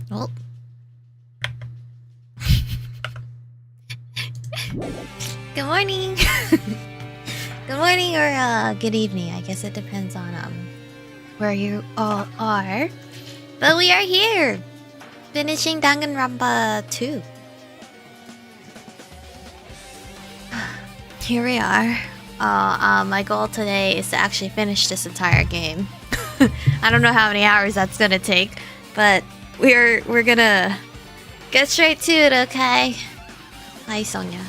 Well. Good morning! Good morning or good evening. I guess it depends on where you all are. But we are here! Finishing Danganronpa 2. Here we are. My goal today is to actually finish this entire game. I don't know how many hours that's gonna take, but we're gonna get straight to it, okay? Hi, Sonia.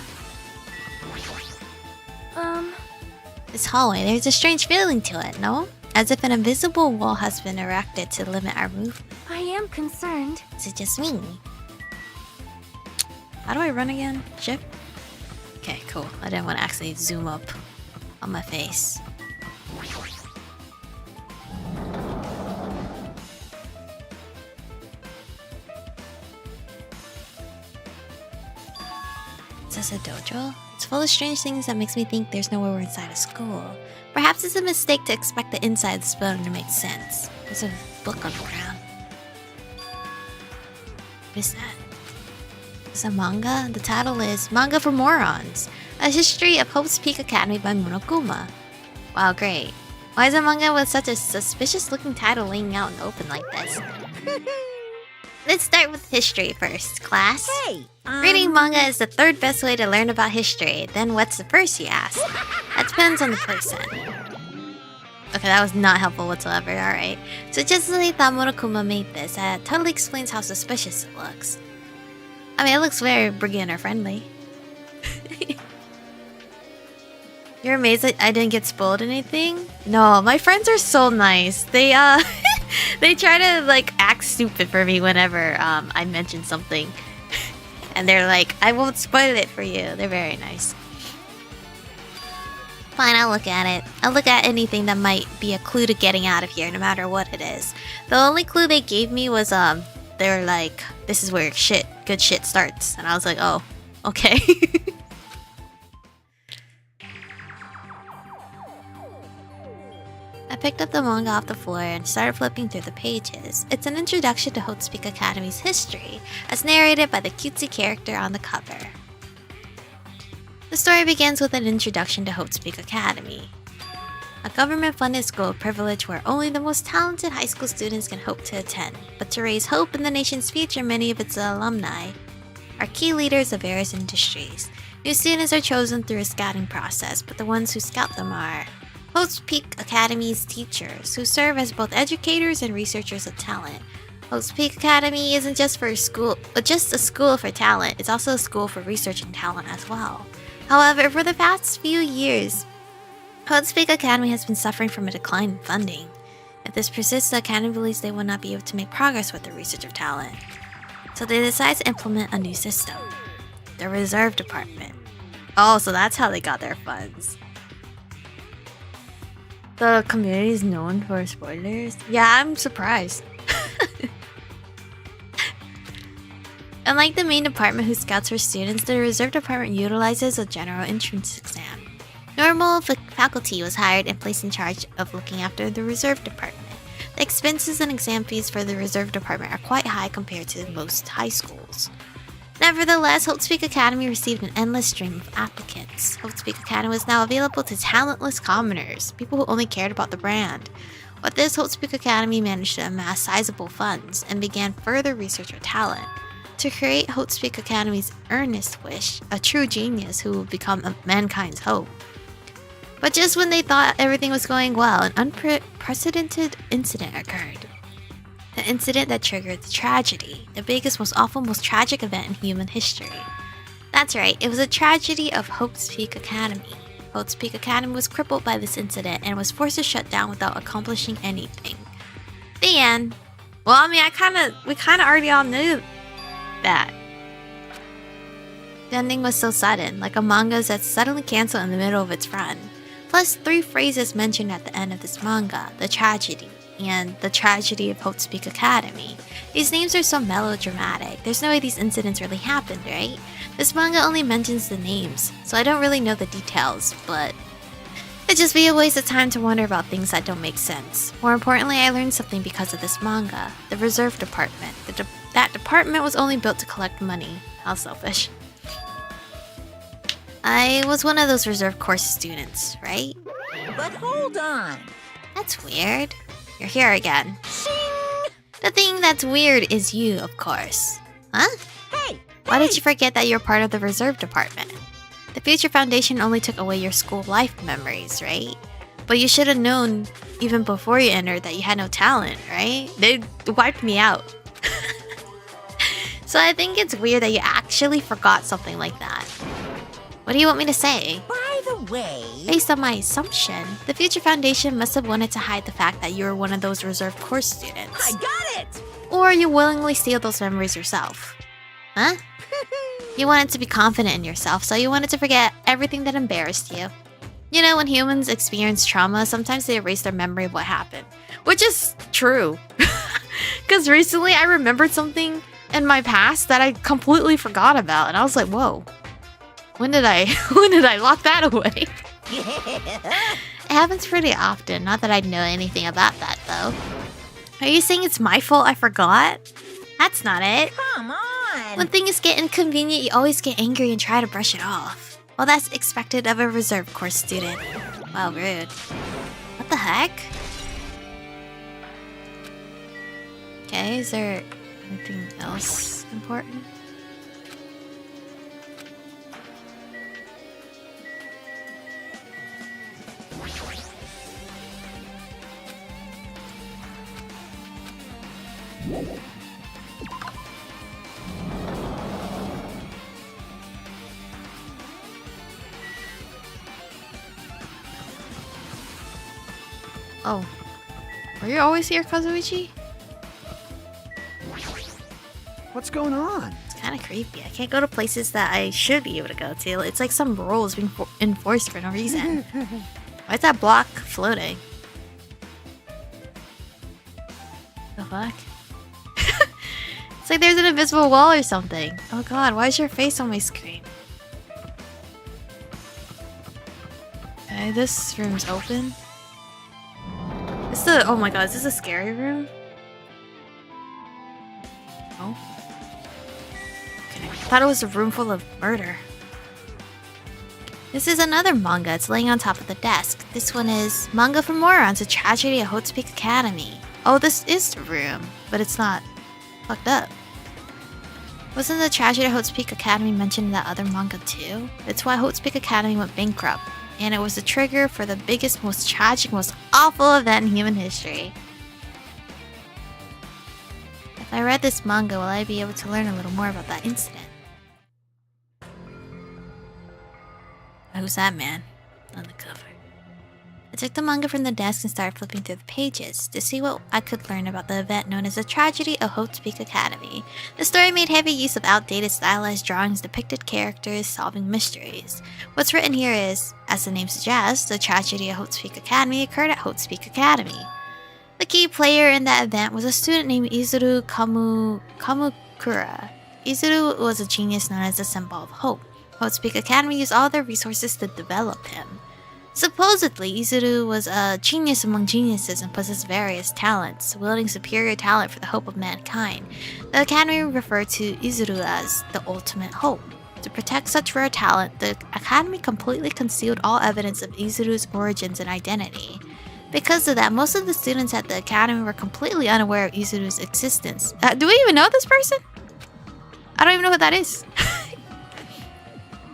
This hallway, there's a strange feeling to it, no? As if an invisible wall has been erected to limit our movement. I am concerned. Is it just me? How do I run again? Shift? Okay, cool. I didn't want to accidentally zoom up on my face. Is this a dojo? It's full of strange things that makes me think there's no way we're inside a school. Perhaps it's a mistake to expect the inside of this building to make sense. There's a book on the ground. What is that? It's a manga? The title is Manga for Morons, A History of Hope's Peak Academy by Monokuma. Wow, great. Why is a manga with such a suspicious looking title laying out in the open like this? Let's start with history first, class. Hey! Reading manga is the third best way to learn about history. Then what's the first, you ask? That depends on the person. Okay, that was not helpful whatsoever, alright. So just as I thought Monokuma made this, that totally explains how suspicious it looks. I mean, it looks very beginner friendly. You're amazed that I didn't get spoiled anything? No, my friends are so nice. They they try to like act stupid for me whenever I mention something. And they're like, I won't spoil it for you. They're very nice. Fine, I'll look at it. I'll look at anything that might be a clue to getting out of here, no matter what it is. The only clue they gave me was they were like, this is where good shit starts. And I was like, oh, okay. I picked up the manga off the floor and started flipping through the pages. It's an introduction to Hope's Peak Academy's history, as narrated by the cutesy character on the cover. The story begins with an introduction to Hope's Peak Academy, a government-funded school of privilege where only the most talented high school students can hope to attend. But to raise hope in the nation's future, many of its alumni are key leaders of various industries. New students are chosen through a scouting process, but the ones who scout them are Hope's Peak Academy's teachers, who serve as both educators and researchers of talent. Hope's Peak Academy isn't just a school for talent, it's also a school for researching talent as well. However, for the past few years, Hope's Peak Academy has been suffering from a decline in funding. If this persists, the Academy believes they will not be able to make progress with the research of talent. So they decide to implement a new system. The Reserve Department. Oh, so that's how they got their funds. The community is known for spoilers. Yeah, I'm surprised. Unlike the main department who scouts for students, the Reserve Department utilizes a general entrance exam. Normal faculty was hired and placed in charge of looking after the Reserve Department. The expenses and exam fees for the Reserve Department are quite high compared to most high schools. Nevertheless, Hope's Peak Academy received an endless stream of applicants. Hope's Peak Academy was now available to talentless commoners, people who only cared about the brand. With this, Hope's Peak Academy managed to amass sizable funds and began further research of talent. To create Hope's Peak Academy's earnest wish, a true genius who would become mankind's hope. But just when they thought everything was going well, an unprecedented incident occurred. The incident that triggered the tragedy, the biggest, most awful, most tragic event in human history. That's right, it was a tragedy of Hope's Peak Academy. Hope's Peak Academy was crippled by this incident and was forced to shut down without accomplishing anything. The end. Well, I mean, we kinda already all knew that. The ending was so sudden, like a manga that's suddenly canceled in the middle of its run. Plus 3 phrases mentioned at the end of this manga, the tragedy, and the tragedy of Hope's Peak Academy. These names are so melodramatic. There's no way these incidents really happened, right? This manga only mentions the names, so I don't really know the details, but it'd just be a waste of time to wonder about things that don't make sense. More importantly, I learned something because of this manga. The Reserve Department, that department was only built to collect money. How selfish. I was one of those reserve course students, right? But hold on. That's weird. You're here again. Shing! The thing that's weird is you, of course. Huh? Hey! Why did you forget that you're part of the reserve department? The Future Foundation only took away your school life memories, right? But you should have known even before you entered that you had no talent, right? They wiped me out. So I think it's weird that you actually forgot something like that. What do you want me to say? By the way... Based on my assumption, the Future Foundation must have wanted to hide the fact that you were one of those reserve course students. I got it! Or you willingly steal those memories yourself. Huh? You wanted to be confident in yourself, so you wanted to forget everything that embarrassed you. You know, when humans experience trauma, sometimes they erase their memory of what happened. Which is true. Because recently I remembered something in my past that I completely forgot about, and I was like, whoa. When did I lock that away? It happens pretty often, not that I know anything about that though. Are you saying it's my fault I forgot? That's not it. Come on! When things get inconvenient, you always get angry and try to brush it off. Well, that's expected of a reserve course student. Wow, rude. What the heck? Okay, is there anything else important? Oh. Were you always here, Kazuichi? What's going on? It's kind of creepy. I can't go to places that I should be able to go to. It's like some rule is being enforced for no reason. Why is that block floating? The fuck? It's like there's an invisible wall or something. Oh god, why is your face on my screen? Okay, this room's open. Oh my god, is this a scary room? Oh. Okay. I thought it was a room full of murder. This is another manga. It's laying on top of the desk. This one is Manga for Morons, a tragedy at Hotspeak Academy. Oh, this is the room, but it's not fucked up. Wasn't the tragedy at Hotspeak Academy mentioned in that other manga too? It's why Hotspeak Academy went bankrupt. And it was the trigger for the biggest, most tragic, most awful event in human history. If I read this manga, will I be able to learn a little more about that incident? Who's that man on the cover? I took the manga from the desk and started flipping through the pages to see what I could learn about the event known as the tragedy of Hotspeak Academy. The story made heavy use of outdated stylized drawings, depicted characters solving mysteries. What's written here is, as the name suggests, the tragedy of Hotspeak Academy occurred at Hotspeak Academy. The key player in that event was a student named Izuru Kamukura. Izuru was a genius known as the symbol of hope. Hotspeak Academy used all their resources to develop him. Supposedly, Izuru was a genius among geniuses and possessed various talents, wielding superior talent for the hope of mankind. The Academy referred to Izuru as the ultimate hope. To protect such rare talent, the Academy completely concealed all evidence of Izuru's origins and identity. Because of that, most of the students at the Academy were completely unaware of Izuru's existence. Do we even know this person? I don't even know what that is.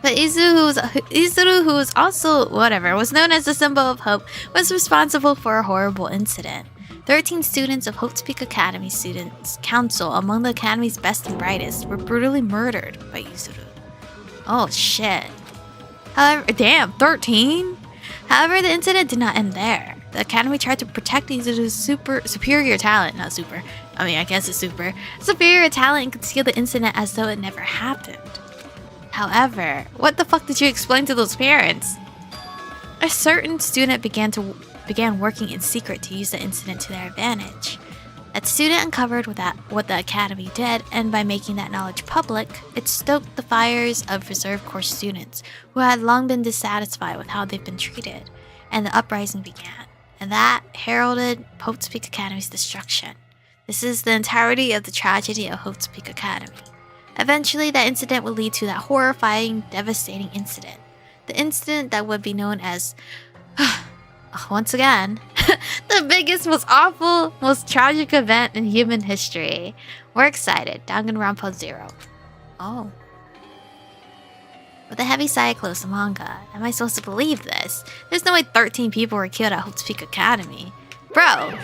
But Izuru, who was also was known as the symbol of hope, was responsible for a horrible incident. 13 students of Hotspeak Academy Students' Council, among the Academy's best and brightest, were brutally murdered by Izuru. Oh shit. However, damn, 13? However, the incident did not end there. The Academy tried to protect Izuru's superior talent, not super, I guess it's super, superior talent and conceal the incident as though it never happened. However, what the fuck did you explain to those parents? A certain student began working in secret to use the incident to their advantage. That student uncovered what the Academy did, and by making that knowledge public, it stoked the fires of reserve course students who had long been dissatisfied with how they've been treated, and the uprising began, and that heralded Hotspeak Academy's destruction. This is the entirety of the tragedy of Hope's Peak Academy. Eventually, that incident would lead to that horrifying, devastating incident. The incident that would be known as, once again, the biggest, most awful, most tragic event in human history. We're excited. Danganronpa 0. Oh. With a heavy sigh, I closed the manga. Am I supposed to believe this? There's no way 13 people were killed at Hope's Peak Academy. Bro!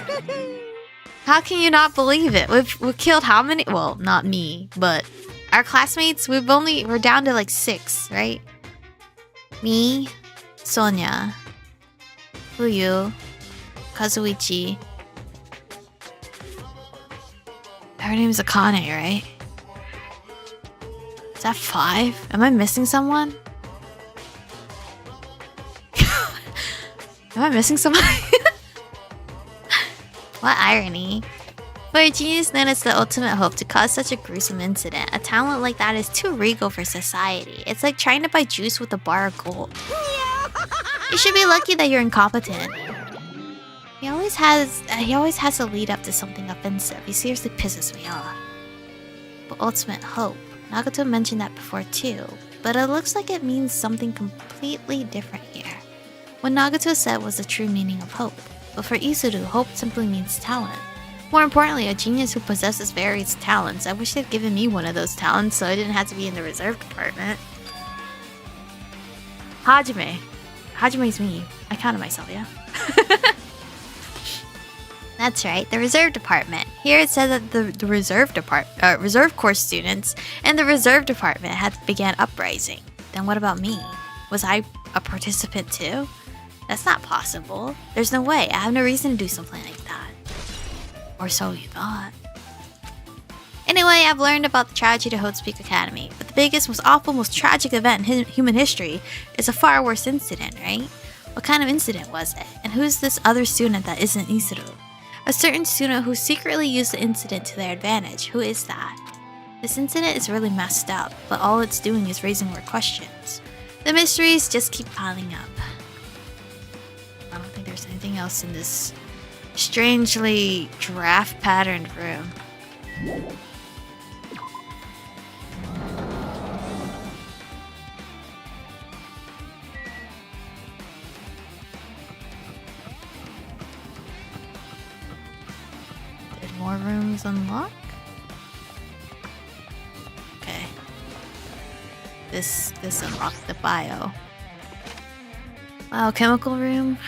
How can you not believe it? We've killed how many? Well, not me, but our classmates, we're down to like 6, right? Me, Sonia, Fuyu, Kazuichi. Her name is Akane, right? Is that 5? Am I missing someone? Am I missing someone? What irony. For a genius known as the ultimate hope to cause such a gruesome incident, a talent like that is too regal for society. It's like trying to buy juice with a bar of gold. You should be lucky that you're incompetent. He always has a lead up to something offensive. He seriously pisses me off. But ultimate hope. Nagato mentioned that before too, but it looks like it means something completely different here. What Nagato said was the true meaning of hope, but for Izuru, hope simply means talent. More importantly, a genius who possesses various talents. I wish they'd given me one of those talents so I didn't have to be in the reserve department. Hajime. Hajime's me. I counted myself, yeah? That's right, the reserve department. Here it says that the reserve corps students and the reserve department had began uprising. Then what about me? Was I a participant too? That's not possible. There's no way. I have no reason to do something like that. Or so you thought. Anyway, I've learned about the tragedy of Hope's Peak Academy, but the biggest, most awful, most tragic event in human history is a far worse incident, right? What kind of incident was it? And who's this other student that isn't Izuru? A certain student who secretly used the incident to their advantage. Who is that? This incident is really messed up, but all it's doing is raising more questions. The mysteries just keep piling up. I don't think there's anything else in this strangely giraffe-patterned room. Did more rooms unlock? Okay. This unlocked the biochemical room,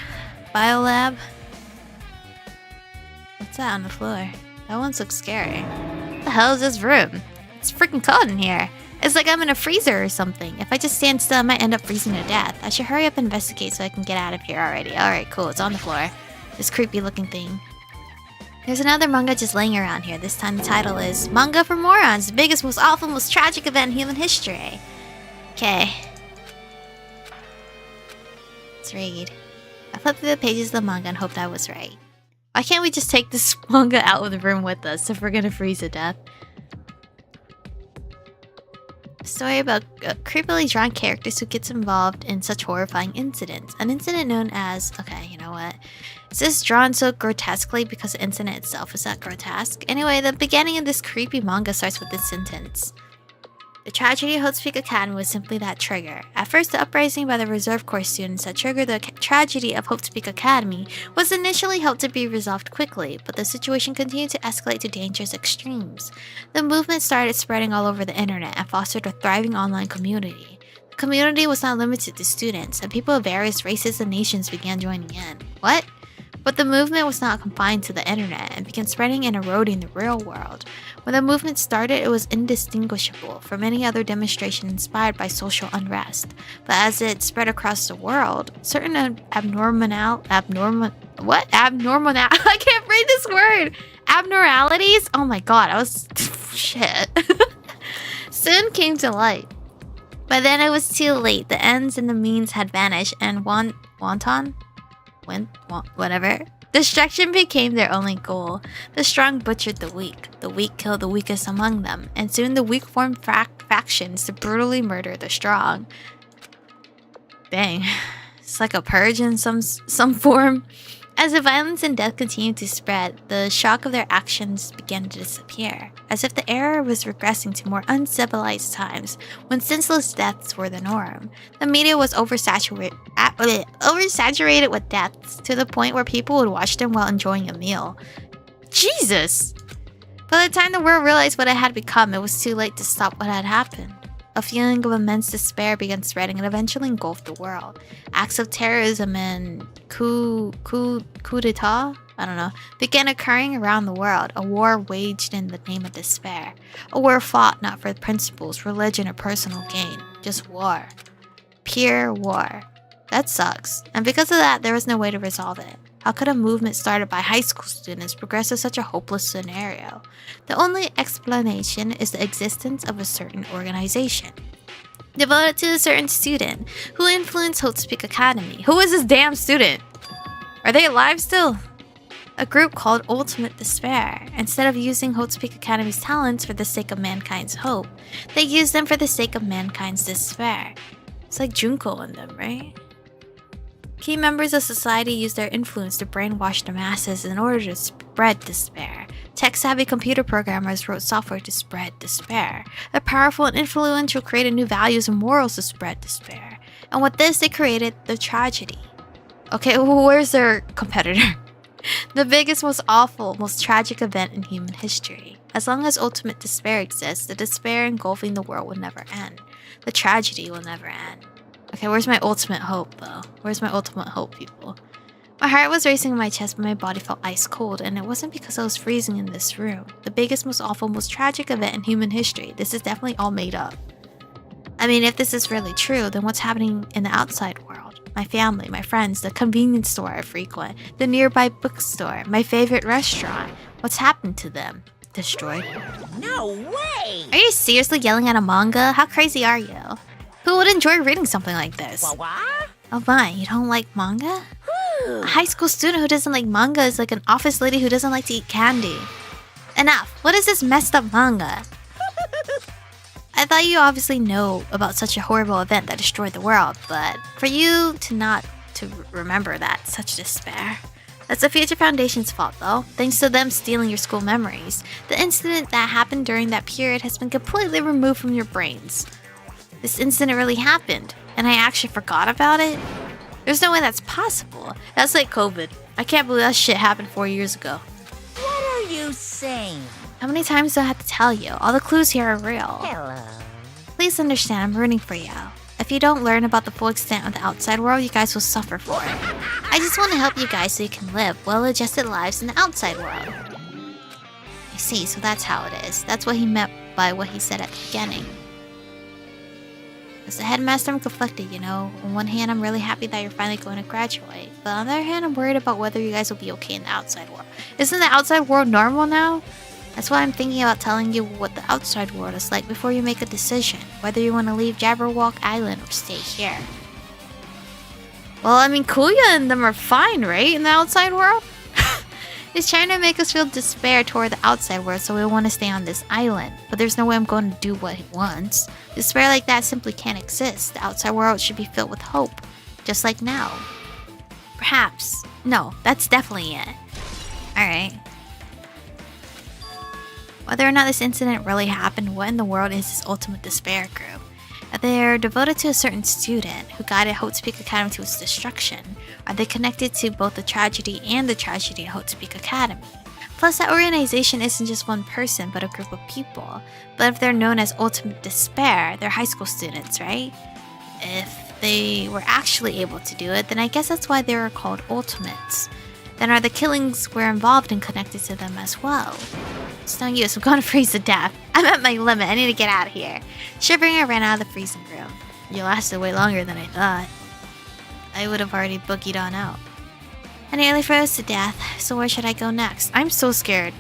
biolab. What's that on the floor? That one looks scary. What the hell is this room? It's freaking cold in here. It's like I'm in a freezer or something. If I just stand still, I might end up freezing to death. I should hurry up and investigate so I can get out of here already. Alright, cool. It's on the floor. This creepy looking thing. There's another manga just laying around here. This time the title is Manga for Morons, the biggest, most awful, most tragic event in human history. Okay. Let's read. I flipped through the pages of the manga and hoped I was right. Why can't we just take this manga out of the room with us if we're gonna freeze to death? A story about creepily drawn characters who gets involved in such horrifying incidents. An incident known as... Okay, you know what? Is this drawn so grotesquely because the incident itself is that grotesque? Anyway, the beginning of this creepy manga starts with this sentence. The tragedy of Hope's Peak Academy was simply that trigger. At first, the uprising by the Reserve Corps students that triggered the tragedy of Hope's Peak Academy was initially hoped to be resolved quickly, but the situation continued to escalate to dangerous extremes. The movement started spreading all over the internet and fostered a thriving online community. The community was not limited to students, and people of various races and nations began joining in. What? But the movement was not confined to the internet and began spreading and eroding the real world. When the movement started, it was indistinguishable from any other demonstration inspired by social unrest. But as it spread across the world, certain I can't read this word! Abnormalities? Oh my god, I was... shit. Soon came to light. By then it was too late. The ends and the means had vanished, and whatever. Destruction became their only goal. The strong butchered the weak killed the weakest among them, and soon the weak formed factions to brutally murder the strong. Dang, it's like a purge in some form. As the violence and death continued to spread, the shock of their actions began to disappear, as if the era was regressing to more uncivilized times when senseless deaths were the norm. The media was oversaturated with deaths to the point where people would watch them while enjoying a meal. Jesus! By the time the world realized what it had become, it was too late to stop what had happened. A feeling of immense despair began spreading and eventually engulfed the world. Acts of terrorism and coup d'etat, began occurring around the world. A war waged in the name of despair. A war fought not for principles, religion, or personal gain. Just war. Pure war. That sucks. And because of that, there was no way to resolve it. How could a movement started by high school students progress to such a hopeless scenario? The only explanation is the existence of a certain organization devoted to a certain student who influenced Hotsupeak Academy. Who is this damn student? Are they alive still? A group called Ultimate Despair. Instead of using Hotsupeak Academy's talents for the sake of mankind's hope, they used them for the sake of mankind's despair. It's like Junko in them, right? Key members of society used their influence to brainwash the masses in order to spread despair. Tech-savvy computer programmers wrote software to spread despair. The powerful and influential created new values and morals to spread despair. And with this, they created the tragedy. Okay, where's their competitor? The biggest, most awful, most tragic event in human history. As long as ultimate despair exists, the despair engulfing the world will never end. The tragedy will never end. Okay, where's my ultimate hope, though? Where's my ultimate hope, people? My heart was racing in my chest, but my body felt ice cold, and it wasn't because I was freezing in this room. The biggest, most awful, most tragic event in human history. This is definitely all made up. I mean, if this is really true, then what's happening in the outside world? My family, my friends, the convenience store I frequent, the nearby bookstore, my favorite restaurant. What's happened to them? Destroyed? No way! Are you seriously yelling at a manga? How crazy are you? Who would enjoy reading something like this? What? Oh my, you don't like manga? A high school student who doesn't like manga is like an office lady who doesn't like to eat candy. Enough! What is this messed up manga? I thought you obviously know about such a horrible event that destroyed the world, but for you to not to remember that, such despair. That's the Future Foundation's fault though, thanks to them stealing your school memories. The incident that happened during that period has been completely removed from your brains. This incident really happened, and I actually forgot about it? There's no way that's possible. That's like COVID. I can't believe that shit happened 4 years ago. What are you saying? How many times do I have to tell you? All the clues here are real. Hello. Please understand, I'm rooting for you. If you don't learn about the full extent of the outside world, you guys will suffer for it. I just want to help you guys so you can live well-adjusted lives in the outside world. I see, so that's how it is. That's what he meant by what he said at the beginning. As the headmaster, I'm conflicted, you know. On one hand, I'm really happy that you're finally going to graduate. But on the other hand, I'm worried about whether you guys will be okay in the outside world. Isn't the outside world normal now? That's why I'm thinking about telling you what the outside world is like before you make a decision. Whether you want to leave Jabberwock Island or stay here. Well, I mean, Kuya and them are fine, right? In the outside world? He's trying to make us feel despair toward the outside world, so we want to stay on this island. But there's no way I'm going to do what he wants. Despair like that simply can't exist. The outside world should be filled with hope. Just like now. Perhaps. No, that's definitely it. Alright. Whether or not this incident really happened, what in the world is this ultimate despair group? They're devoted to a certain student who guided Hotsupeak Academy to its destruction. Are they connected to both the tragedy and the tragedy of Hotsupeak Academy? Plus, that organization isn't just one person, but a group of people. But if they're known as Ultimate Despair, they're high school students, right? If they were actually able to do it, then I guess that's why they were called Ultimates. Then are the killings were involved and connected to them as well? It's no use, I'm gonna freeze to death. I'm at my limit, I need to get out of here. Shivering, I ran out of the freezing room. You lasted way longer than I thought. I would have already boogied on out. I nearly froze to death, so where should I go next? I'm so scared.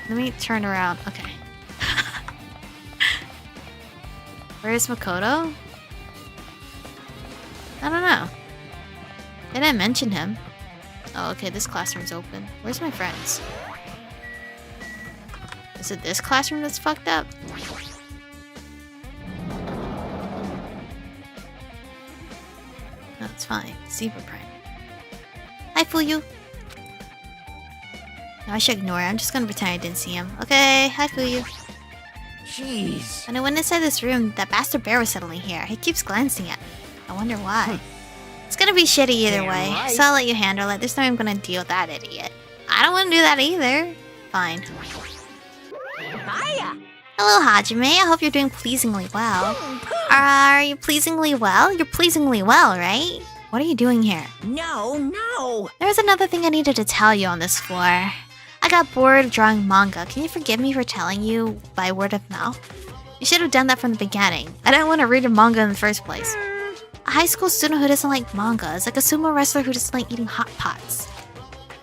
Let me turn around, okay. Where's Makoto? I don't know. They didn't mention him. Oh, okay, this classroom's open. Where's my friends? Is it this classroom that's fucked up? No, it's fine. Zebra print. Hi, Fuyu. No, I should ignore it. I'm just gonna pretend I didn't see him. Okay, I feel you. Jeez. When I went inside this room, that bastard bear was suddenly here. He keeps glancing at me. I wonder why. It's gonna be shitty either Damn way, right. so I'll let you handle it. There's no way I'm gonna deal with that idiot. I don't want to do that either. Fine. Hiya. Hello, Hajime. I hope you're doing pleasingly well. Are you pleasingly well? You're pleasingly well, right? What are you doing here? No. There's another thing I needed to tell you on this floor. I got bored of drawing manga. Can you forgive me for telling you by word of mouth? You should have done that from the beginning. I didn't want to read a manga in the first place. A high school student who doesn't like manga is like a sumo wrestler who doesn't like eating hot pots.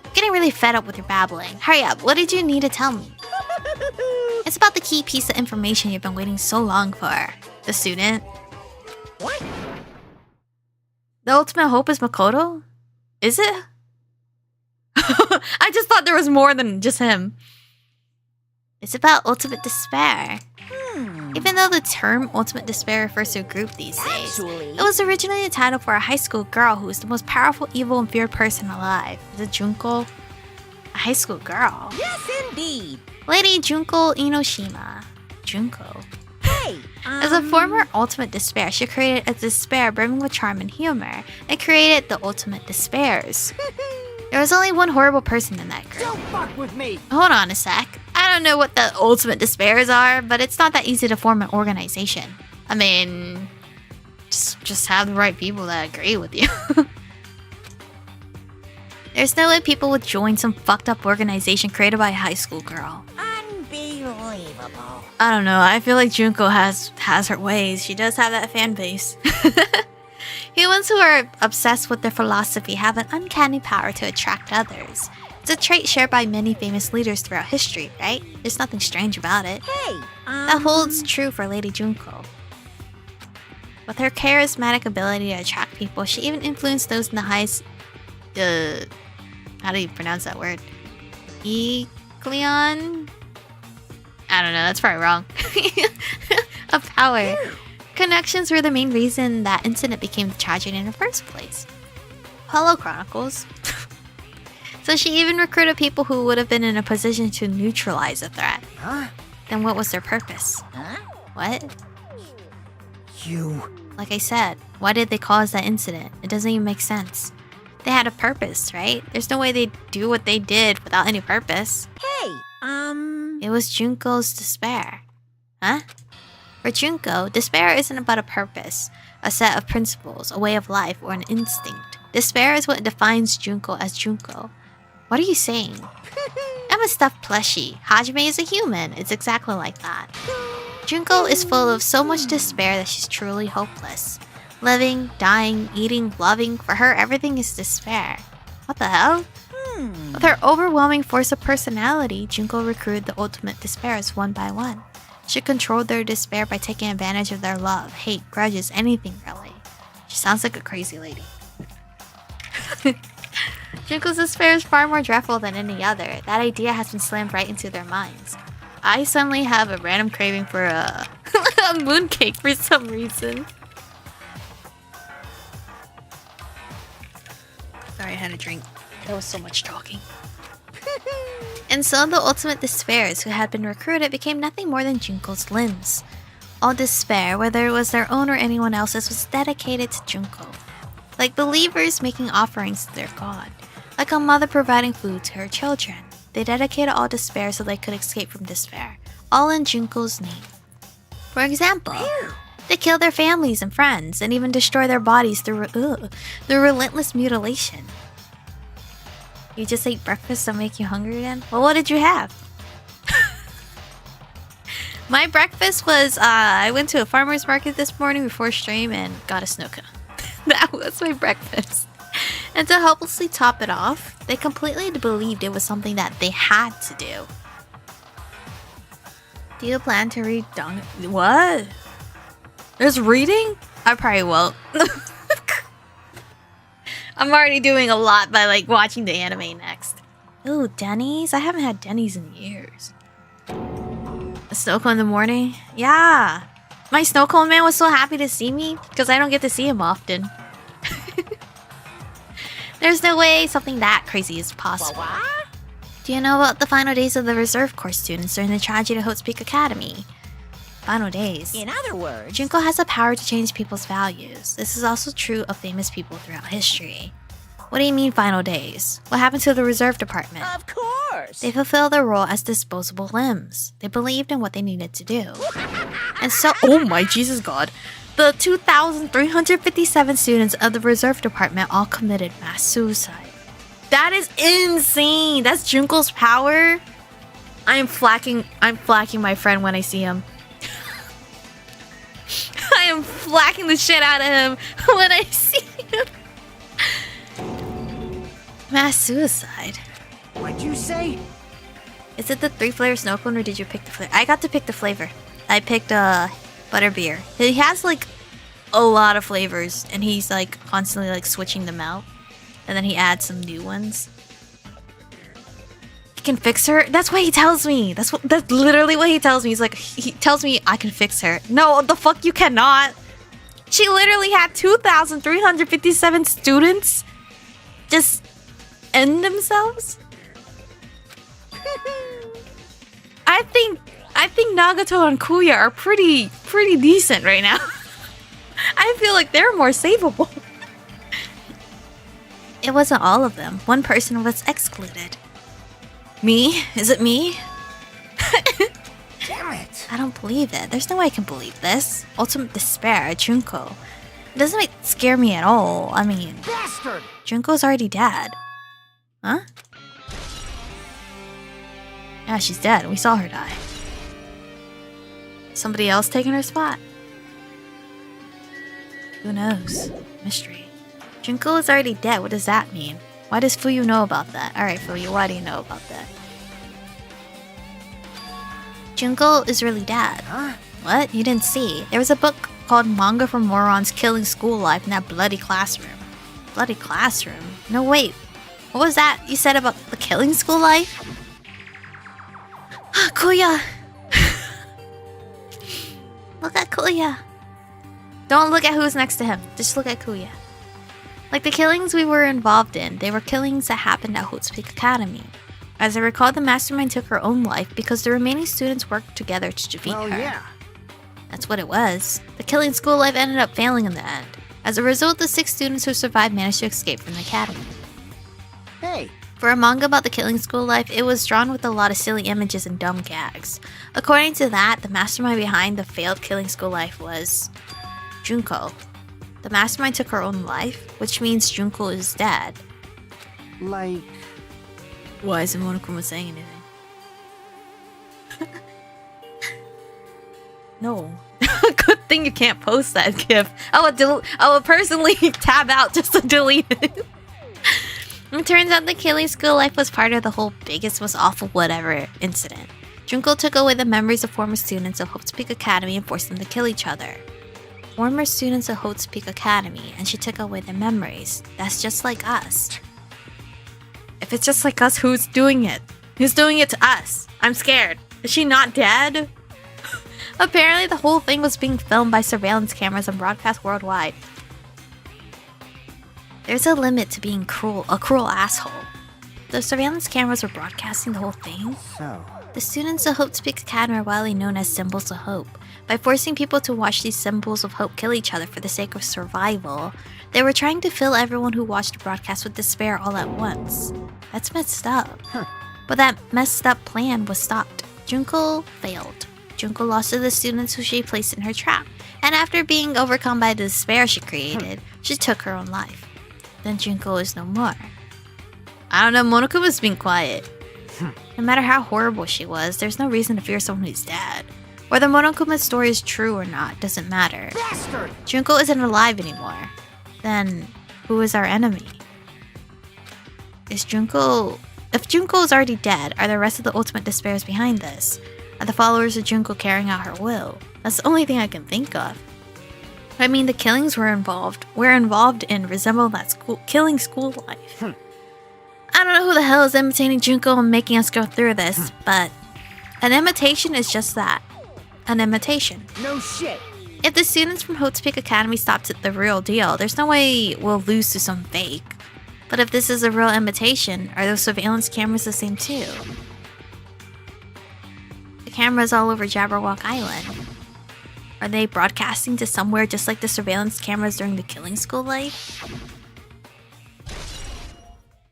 I'm getting really fed up with your babbling. Hurry up, what did you need to tell me? It's about the key piece of information you've been waiting so long for. The student. What? The ultimate hope is Makoto? Is it? I just thought there was more than just him. It's about ultimate despair. Even though the term ultimate despair refers to a group these days, Actually, it was originally a title for a high school girl who is the most powerful, evil, and feared person alive. Is it Junko? A high school girl. yes, indeed. Lady Junko Inoshima. Junko. Hey, As a former ultimate despair, she created a despair brimming with charm and humor, and created the ultimate despairs. There was only one horrible person in that group. Don't fuck with me. Hold on a sec. I don't know what the ultimate despairs are, but it's not that easy to form an organization. I mean, just have the right people that agree with you. There's no way people would join some fucked up organization created by a high school girl. unbelievable. I don't know. I feel like Junko has her ways. She does have that fan base. Humans who are obsessed with their philosophy have an uncanny power to attract others. It's a trait shared by many famous leaders throughout history, right? There's nothing strange about it. Hey, That holds true for Lady Junko. With her charismatic ability to attract people, she even influenced those in the highest... how do you pronounce that word? Ecleon? I don't know, that's probably wrong. Of power. Connections were the main reason that incident became the tragedy in the first place. Hello, Chronicles. So she even recruited people who would have been in a position to neutralize the threat. Huh? Then what was their purpose? huh? What? You. Like I said, why did they cause that incident? It doesn't even make sense. They had a purpose, right? There's no way they'd do what they did without any purpose. Hey, It was Junko's despair. Huh? For Junko, despair isn't about a purpose, a set of principles, a way of life, or an instinct. Despair is what defines Junko as Junko. What are you saying? I'm a stuffed plushie. Hajime is a human. It's exactly like that. Junko is full of so much despair that she's truly hopeless. Living, dying, eating, loving, for her everything is despair. What the hell? With her overwhelming force of personality, Junko recruited the ultimate despairs one by one. She controlled their despair by taking advantage of their love, hate, grudges, anything really. She sounds like a crazy lady. Junko's despair is far more dreadful than any other. That idea has been slammed right into their minds. I suddenly have a random craving for a mooncake for some reason. Sorry, I had a drink. There was so much talking. And so the ultimate despairs who had been recruited became nothing more than Junko's limbs. All despair, whether it was their own or anyone else's, was dedicated to Junko. Like believers making offerings to their god. Like a mother providing food to her children. They dedicated all despair so they could escape from despair. All in Junko's name. For example, they kill their families and friends and even destroy their bodies through relentless mutilation. You just ate breakfast to make you hungry again? Well, what did you have? My breakfast was, I went to a farmer's market this morning before stream and got a snow cone. That was my breakfast. And to helplessly top it off, they completely believed it was something that they had to do. Do you plan to read What? There's reading? I probably won't. I'm already doing a lot by like watching the anime next. Ooh, Denny's? I haven't had Denny's in years. A snow cone in the morning? Yeah. My snow cone man was so happy to see me because I don't get to see him often. There's no way something that crazy is possible. Do you know about the final days of the Reserve Corps students during the tragedy at Hope's Peak Academy? Final days. In other words, Junko has the power to change people's values. This is also true of famous people throughout history. What do you mean final days? What happened to the reserve department? of course. They fulfilled their role as disposable limbs. They believed in what they needed to do. And so, oh my Jesus God. The 2,357 students of the reserve department all committed mass suicide. That is insane. That's Junko's power. I'm flacking my friend when I see him. I am flacking the shit out of him when I see him. Mass suicide. What'd you say? Is it the 3-flavor snow cone or did you pick the flavor? I got to pick the flavor. I picked butterbeer. He has like a lot of flavors and he's like constantly like switching them out. And then he adds some new ones. He can fix her? That's what he tells me. That's literally what he tells me. He tells me I can fix her. No, the fuck you cannot. She literally had 2,357 students just end themselves. I think Nagato and Kuya are pretty decent right now. I feel like they're more savable. It wasn't all of them. One person was excluded. Me? Is it me? Damn it! I don't believe it. There's no way I can believe this. Ultimate despair, Junko. It doesn't scare me at all. I mean, Bastard! Junko's already dead. Huh? Yeah, she's dead. We saw her die. Somebody else taking her spot? Who knows? Mystery. Junko is already dead. What does that mean? Why does Fuyu know about that? Alright, Fuyu, why do you know about that? Junko is really dead. Huh? What? You didn't see. There was a book called Manga for Morons Killing School Life in that bloody classroom. Bloody classroom? No, wait. What was that you said about the killing school life? Kuya! Look at Kuya. Don't look at who's next to him. Just look at Kuya. Like the killings we were involved in, they were killings that happened at Hope's Peak Academy. As I recall, the mastermind took her own life because the remaining students worked together to defeat her. Yeah. That's what it was. The killing school life ended up failing in the end. As a result, the 6 students who survived managed to escape from the academy. Hey, For a manga about the killing school life, it was drawn with a lot of silly images and dumb gags. According to that, the mastermind behind the failed killing school life was Junko. The mastermind took her own life, which means Junko is dead. like... Why isn't Monokuma saying anything? No. Good thing you can't post that gif. I would personally tab out just to delete it. It turns out the killing school life was part of the whole biggest, most awful whatever incident. Junko took away the memories of former students of Hope's Peak Academy and forced them to kill each other. Former students of Hope's Peak Academy, and she took away their memories. That's just like us. If it's just like us, who's doing it? Who's doing it to us? I'm scared. Is she not dead? Apparently, the whole thing was being filmed by surveillance cameras and broadcast worldwide. There's a limit to being a cruel asshole. The surveillance cameras were broadcasting the whole thing. So... The students of Hope's Peak Academy are widely known as symbols of hope. By forcing people to watch these symbols of hope kill each other for the sake of survival, they were trying to fill everyone who watched the broadcast with despair all at once. That's messed up. But that messed up plan was stopped. Junko failed. Junko lost to the students who she placed in her trap, and after being overcome by the despair she created, she took her own life. Then Junko is no more. I don't know, Monokuma's being quiet. No matter how horrible she was, there's no reason to fear someone who's dead. Whether Monokuma's story is true or not doesn't matter. Bastard! Junko isn't alive anymore. Then, who is our enemy? Is Junko... If Junko is already dead, are the rest of the ultimate despairs behind this? Are the followers of Junko carrying out her will? That's the only thing I can think of. I mean, the killings we're involved in resemble that killing school life. I don't know who the hell is imitating Junko and making us go through this, but an imitation is just that. An imitation. No shit! If the students from Hope's Peak Academy stopped at the real deal, there's no way we'll lose to some fake. But if this is a real imitation, are those surveillance cameras the same too? The cameras all over Jabberwock Island. Are they broadcasting to somewhere just like the surveillance cameras during the killing school life?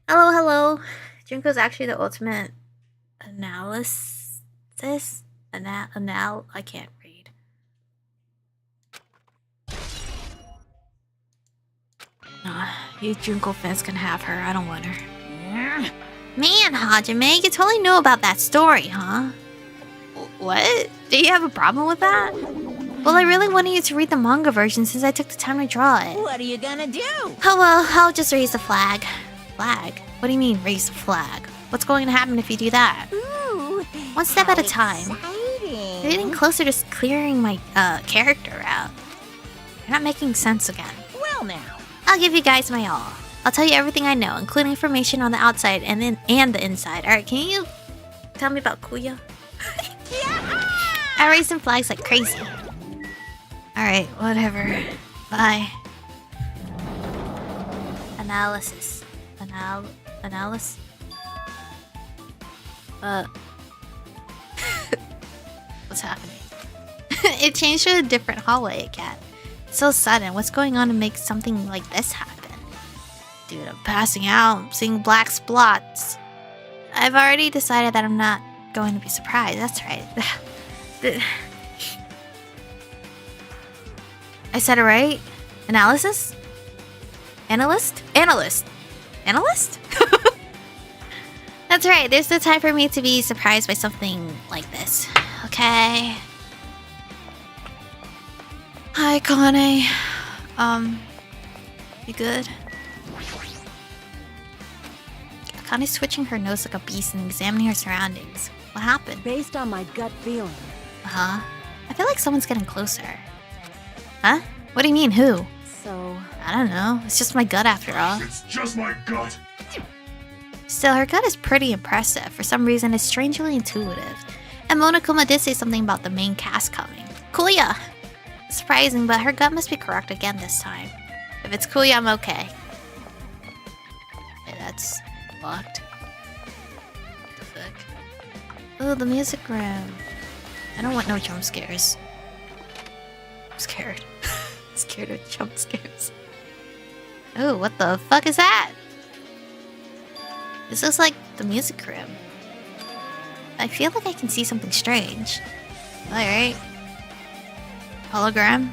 Hello, hello. Junko's actually the ultimate analysis? I can't read. You Junko fans can have her. I don't want her. Man, Hajime, you totally know about that story, huh? What? Do you have a problem with that? Well, I really wanted you to read the manga version since I took the time to draw it. What are you gonna do? Oh well, I'll just raise the flag. Flag? What do you mean, raise the flag? What's going to happen if you do that? Ooh, One step at a time. exciting. You're getting closer to clearing my character out. You're not making sense again. Well now. I'll give you guys my all. I'll tell you everything I know, including information on the outside and the inside. Alright, can you tell me about Kuya? I raised some flags like crazy. Alright, whatever. Bye. Analysis. Analysis? What's happening? It changed to a different hallway again. It's so sudden. What's going on to make something like this happen? Dude, I'm passing out. I'm seeing black splots. I've already decided that I'm not going to be surprised. That's right. I said it right? Analysis? Analyst? Analyst? Analyst? That's right. There's no time for me to be surprised by something like this. Okay. Hi, Kane. You good? Kane's twitching her nose like a beast and examining her surroundings. What happened? Based on my gut feeling. Uh-huh. I feel like someone's getting closer. Huh? What do you mean, who? So, I don't know. It's just my gut after all. It's just my gut. Still, her gut is pretty impressive. For some reason, it's strangely intuitive. And Monokuma did say something about the main cast coming. Kuya! Surprising, but her gut must be correct again this time. If it's Kuya, I'm okay. Okay, that's locked. What the fuck? Oh, the music room. I don't want no jump scares. I'm scared. Scared of jump scares. Oh, what the fuck is that? This looks like the music room. I feel like I can see something strange. Alright. Hologram?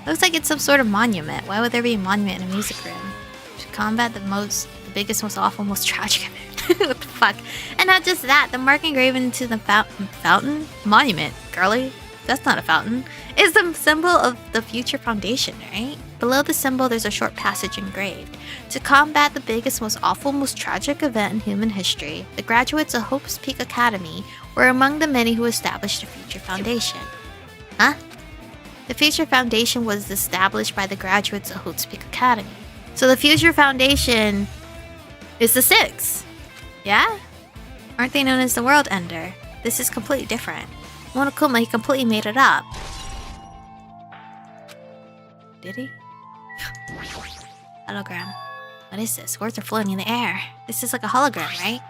Looks like it's some sort of monument. Why would there be a monument in a music room? To combat the biggest, most awful, most tragic event. What the fuck? And not just that, the mark engraven into the fountain? Monument, girly. That's not a fountain. Is the symbol of the Future Foundation, right? Below the symbol, there's a short passage engraved. To combat the biggest, most awful, most tragic event in human history, the graduates of Hope's Peak Academy were among the many who established the Future Foundation. Huh? The Future Foundation was established by the graduates of Hope's Peak Academy. So the Future Foundation is the Six. Yeah? Aren't they known as the World Ender? This is completely different. Monokuma, he completely made it up. Did he? Hologram. What is this? Words are floating in the air. This is like a hologram, right?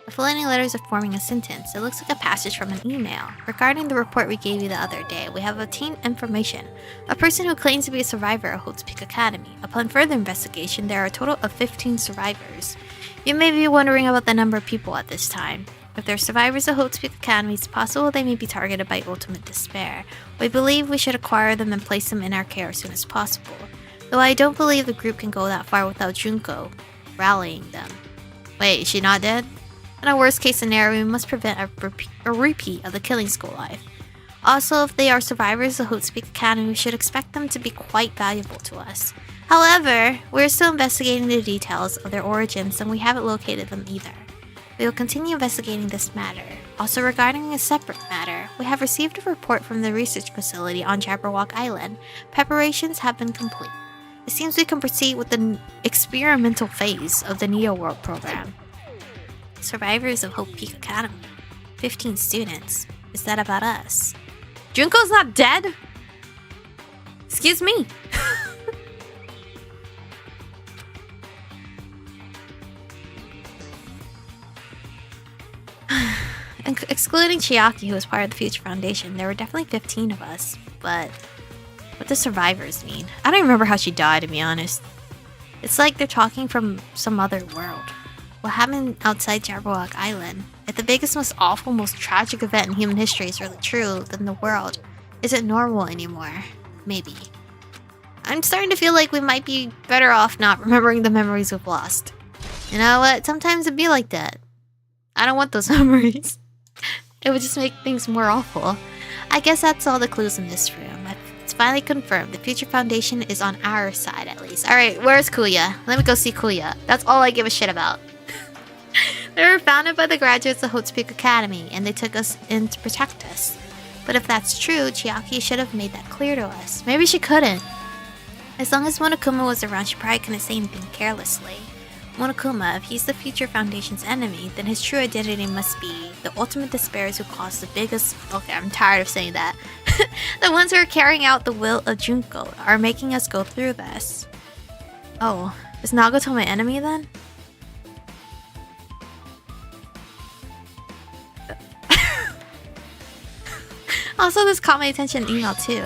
The floating letters are forming a sentence. It looks like a passage from an email. Regarding the report we gave you the other day, we have obtained information. A person who claims to be a survivor of Holtz Peak Academy. Upon further investigation, there are a total of 15 survivors. You may be wondering about the number of people at this time. If they're survivors of Holtz Peak Academy, it's possible they may be targeted by ultimate despair. We believe we should acquire them and place them in our care as soon as possible. Though I don't believe the group can go that far without Junko rallying them. Wait, is she not dead? In a worst case scenario, we must prevent a repeat of the killing school life. Also, if they are survivors of Holtz Peak Academy, we should expect them to be quite valuable to us. However, we're still investigating the details of their origins and we haven't located them either. We will continue investigating this matter. Also, regarding a separate matter, we have received a report from the research facility on Jabberwock Island. Preparations have been complete. It seems we can proceed with the experimental phase of the Neo World program. Survivors of Hope Peak Academy. 15 students. Is that about us? Junko's not dead? Excuse me. Excluding Chiaki, who was part of the Future Foundation, there were definitely 15 of us. But what does survivors mean? I don't remember how she died, to be honest. It's like they're talking from some other world. What happened outside Jabberwock Island? If the biggest, most awful, most tragic event in human history is really true, then the world isn't normal anymore. Maybe. I'm starting to feel like we might be better off not remembering the memories we've lost. You know what? Sometimes it'd be like that. I don't want those memories. It would just make things more awful. I guess that's all the clues in this room. It's finally confirmed. The Future Foundation is on our side, at least. Alright, where's Kuya? Let me go see Kuya. That's all I give a shit about. They were founded by the graduates of Hotspeak Academy, and they took us in to protect us. But if that's true, Chiaki should have made that clear to us. Maybe she couldn't. As long as Monokuma was around, she probably couldn't say anything carelessly. Monokuma, if he's the Future Foundation's enemy, then his true identity must be the ultimate despairs who caused the biggest... Okay, I'm tired of saying that. The ones who are carrying out the will of Junko are making us go through this. Oh, is Nagato my enemy then? Also, this caught my attention in email too.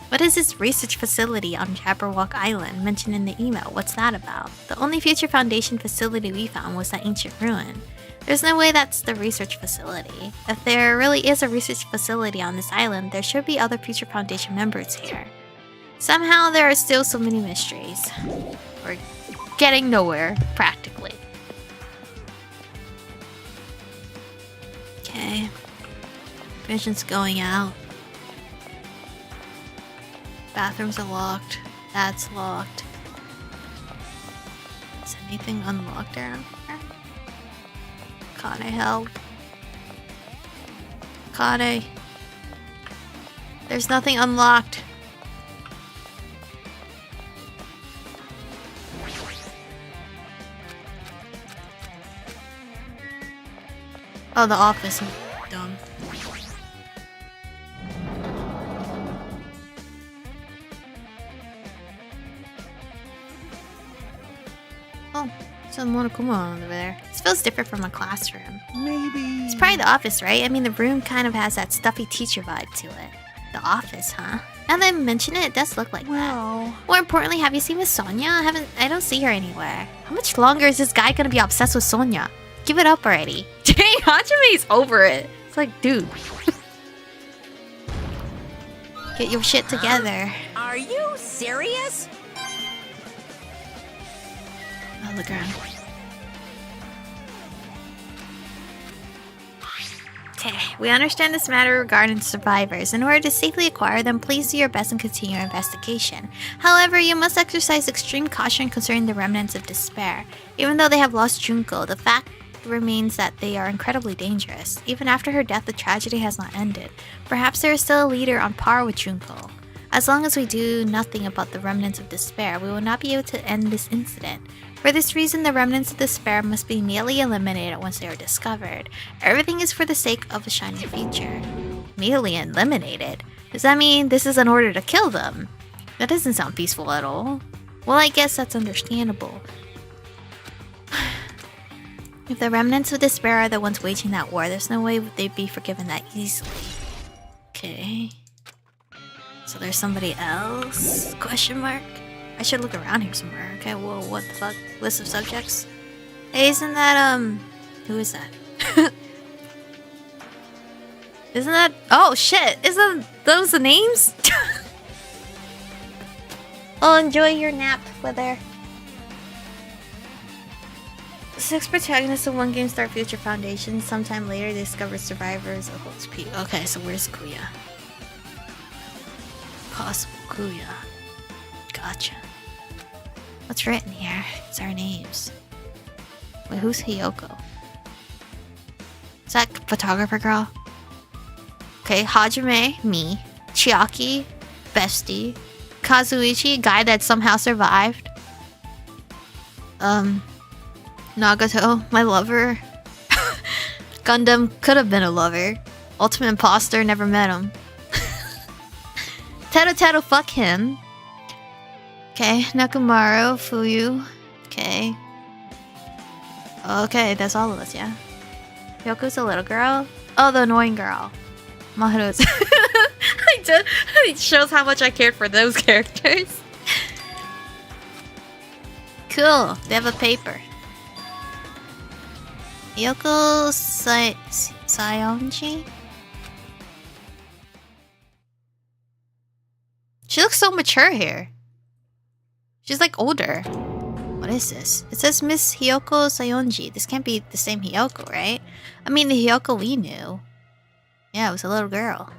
What is this research facility on Jabberwock Island mentioned in the email? What's that about? The only Future Foundation facility we found was that ancient ruin. There's no way that's the research facility. If there really is a research facility on this island, there should be other Future Foundation members here. Somehow there are still so many mysteries. We're getting nowhere, practically. Okay. Vision's going out. Bathrooms are locked. That's locked. Is anything unlocked around here? Kane, help. Kane. There's nothing unlocked. Oh, the office. I'm dumb. Oh, there's a Monokuma over there. This feels different from a classroom. Maybe... It's probably the office, right? I mean, the room kind of has that stuffy teacher vibe to it. The office, huh? Now that I mention it, it does look like that. More importantly, have you seen Miss Sonia? I don't see her anywhere. How much longer is this guy gonna be obsessed with Sonia? Give it up already. Dang, Hajime's over it. It's like, dude. Get your shit together. Are you serious? Oh, look around. Okay, we understand this matter regarding survivors. In order to safely acquire them, please do your best and continue your investigation. However, you must exercise extreme caution concerning the remnants of despair. Even though they have lost Junko, the fact remains that they are incredibly dangerous. Even after her death, the tragedy has not ended. Perhaps there is still a leader on par with Junko. As long as we do nothing about the remnants of despair, we will not be able to end this incident. For this reason, the remnants of despair must be immediately eliminated once they are discovered. Everything is for the sake of a shining future. Immediately eliminated? Does that mean this is an order to kill them? That doesn't sound peaceful at all. Well, I guess that's understandable. If the remnants of despair are the ones waging that war, there's no way they'd be forgiven that easily. Okay. So there's somebody else? Question mark? I should look around here somewhere. Okay, whoa, what the fuck? List of subjects? Hey, isn't that, who is that? Isn't that... Oh, shit! Isn't those the names? Oh, enjoy your nap, Wither. 6 protagonists of one game start Future Foundation. Sometime later, they discover survivors of Hotspeak. Okay, so where's Kuya? Possible Kuya. Gotcha. What's written here? It's our names. Wait, who's Hiyoko? Is that photographer girl? Okay, Hajime, me. Chiaki, bestie. Kazuichi, guy that somehow survived. Nagato, my lover. Gundam could have been a lover. Ultimate imposter, never met him. Teto, fuck him. Okay, Nakamaro, Fuyu. Okay. Okay, that's all of us, yeah. Hyoko's a little girl? Oh, the annoying girl. Makoto's. It shows how much I cared for those characters. Cool. They have a paper. Hyoko Sayonji? She looks so mature here. She's like older. What is this? It says Miss Hyoko Sayonji. This can't be the same Hyoko, right? I mean, the Hyoko we knew. Yeah, it was a little girl.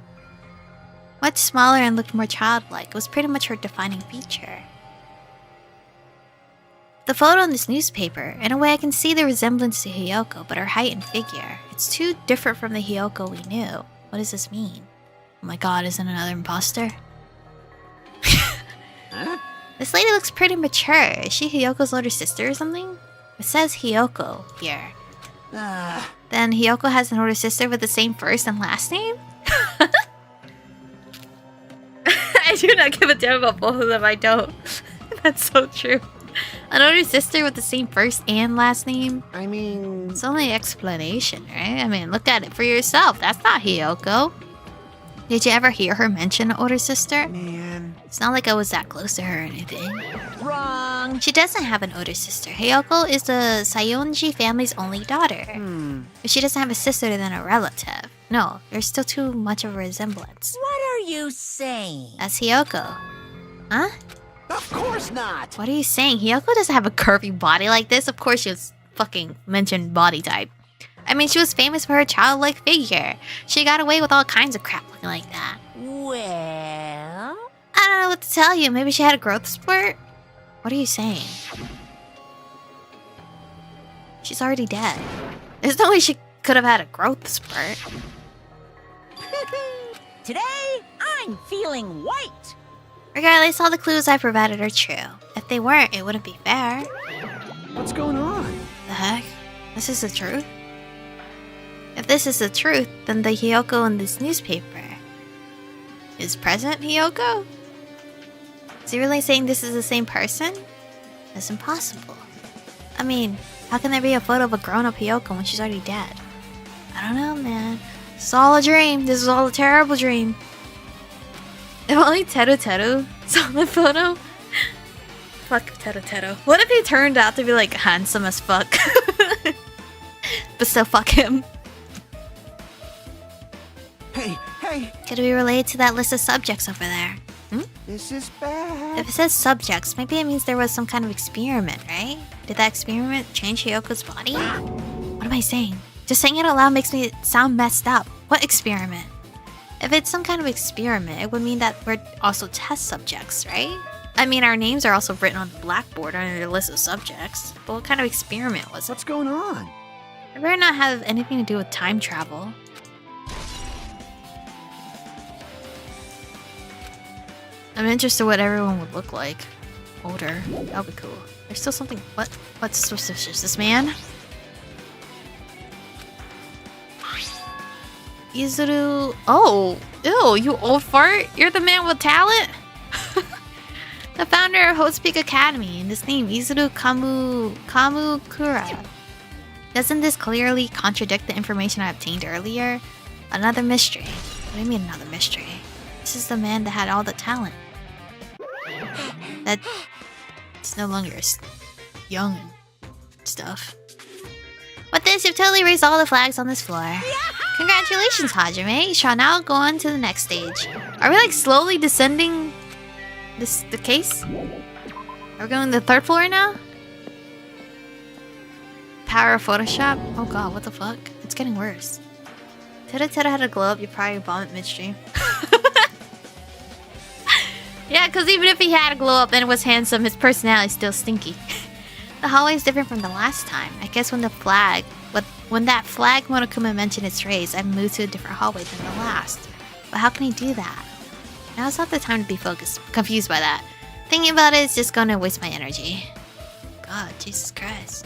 Much smaller and looked more childlike. It was pretty much her defining feature. The photo in this newspaper, in a way I can see the resemblance to Hyoko, but her height and figure. It's too different from the Hyoko we knew. What does this mean? Oh my god, isn't another imposter? Huh? This lady looks pretty mature. Is she Hyoko's older sister or something? It says Hyoko here. Then Hyoko has an older sister with the same first and last name? I do not give a damn about both of them, I don't. That's so true. An older sister with the same first and last name? I mean... It's only explanation, right? I mean, look at it for yourself. That's not Hyoko. Did you ever hear her mention an older sister? Man... It's not like I was that close to her or anything. Wrong. She doesn't have an older sister. Hyoko is the Sayonji family's only daughter. But she doesn't have a sister than a relative. No, there's still too much of a resemblance. What are you saying? That's Hyoko. Huh? Of course not! What are you saying? Hyoko doesn't have a curvy body like this. Of course she was fucking mentioned body type. I mean, she was famous for her childlike figure. She got away with all kinds of crap looking like that. Well... I don't know what to tell you. Maybe she had a growth spurt? What are you saying? She's already dead. There's no way she could have had a growth spurt. Today, I'm feeling white. Regardless, all the clues I provided are true. If they weren't, it wouldn't be fair. What's going on? The heck? This is the truth? If this is the truth, then the Hyoko in this newspaper is present Hyoko? Is he really saying this is the same person? That's impossible. I mean, how can there be a photo of a grown-up Hyoko when she's already dead? I don't know, man. It's all a dream. This is all a terrible dream. If only Teru saw the photo. Fuck Teru. What if he turned out to be like handsome as fuck? But still fuck him. Hey! Could it be related to that list of subjects over there? This is bad. If it says subjects, maybe it means there was some kind of experiment, right? Did that experiment change Hyoko's body? What am I saying? Just saying it out loud makes me sound messed up. What experiment? If it's some kind of experiment, it would mean that we're also test subjects, right? I mean, our names are also written on the blackboard under the list of subjects. But what kind of experiment was it? What's going on? It better not have anything to do with time travel. I'm interested in what everyone would look like. Older. That would be cool. There's still something... What's suspicious? This man? Izuru... Oh! Ew, you old fart? You're the man with talent? The founder of Host Peak Academy, and his name, Izuru Kamukura. Doesn't this clearly contradict the information I obtained earlier? Another mystery. What do you mean another mystery? This is the man that had all the talent. That... It's no longer young and stuff. With this, you've totally raised all the flags on this floor. Congratulations, Hajime. You shall now go on to the next stage. Are we like slowly descending the case? Are we going to the third floor now? Power of Photoshop? Oh god, what the fuck? It's getting worse. Teru had a glow up, you probably vomit midstream. Yeah, because even if he had a glow up and was handsome, his personality is still stinky. The hallway is different from the last time. I guess when that flag Monokuma mentioned its rays, I moved to a different hallway than the last. But how can he do that? Now's not the time to be confused by that. Thinking about it is just gonna waste my energy. God, Jesus Christ.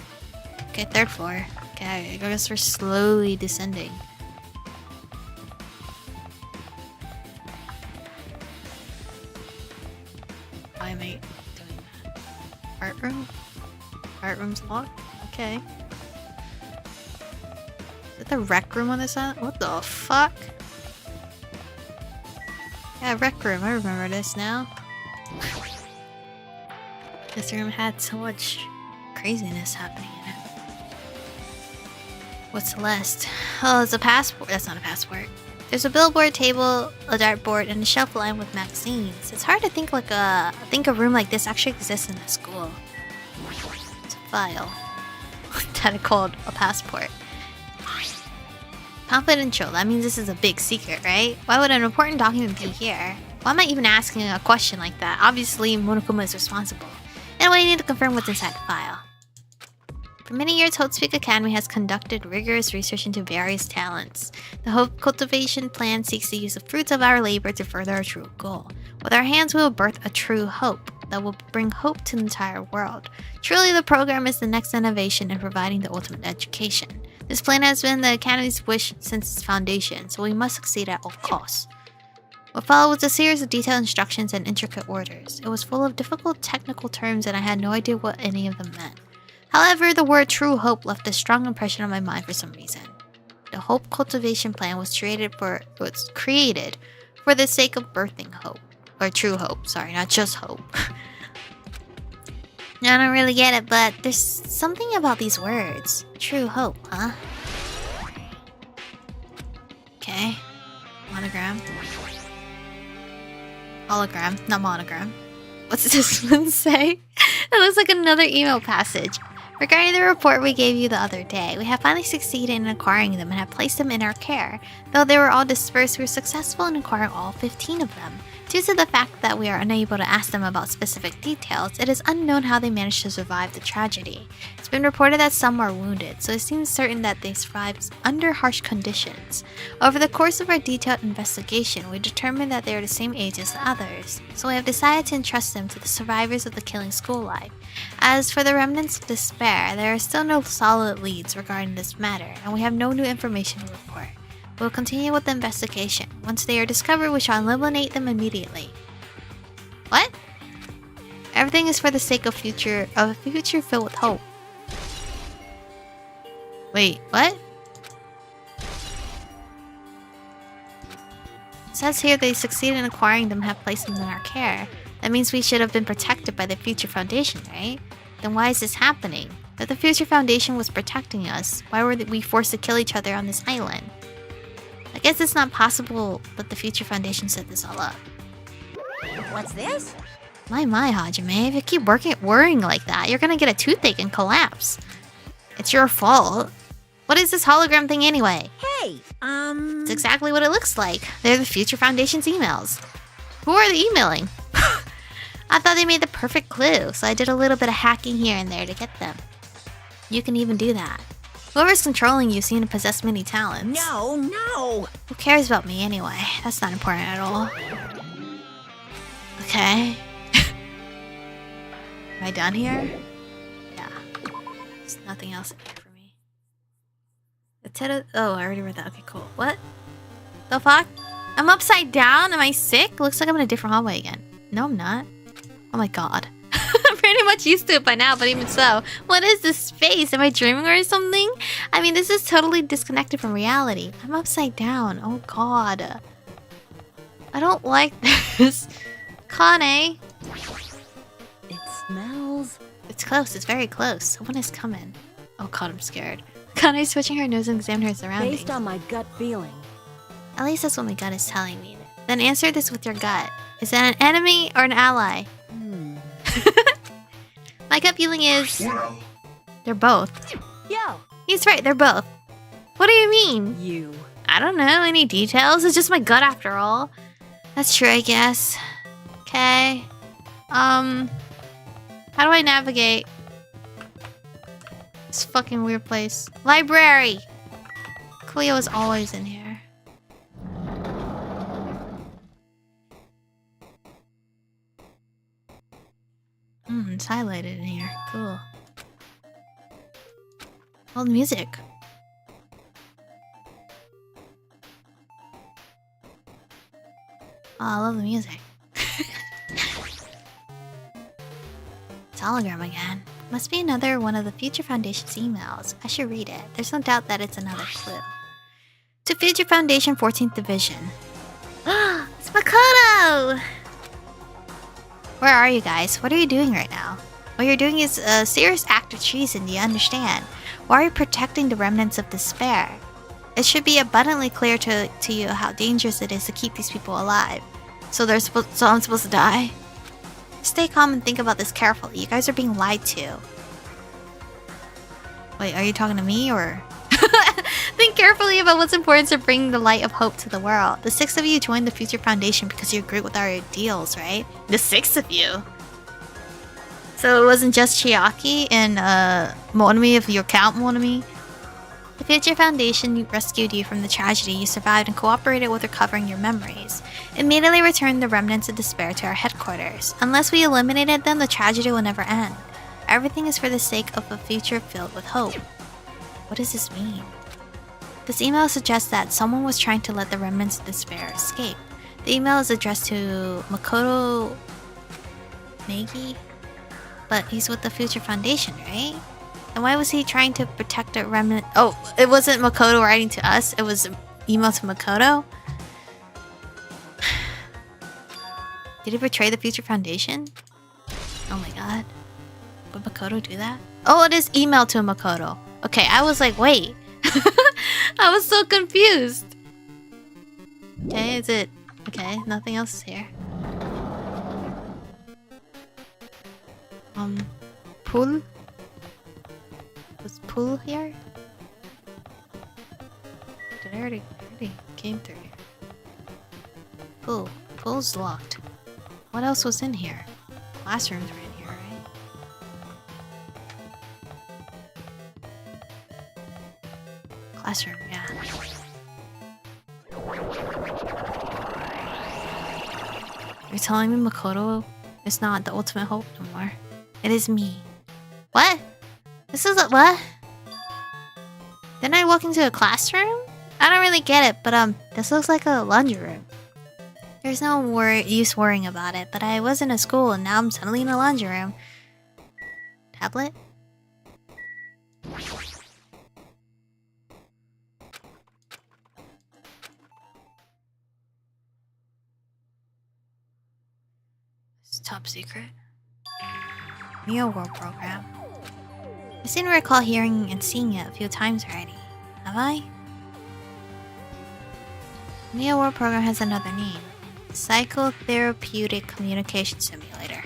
Okay, third floor. Okay, I guess we're slowly descending. Why am I doing that? Art room? Art room's locked? Okay. The The rec room on this island? What the fuck? Yeah, rec room. I remember this now. This room had so much craziness happening in it. What's Celeste? Oh, it's a passport. That's not a passport. There's a billboard table, a dartboard, and a shelf lined with magazines. It's hard to think a room like this actually exists in a school. It's a file. That I called a passport. Confidential. That means this is a big secret, right? Why would an important document be here? Why am I even asking a question like that? Obviously, Monokuma is responsible. Anyway, I need to confirm what's inside the file. For many years, Hope Speak Academy has conducted rigorous research into various talents. The Hope Cultivation Plan seeks to use the fruits of our labor to further our true goal. With our hands, we will birth a true hope that will bring hope to the entire world. Truly, the program is the next innovation in providing the ultimate education. This plan has been the Academy's wish since its foundation, so we must succeed at all costs. What followed was a series of detailed instructions and intricate orders. It was full of difficult technical terms and I had no idea what any of them meant. However, the word true hope left a strong impression on my mind for some reason. The Hope Cultivation Plan was created for the sake of birthing hope. Or true hope, sorry, not just hope. I don't really get it, but there's something about these words. True hope, huh? Okay. Monogram. Hologram, not monogram. What's this one say? It looks like another email passage. Regarding the report we gave you the other day, we have finally succeeded in acquiring them and have placed them in our care. Though they were all dispersed, we were successful in acquiring all 15 of them. Due to the fact that we are unable to ask them about specific details, it is unknown how they managed to survive the tragedy. It's been reported that some are wounded, so it seems certain that they survived under harsh conditions. Over the course of our detailed investigation, we determined that they are the same age as the others, so we have decided to entrust them to the survivors of the killing school life. As for the remnants of despair, there are still no solid leads regarding this matter, and we have no new information to report. We'll continue with the investigation. Once they are discovered, we shall eliminate them immediately. What? Everything is for the sake of a future filled with hope. Wait, what? It says here they succeeded in acquiring them and have placed them in our care. That means we should have been protected by the Future Foundation, right? Then why is this happening? If the Future Foundation was protecting us, why were we forced to kill each other on this island? I guess it's not possible that the Future Foundation set this all up. What's this? My, Hajime, if you keep worrying like that, you're gonna get a toothache and collapse. It's your fault. What is this hologram thing anyway? Hey, It's exactly what it looks like. They're the Future Foundation's emails. Who are they emailing? I thought they made the perfect clue, so I did a little bit of hacking here and there to get them. You can even do that. Whoever's controlling you seem to possess many talents. No. Who cares about me anyway? That's not important at all. Okay. Am I done here? Yeah. There's nothing else in here for me. Oh, I already read that. Okay, cool. What? The fuck? I'm upside down? Am I sick? Looks like I'm in a different hallway again. No, I'm not. Oh my god. I'm pretty much used to it by now, but even so. What is this space? Am I dreaming or something? I mean, this is totally disconnected from reality. I'm upside down. Oh god. I don't like this. Kane. It smells. It's close. It's very close. Someone is coming. Oh god, I'm scared. Kane's switching her nose and examining her surroundings. Based on my gut feeling. At least that's what my gut is telling me. Then answer this with your gut. Is that an enemy or an ally? My gut feeling is... they're both. Yo. He's right, they're both. What do you mean? You. I don't know, any details? It's just my gut after all. That's true, I guess. Okay. How do I navigate? This fucking weird place. Library! Cleo is always in here. It's highlighted in here. Cool. Oh, the music. Oh, I love the music. It's hologram again. Must be another one of the Future Foundation's emails. I should read it. There's no doubt that it's another clue. To Future Foundation 14th Division. It's Makoto! Where are you guys? What are you doing right now? What you're doing is a serious act of treason, do you understand? Why are you protecting the remnants of despair? It should be abundantly clear to you how dangerous it is to keep these people alive. So I'm supposed to die? Stay calm and think about this carefully. You guys are being lied to. Wait, are you talking to me or... Think carefully about what's important to bring the light of hope to the world. The 6 of you joined the Future Foundation because you agree with our ideals, right? The 6 of you? So it wasn't just Chiaki and Monami of your count, Monami? The Future Foundation rescued you from the tragedy. You survived and cooperated with recovering your memories. Immediately returned the remnants of despair to our headquarters. Unless we eliminated them, the tragedy will never end. Everything is for the sake of a future filled with hope. What does this mean? This email suggests that someone was trying to let the remnants of despair escape. The email is addressed to Makoto Nagi, but he's with the Future Foundation, right? And why was he trying to protect a remnant? Oh, it wasn't Makoto writing to us, it was an email to Makoto? Did he betray the Future Foundation? Oh my god. Would Makoto do that? Oh, it is email to Makoto. Okay, I was like, wait. I was so confused. Okay, is it... Okay, nothing else is here. Pool? Was pool here? Did I already came through here? Pool. Pool's locked. What else was in here? Classrooms were in here, right? Classroom, yeah. You're telling me Makoto is not the ultimate hope no more? It is me. What? This is a what? Didn't I walk into a classroom? I don't really get it, but this looks like a laundry room. There's no use worrying about it, but I was in a school and now I'm suddenly in a laundry room. Tablet? It's top secret. Neo World program. I seem to recall hearing and seeing it a few times already. Have I? Neo World program has another name. Psychotherapeutic Communication Simulator.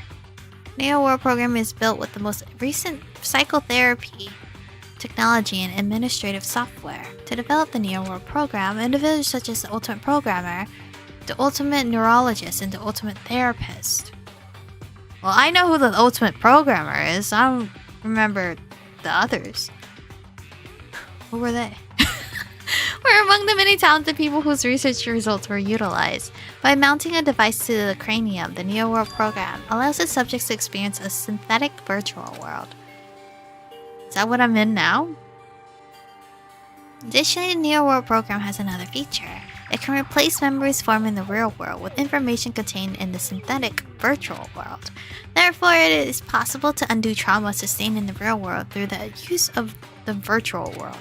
Neo World program is built with the most recent psychotherapy technology and administrative software. To develop the Neo World program, individuals such as the Ultimate Programmer, the Ultimate Neurologist, and the Ultimate Therapist. Well, I know who the Ultimate Programmer is. I don't remember the others. Who were they? We're among the many talented people whose research results were utilized. By mounting a device to the cranium, the Neo World program allows its subjects to experience a synthetic virtual world. Is that what I'm in now? Additionally, the Neo World program has another feature. It can replace memories formed in the real world with information contained in the synthetic virtual world. Therefore, it is possible to undo trauma sustained in the real world through the use of the virtual world.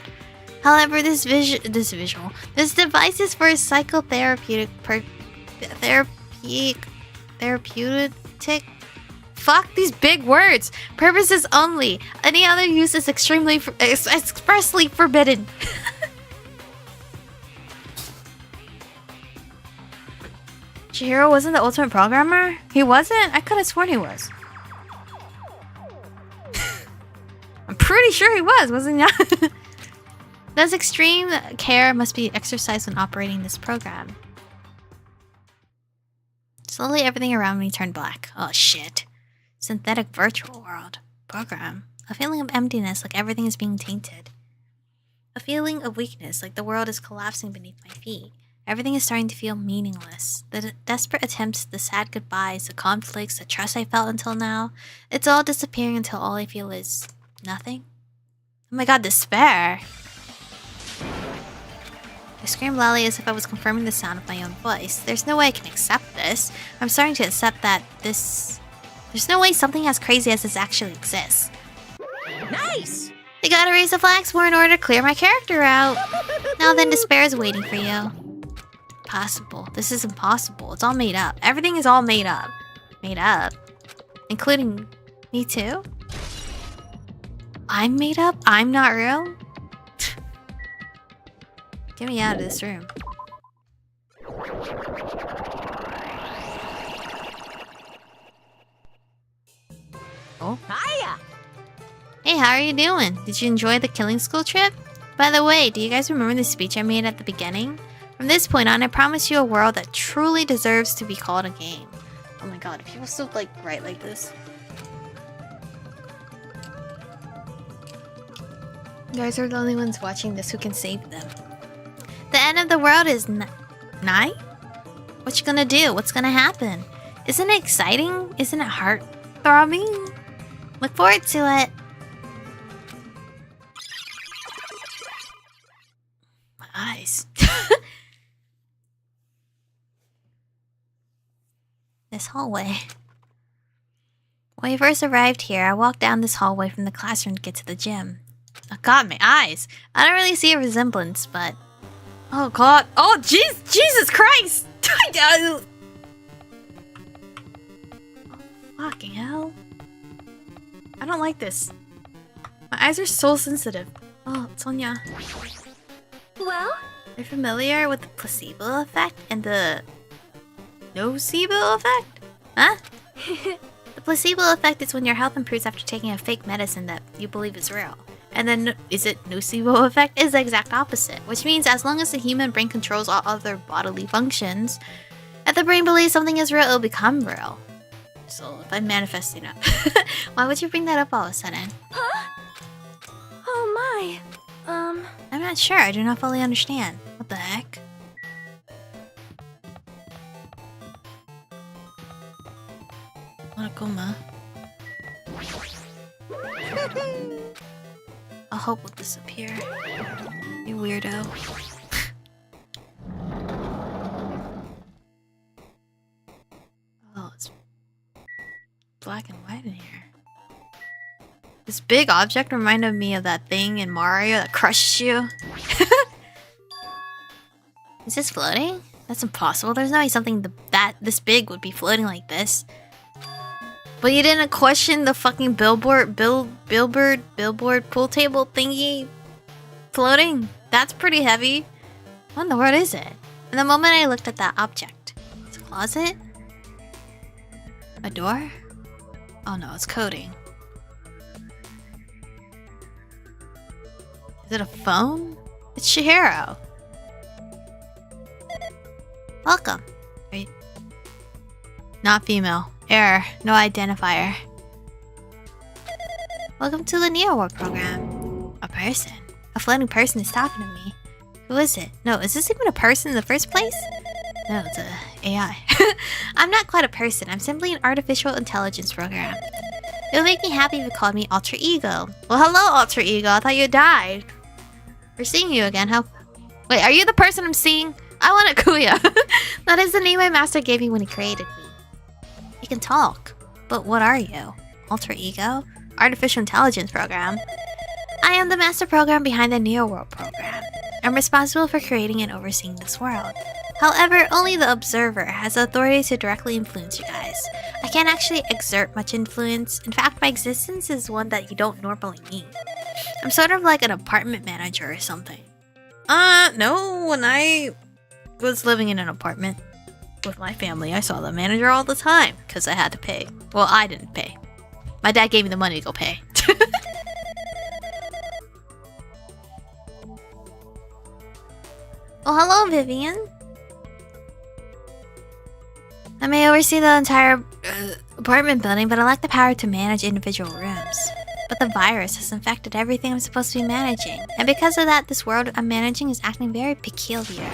However, this device is for psychotherapeutic therapeutic. Fuck these big words. Purposes only. Any other use is expressly forbidden. Chihiro wasn't the ultimate programmer? He wasn't? I could have sworn he was. I'm pretty sure he was, wasn't he? Thus, extreme care must be exercised when operating this program. Slowly, everything around me turned black. Oh shit. Synthetic virtual world. Program. A feeling of emptiness, like everything is being tainted. A feeling of weakness, like the world is collapsing beneath my feet. Everything is starting to feel meaningless. The desperate attempts, the sad goodbyes, the conflicts, the trust I felt until now. It's all disappearing until all I feel is nothing. Oh my god, despair! I screamed loudly as if I was confirming the sound of my own voice. There's no way I can accept this. I'm starting to accept that this... There's no way something as crazy as this actually exists. Nice! You gotta raise the flags more in order to clear my character out. Now then, despair is waiting for you. Possible. This is impossible. It's all made up. Everything is all made up. Made up. Including me too? I'm made up? I'm not real? Get me out of this room. Oh. Hiya! Hey, how are you doing? Did you enjoy the killing school trip? By the way, do you guys remember the speech I made at the beginning? From this point on, I promise you a world that truly deserves to be called a game. Oh my god, people still like write like this. You guys are the only ones watching this who can save them. The end of the world is nigh? What you gonna do? What's gonna happen? Isn't it exciting? Isn't it heart-throbbing? Look forward to it. My eyes. This hallway. When we first arrived here, I walked down this hallway from the classroom to get to the gym. Oh god, my eyes. I don't really see a resemblance, but... Oh god. Oh, Jesus Christ! Oh, fucking hell. I don't like this. My eyes are so sensitive. Oh, Sonia. Well? Are you familiar with the placebo effect and the nocebo effect? Huh? The placebo effect is when your health improves after taking a fake medicine that you believe is real. And then, is it nocebo effect? Is the exact opposite. Which means as long as the human brain controls all other bodily functions, if the brain believes something is real, it'll become real. So, if I'm manifesting up. Why would you bring that up all of a sudden? Huh? Oh my. I'm not sure. I do not fully understand. What the heck? Monokuma. A hope will disappear. You weirdo. Oh, it's black and white in here. This big object reminded me of that thing in Mario that crushes you. Is this floating? That's impossible. There's no way something that this big would be floating like this. But you didn't question the fucking billboard pool table thingy floating? That's pretty heavy. What in the world is it? And the moment I looked at that object, it's a closet? A door? Oh no, it's coding. Is it a phone? It's Chihiro. Welcome. Wait. Not female. Error. No identifier. Welcome to the Neo World program. A person. A floating person is talking to me. Who is it? No, is this even a person in the first place? No, it's a AI. I'm not quite a person. I'm simply an artificial intelligence program. It would make me happy if you called me Alter Ego. Well, hello, Alter Ego. I thought you died. We're seeing you again. How? Wait, are you the person I'm seeing? I want a Kuya. That is the name my master gave me when he created me. You can talk. But what are you? Alter Ego? Artificial Intelligence Program? I am the master program behind the Neo World program. I'm responsible for creating and overseeing this world. However, only the observer has the authority to directly influence you guys. I can't actually exert much influence. In fact, my existence is one that you don't normally meet. I'm sort of like an apartment manager or something. No, when I was living in an apartment with my family, I saw the manager all the time because I had to pay. Well, I didn't pay. My dad gave me the money to go pay. Well, hello, Vivian. I may oversee the entire apartment building, but I lack the power to manage individual rooms. But the virus has infected everything I'm supposed to be managing. And because of that, this world I'm managing is acting very peculiar.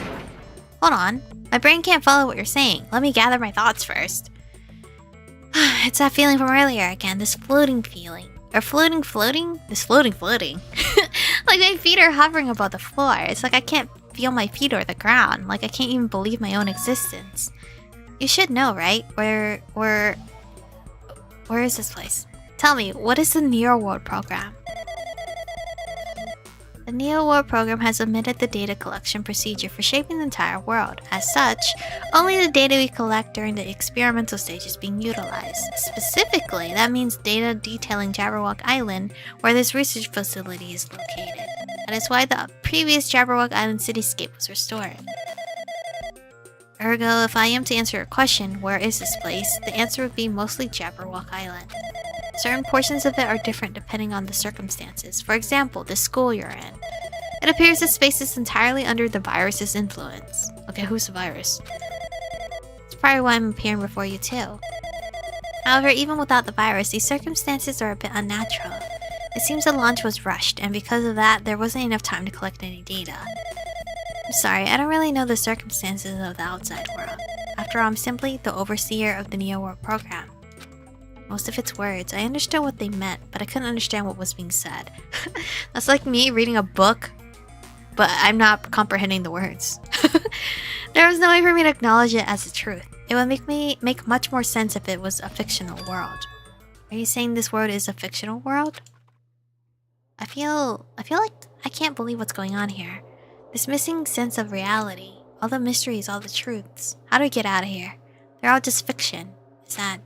Hold on. My brain can't follow what you're saying. Let me gather my thoughts first. It's that feeling from earlier again. This floating feeling. Or floating? This floating. Like my feet are hovering above the floor. It's like I can't feel my feet or the ground. Like I can't even believe my own existence. You should know, right? Where is this place? Tell me, what is the Neo World program? The Neo-World program has omitted the data collection procedure for shaping the entire world. As such, only the data we collect during the experimental stage is being utilized. Specifically, that means data detailing Jabberwock Island, where this research facility is located. That is why the previous Jabberwock Island cityscape was restored. Ergo, if I am to answer your question, where is this place, the answer would be mostly Jabberwock Island. Certain portions of it are different depending on the circumstances. For example, the school you're in. It appears this space is entirely under the virus's influence. Okay, who's the virus? It's probably why I'm appearing before you too. However, even without the virus, these circumstances are a bit unnatural. It seems the launch was rushed, and because of that, there wasn't enough time to collect any data. I'm sorry, I don't really know the circumstances of the outside world. After all, I'm simply the overseer of the Neo-World program. Most of its words, I understood what they meant, but I couldn't understand what was being said. That's like me reading a book, but I'm not comprehending the words. There was no way for me to acknowledge it as the truth. It would make much more sense if it was a fictional world. Are you saying this world is a fictional world? I feel like I can't believe what's going on here. This missing sense of reality, all the mysteries, all the truths. How do we get out of here? They're all just fiction. Is that...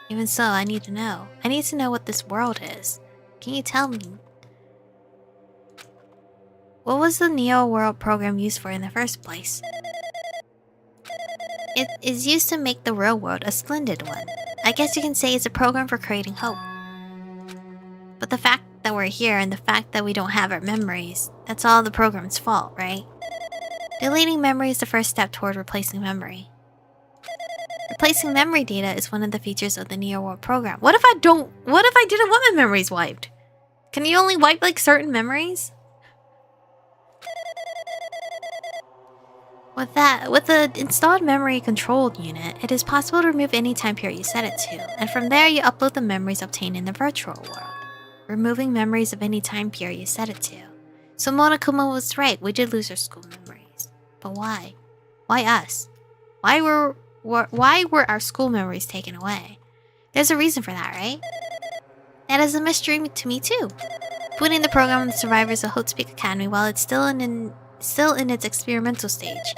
Even so, I need to know. I need to know what this world is. Can you tell me? What was the Neo-World program used for in the first place? It is used to make the real world a splendid one. I guess you can say it's a program for creating hope. But the fact that we're here and the fact that we don't have our memories, that's all the program's fault, right? Deleting memory is the first step toward replacing memory. Replacing memory data is one of the features of the Neo-World program. What if I didn't want my memories wiped? Can you only wipe like certain memories? With the installed memory control unit, it is possible to remove any time period you set it to, and from there you upload the memories obtained in the virtual world, removing memories of any time period you set it to. So Monokuma was right, we did lose our school memories. But why? Why us? Why were our school memories taken away? There's a reason for that, right? That is a mystery to me too. Putting the program on the survivors of Hotspeak Academy while it's still in its experimental stage.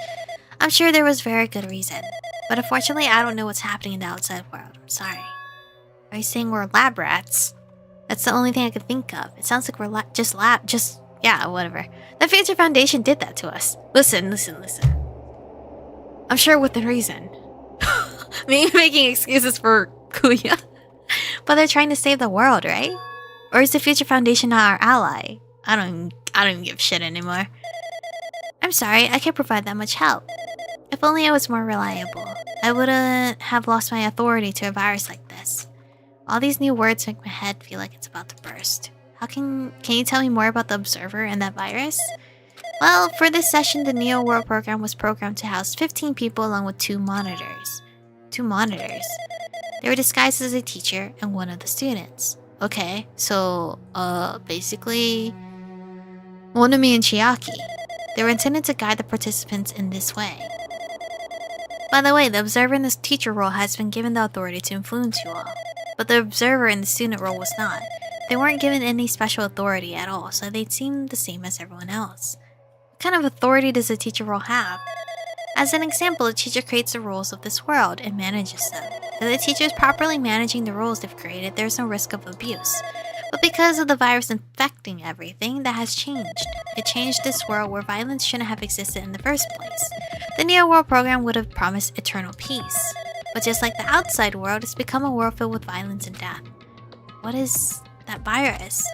I'm sure there was very good reason. But unfortunately, I don't know what's happening in the outside world. I'm sorry. Are you saying we're lab rats? That's the only thing I could think of. It sounds like we're yeah, whatever. The Future Foundation did that to us. Listen. I'm sure within reason. Me making excuses for Kuya. But they're trying to save the world, right? Or is the Future Foundation not our ally? I don't even give a shit anymore. I'm sorry, I can't provide that much help. If only I was more reliable, I wouldn't have lost my authority to a virus like this. All these new words make my head feel like it's about to burst. Can you tell me more about the Observer and that virus? Well, for this session, the Neo-World program was programmed to house 15 people along with 2 monitors. 2 monitors. They were disguised as a teacher and one of the students. Okay, so, basically... Monami and Chiaki. They were intended to guide the participants in this way. By the way, the Observer in the teacher role has been given the authority to influence you all. But the Observer in the student role was not. They weren't given any special authority at all, so they seemed the same as everyone else. What kind of authority does the teacher role have? As an example, a teacher creates the rules of this world and manages them. If the teacher is properly managing the rules they've created, there's no risk of abuse. But because of the virus infecting everything, that has changed. It changed this world where violence shouldn't have existed in the first place. The Neo-World program would have promised eternal peace. But just like the outside world, it's become a world filled with violence and death. What is that virus?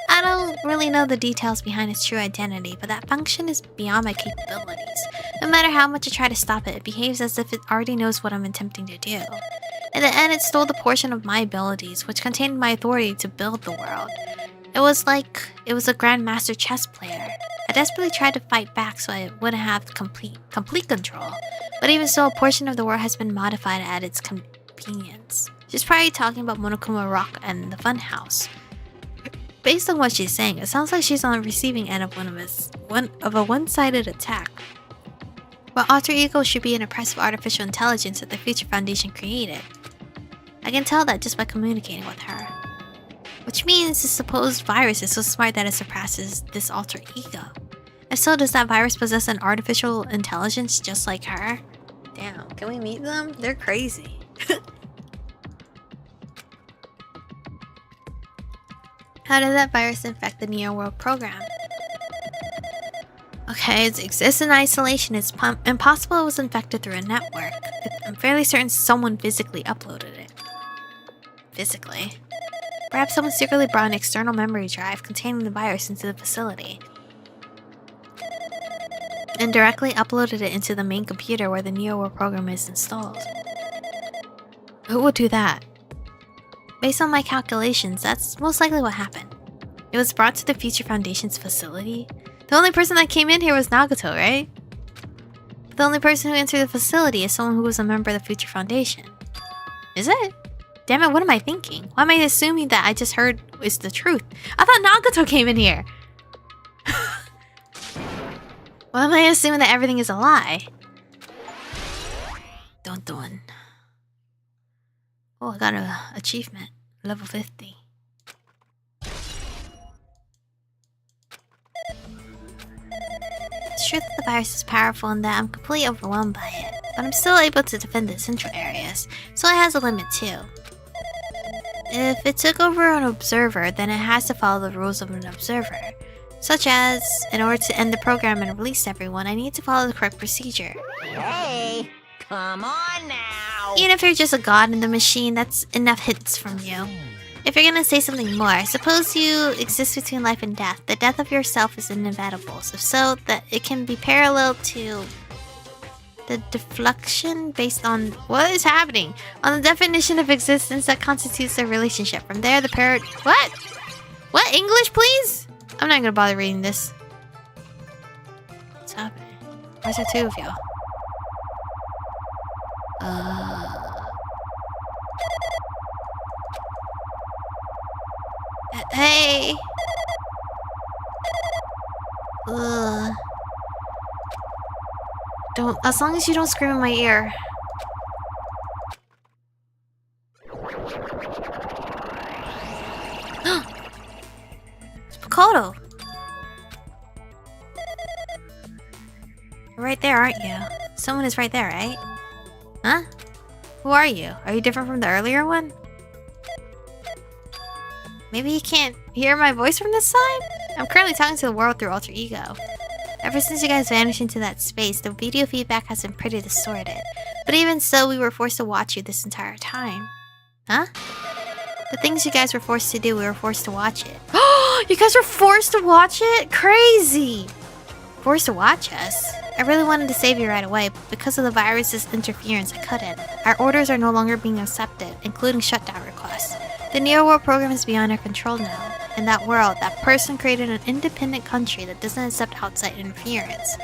I don't really know the details behind its true identity, but that function is beyond my capabilities. No matter how much I try to stop it, it behaves as if it already knows what I'm attempting to do. In the end, it stole the portion of my abilities, which contained my authority to build the world. It was like it was a grandmaster chess player. I desperately tried to fight back so I wouldn't have complete control. But even so, a portion of the world has been modified at its convenience. She's probably talking about Monokuma Rock and the Funhouse. Based on what she's saying, it sounds like she's on the receiving end of a one-sided attack. While Alter Ego should be an oppressive artificial intelligence that the Future Foundation created. I can tell that just by communicating with her. Which means the supposed virus is so smart that it surpasses this alter ego. If so, does that virus possess an artificial intelligence just like her? Damn, can we meet them? They're crazy. How did that virus infect the Neo World program? Okay, it exists in isolation. It's impossible it was infected through a network. I'm fairly certain someone physically uploaded it. Physically? Perhaps someone secretly brought an external memory drive containing the virus into the facility and directly uploaded it into the main computer where the Neo World program is installed. Who would do that? Based on my calculations, that's most likely what happened. It was brought to the Future Foundation's facility. The only person that came in here was Nagato, right? The only person who entered the facility is someone who was a member of the Future Foundation. Is it? Damn it, what am I thinking? Why am I assuming that I just heard is the truth? I thought Nagato came in here! Why am I assuming that everything is a lie? Dun dun. Oh, I got an achievement. Level 50. It's true that the virus is powerful and that I'm completely overwhelmed by it, but I'm still able to defend the central areas, so it has a limit too. If it took over an observer, then it has to follow the rules of an observer. Such as, in order to end the program and release everyone, I need to follow the correct procedure. Hey, come on now! Even if you're just a god in the machine, that's enough hints from you. If you're gonna say something more, suppose you exist between life and death. The death of yourself is inevitable. If so, that it can be parallel to the deflection based on what is happening on the definition of existence that constitutes their relationship. From there, the parrot. What English, please? I'm not gonna bother reading this. What's happening? Where's the two of you? Hey. Don't. As long as you don't scream in my ear. It's Makoto. You're right there, aren't you? Someone is right there, right? Huh? Who are you? Are you different from the earlier one? Maybe you can't hear my voice from this side? I'm currently talking to the world through alter ego. Ever since you guys vanished into that space, the video feedback has been pretty distorted. But even so, we were forced to watch you this entire time. Huh? The things you guys were forced to do, we were forced to watch it. Oh, you guys were forced to watch it? Crazy! Forced to watch us? I really wanted to save you right away, but because of the virus's interference, I couldn't. Our orders are no longer being accepted, including shutdown requests. The Neo World program is beyond our control now. In that world, that person created an independent country that doesn't accept outside interference.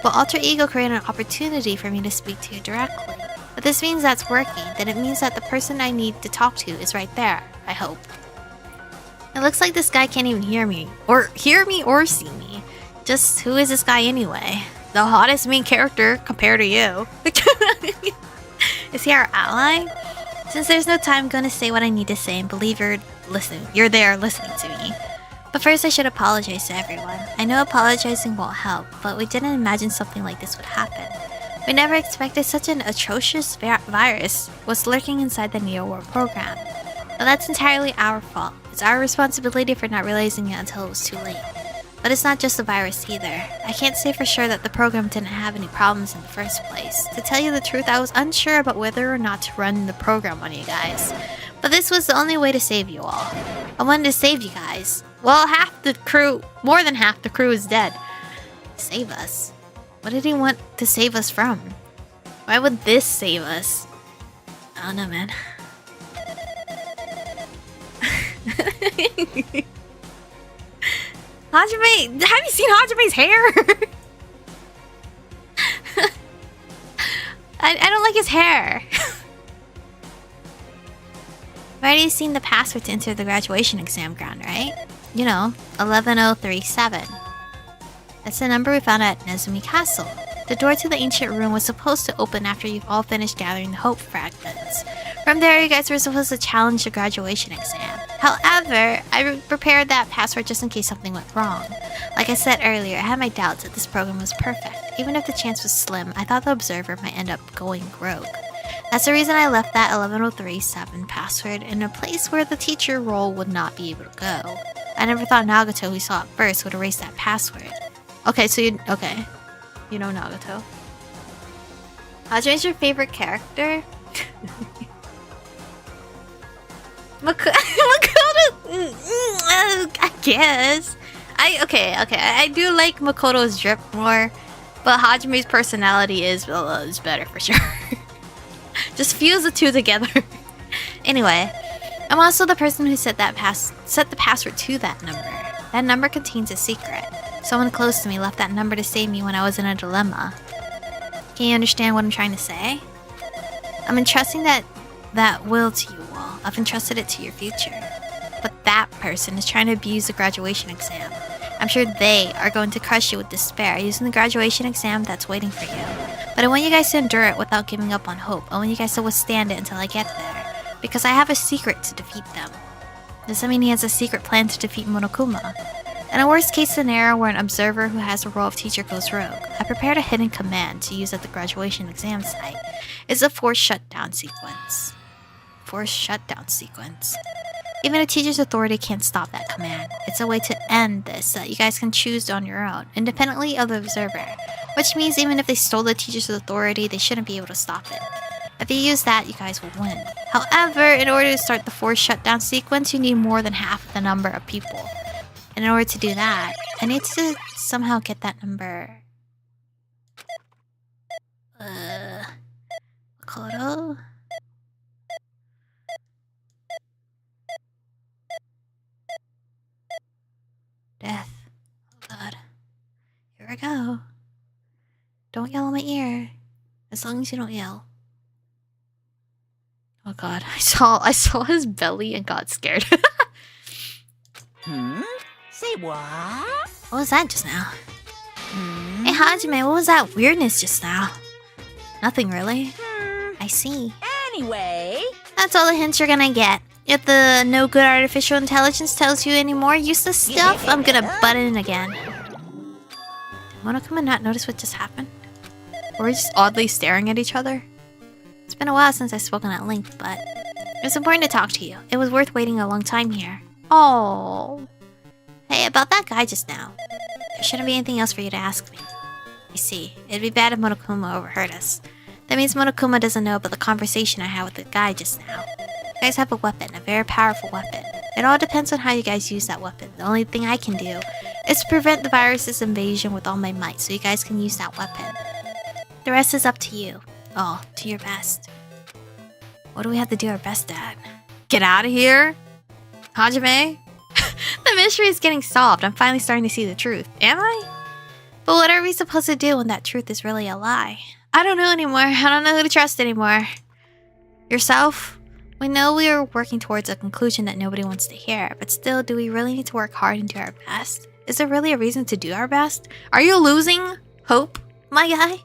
But Alter Ego created an opportunity for me to speak to you directly. But this means that's working, then it means that the person I need to talk to is right there, I hope. It looks like this guy can't even hear me or see me. Just who is this guy anyway? The hottest main character compared to you. Is he our ally? Since there's no time, I'm gonna say what I need to say and believe you're there listening to me. But first I should apologize to everyone. I know apologizing won't help, but we didn't imagine something like this would happen. We never expected such an atrocious virus was lurking inside the Neo World program. But that's entirely our fault. It's our responsibility for not realizing it until it was too late. But it's not just the virus either. I can't say for sure that the program didn't have any problems in the first place. To tell you the truth, I was unsure about whether or not to run the program on you guys. But this was the only way to save you all. I wanted to save you guys. Well, more than half the crew is dead. Save us? What did he want to save us from? Why would this save us? I don't know, man. Hajime, have you seen Hajime's hair? I don't like his hair. I've already seen the password to enter the graduation exam ground, right? You know, 11037. That's the number we found at Nezumi Castle. The door to the ancient room was supposed to open after you've all finished gathering the hope fragments. From there, you guys were supposed to challenge the graduation exam. However, I prepared that password just in case something went wrong. Like I said earlier, I had my doubts that this program was perfect. Even if the chance was slim, I thought the observer might end up going rogue. That's the reason I left that 11037 password in a place where the teacher role would not be able to go. I never thought Nagato, who saw it first, would erase that password. Okay, so you know Nagato. Hajime's your favorite character? Makoto, I guess. I do like Makoto's drip more, but Hajime's personality is better for sure. Just fuse the two together. Anyway, I'm also the person who set the password to that number. That number contains a secret. Someone close to me left that number to save me when I was in a dilemma. Can you understand what I'm trying to say? I'm entrusting that will to you all. I've entrusted it to your future. But that person is trying to abuse the graduation exam. I'm sure they are going to crush you with despair using the graduation exam that's waiting for you. But I want you guys to endure it without giving up on hope. I want you guys to withstand it until I get there. Because I have a secret to defeat them. Does that mean he has a secret plan to defeat Monokuma? In a worst case scenario where an observer who has the role of teacher goes rogue, I prepared a hidden command to use at the graduation exam site. It's a forced shutdown sequence. Even a teacher's authority can't stop that command. It's a way to end this that you guys can choose on your own, independently of the observer. Which means even if they stole the teacher's authority, they shouldn't be able to stop it. If you use that, you guys will win. However, in order to start the forced shutdown sequence, you need more than half the number of people. And in order to do that, I need to somehow get that number. Makoto? Death. Oh god. Here I go. Don't yell in my ear. As long as you don't yell. Oh god, I saw his belly and got scared. Say what? What was that just now? Hey Hajime, what was that weirdness just now? Nothing really. I see. Anyway, That's all the hints you're gonna get. If the no good artificial intelligence tells you any more useless stuff, I'm gonna butt in again. Did Monokuma not notice what just happened? Or we just oddly staring at each other? It's been a while since I've spoken at length, but it was important to talk to you. It was worth waiting a long time here. Oh. Hey, about that guy just now. There shouldn't be anything else for you to ask me. You see, it'd be bad if Monokuma overheard us. That means Monokuma doesn't know about the conversation I had with the guy just now. You guys have a weapon, a very powerful weapon. It all depends on how you guys use that weapon. The only thing I can do is to prevent the virus's invasion with all my might so you guys can use that weapon. The rest is up to you. Oh, do your best. What do we have to do our best at? Get out of here? Hajime? The mystery is getting solved. I'm finally starting to see the truth. Am I? But what are we supposed to do when that truth is really a lie? I don't know anymore. I don't know who to trust anymore. Yourself? We know we are working towards a conclusion that nobody wants to hear, but still, do we really need to work hard and do our best? Is there really a reason to do our best? Are you losing hope, my guy?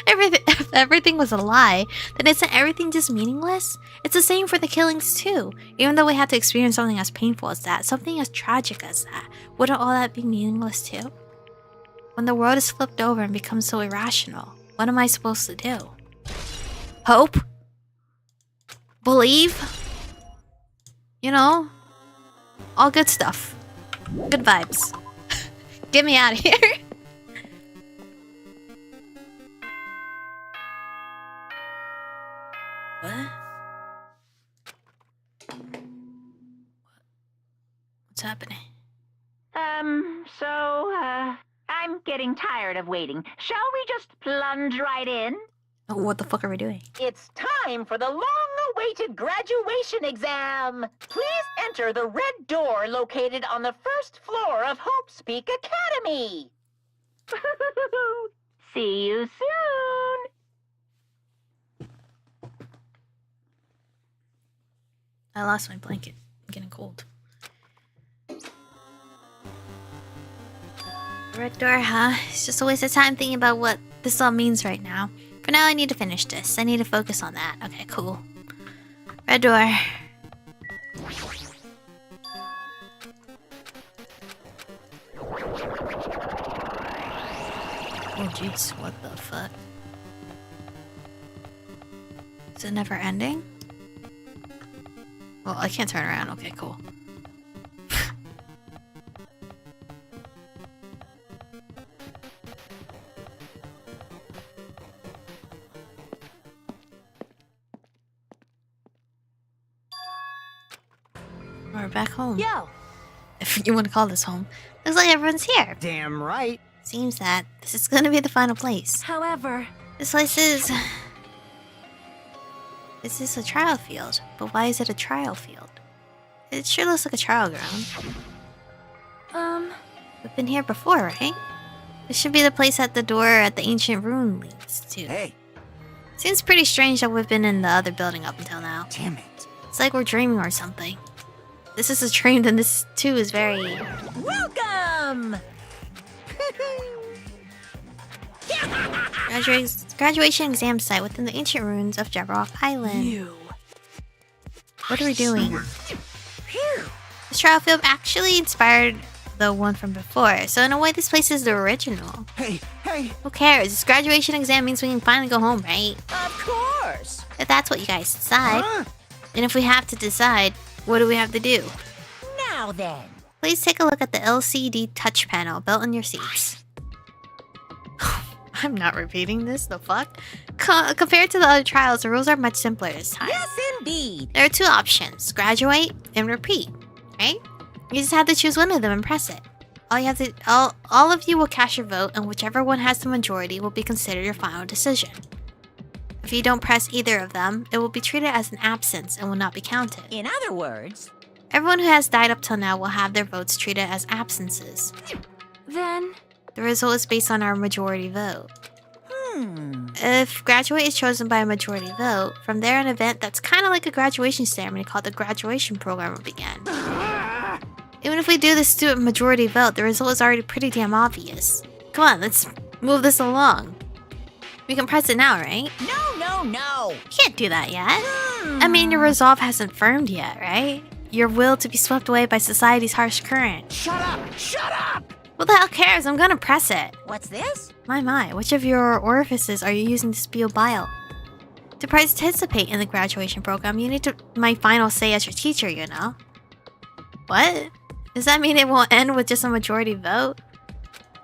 If everything was a lie, then isn't everything just meaningless? It's the same for the killings too. Even though we had to experience something as painful as that, something as tragic as that, wouldn't all that be meaningless too? When the world is flipped over and becomes so irrational, what am I supposed to do? Hope? Believe? You know? All good stuff. Good vibes. Get me out of here. What? What's happening? I'm getting tired of waiting. Shall we just plunge right in? Oh, what the fuck are we doing? It's time for the long-awaited graduation exam. Please enter the red door located on the first floor of Hope's Peak Academy. See you soon. I lost my blanket. I'm getting cold. Red door, huh? It's just a waste of time thinking about what this all means right now. For now, I need to finish this. I need to focus on that. Okay, cool. Red door. Oh jeez, what the fuck? Is it never ending? Well, I can't turn around. Okay, cool. We're back home. Yo! If you want to call this home. Looks like everyone's here. Damn right. Seems that this is gonna be the final place. However, This place is... This is a trial field. But why is it a trial field? It sure looks like a trial ground. We've been here before, right? This should be the place that the door at the ancient ruin leads to. Hey, Seems pretty strange that we've been in the other building up until now. damn it. It's like we're dreaming or something. This is a dream, then this too is very... welcome! Graduation exam site within the ancient ruins of Jabberwock Island. What are we doing? This trial field actually inspired the one from before, so in a way this place is the original. Hey, hey. Who cares? This graduation exam means we can finally go home, right? Of course! If that's what you guys decide. Huh? And if we have to decide, what do we have to do? Now then. Please take a look at the LCD touch panel built in your seats. I'm not repeating this, the fuck? Compared to the other trials, the rules are much simpler this time. Yes, indeed! There are two options, graduate and repeat, right? You just have to choose one of them and press it. All of you will cast your vote, and whichever one has the majority will be considered your final decision. If you don't press either of them, it will be treated as an absence and will not be counted. In other words, Everyone who has died up till now will have their votes treated as absences. then... The result is based on our majority vote. If graduate is chosen by a majority vote, from there an event that's kind of like a graduation ceremony called the graduation program will begin. Even if we do this to a majority vote, the result is already pretty damn obvious. Come on, let's move this along. We can press it now, right? No! You can't do that yet. I mean, your resolve hasn't firmed yet, right? Your will to be swept away by society's harsh current. Shut up! Shut up! What the hell cares? I'm gonna press it. What's this? My, which of your orifices are you using to spew bile? To participate in the graduation program, you need to my final say as your teacher, you know? What? Does that mean it won't end with just a majority vote?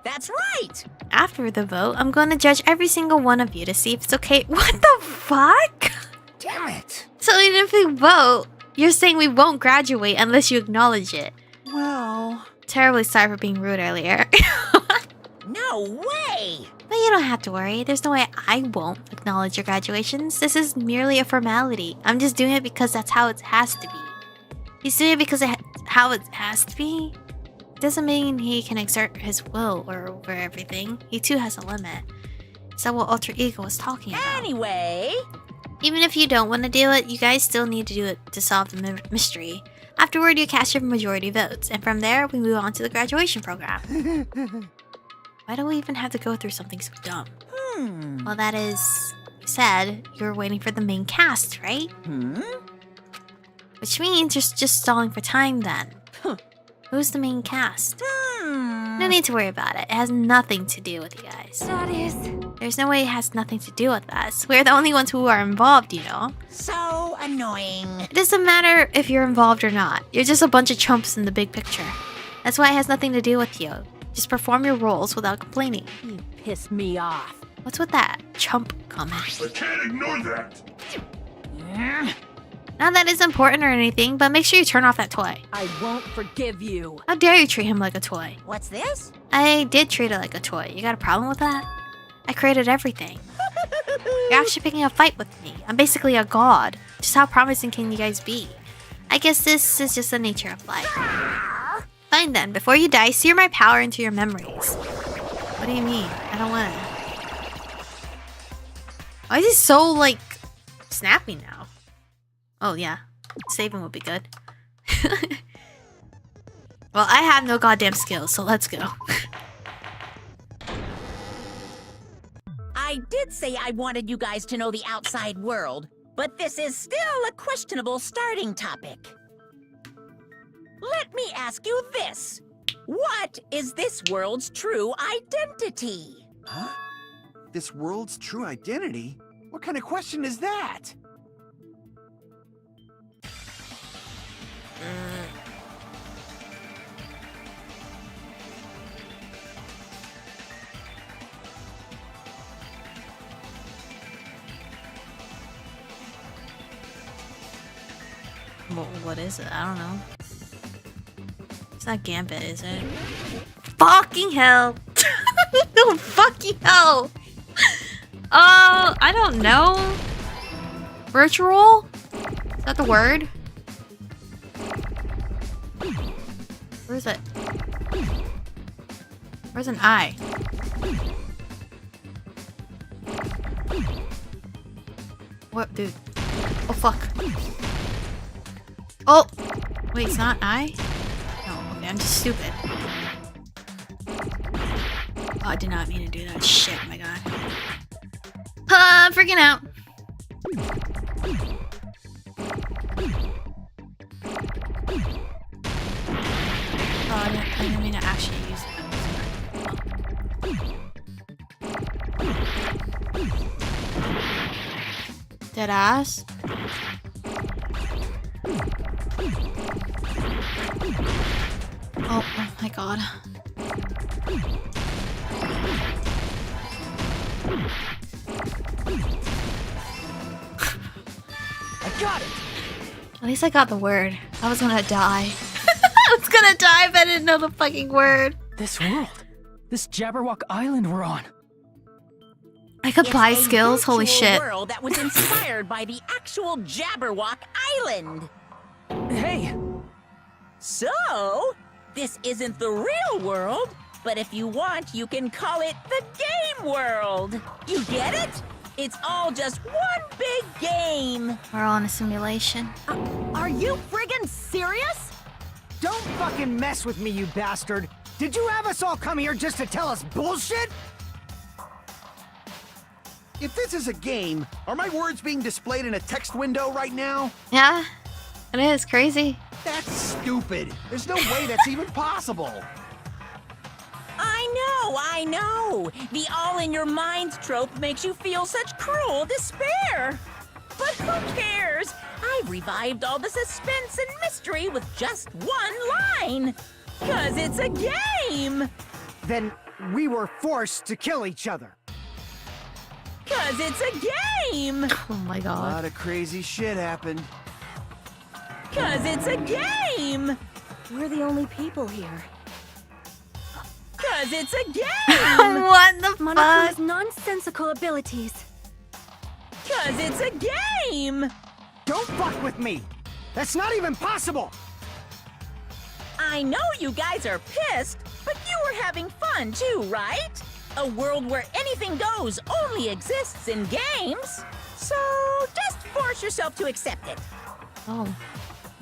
That's right! After the vote, I'm going to judge every single one of you to see if it's okay. What the fuck? Damn it. So even if we vote, you're saying we won't graduate unless you acknowledge it. Well... Terribly sorry for being rude earlier. No way! But you don't have to worry. There's no way I won't acknowledge your graduations. This is merely a formality. I'm just doing it because that's how it has to be. He's doing it because how it has to be? Doesn't mean he can exert his will over everything. He too has a limit. Is that what Alter Ego was talking about? Anyway... Even if you don't want to do it, you guys still need to do it to solve the mystery. Afterward, you cast your majority votes, and from there, we move on to the graduation program. Why do we even have to go through something so dumb? Well, that is... You said you're waiting for the main cast, right? Which means you're just stalling for time then. Who's the main cast? No need to worry about it. It has nothing to do with you guys. That is... There's no way it has nothing to do with us. We're the only ones who are involved, you know? so annoying. It doesn't matter if you're involved or not. You're just a bunch of chumps in the big picture. That's why it has nothing to do with you. Just perform your roles without complaining. You piss me off. What's with that chump comment? I can't ignore that. Not that it's important or anything, but make sure you turn off that toy. I won't forgive you. How dare you treat him like a toy? What's this? I did treat it like a toy. You got a problem with that? I created everything. You're actually picking a fight with me. I'm basically a god. Just how promising can you guys be? I guess this is just the nature of life. Fine then, before you die, sear my power into your memories. What do you mean? I don't wanna... Why is he so, like, snappy now? Oh, yeah. Saving would be good. Well, I have no goddamn skills, so let's go. I did say I wanted you guys to know the outside world, but this is still a questionable starting topic. Let me ask you this. What is this world's true identity? Huh? this world's true identity? What kind of question is that? What is it? I don't know. It's not Gambit, is it? Fucking hell! No, fucking hell! I don't know. Virtual? Is that the word? Where is it? Where's an I? What, dude? Oh, fuck. Oh! Wait, it's not I? No, okay, I'm just stupid. Oh, I did not mean to do that. Shit, my god. I'm freaking out. Oh, I didn't mean to actually use that. Dead ass? Oh my god. I got it! At least I got the word. I was gonna die. I was gonna die if I didn't know the fucking word. This world. This Jabberwock Island we're on. I could buy It's a skills, holy virtual shit. world that was inspired by the actual Jabberwock Island. Hey! So, this isn't the real world, but if you want, you can call it the game world. You get it? It's all just one big game. We're all in a simulation. Are you friggin' serious? Don't fucking mess with me, you bastard! Did you have us all come here just to tell us bullshit? If this is a game, are my words being displayed in a text window right now? Yeah, it is crazy. That's stupid. There's no way that's even possible. I know. The all in your minds trope makes you feel such cruel despair. But who cares? I've revived all the suspense and mystery with just one line. 'Cause it's a game. Then we were forced to kill each other. 'Cause it's a game. Oh my A god. lot of crazy shit happened. 'Cause it's a game. We're the only people here. 'Cause it's a game. What the Monokuma's fuck? nonsensical abilities. 'Cause it's a game. Don't fuck with me! That's not even possible! I know you guys are pissed, but you were having fun too, right? A world where anything goes only exists in games. So just force yourself to accept it. Oh.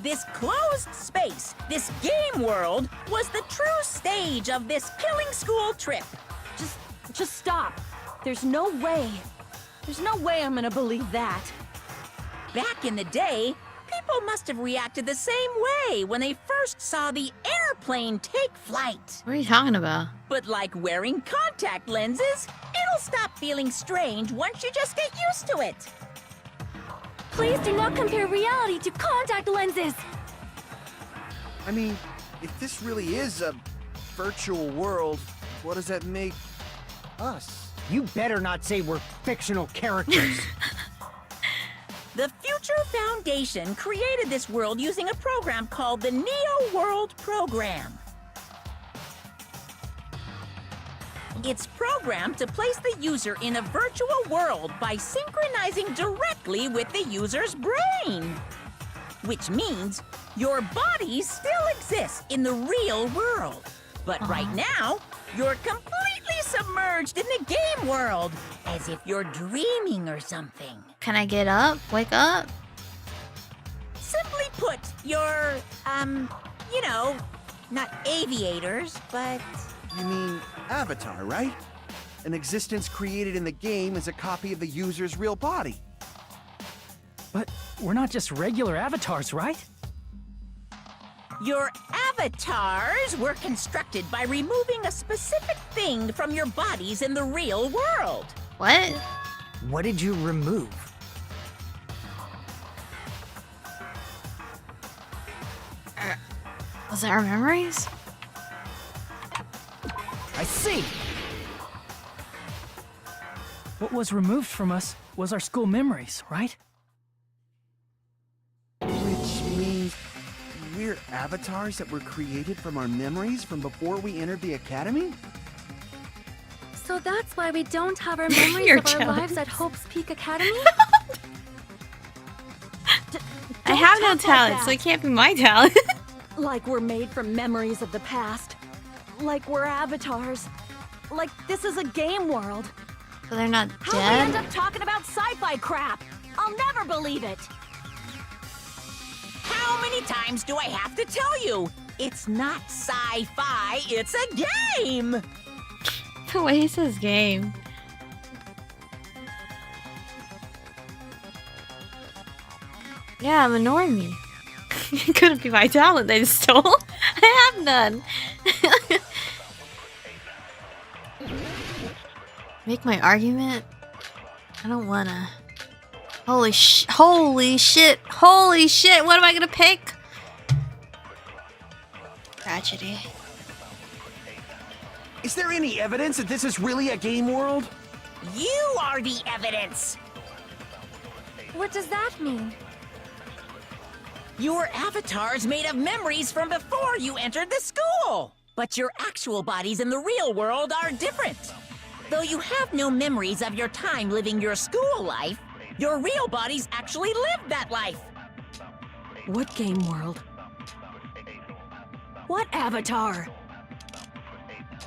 This closed space, this game world, was the true stage of this killing school trip. Just stop. There's no way. There's no way I'm gonna believe that. Back in the day, people must have reacted the same way when they first saw the airplane take flight. What are you talking about? But like wearing contact lenses, it'll stop feeling strange once you just get used to it. Please do not compare reality to contact lenses. I mean, if this really is a virtual world, what does that make us? You better not say we're fictional characters. The Future Foundation created this world using a program called the Neo World Program. It's programmed to place the user in a virtual world by synchronizing directly with the user's brain. Which means your body still exists in the real world. But right now, you're completely submerged in the game world, as if you're dreaming or something. Can I get up? Wake up? Simply put, you're, you know, not aviators, but... You mean Avatar, right? An existence created in the game is a copy of the user's real body. But we're not just regular avatars, right? Your avatars were constructed by removing a specific thing from your bodies in the real world. What? What did you remove? Was it our memories? I see. What was removed from us was our school memories, right? Which means we're avatars that were created from our memories from before we entered the academy? So that's why we don't have our memories You're of our jealous. lives at Hope's Peak Academy? I have no talk like talent, so that. it can't be my talent. Like we're made from memories of the past. Like we're avatars. Like this is a game world. So they're not How'd we end dead? up talking about sci-fi crap? I'll never believe it. How many times do I have to tell you? It's not sci-fi, it's a game! The way he says game. Yeah, I'm a normie. It couldn't be my talent they stole. I have none. Make my argument? I don't wanna. Holy shit, what am I gonna pick? Tragedy. Is there any evidence that this is really a game world? You are the evidence! What does that mean? Your avatar's made of memories from before you entered the school! But your actual bodies in the real world are different. Though you have no memories of your time living your school life, your real bodies actually lived that life. What game world? What avatar?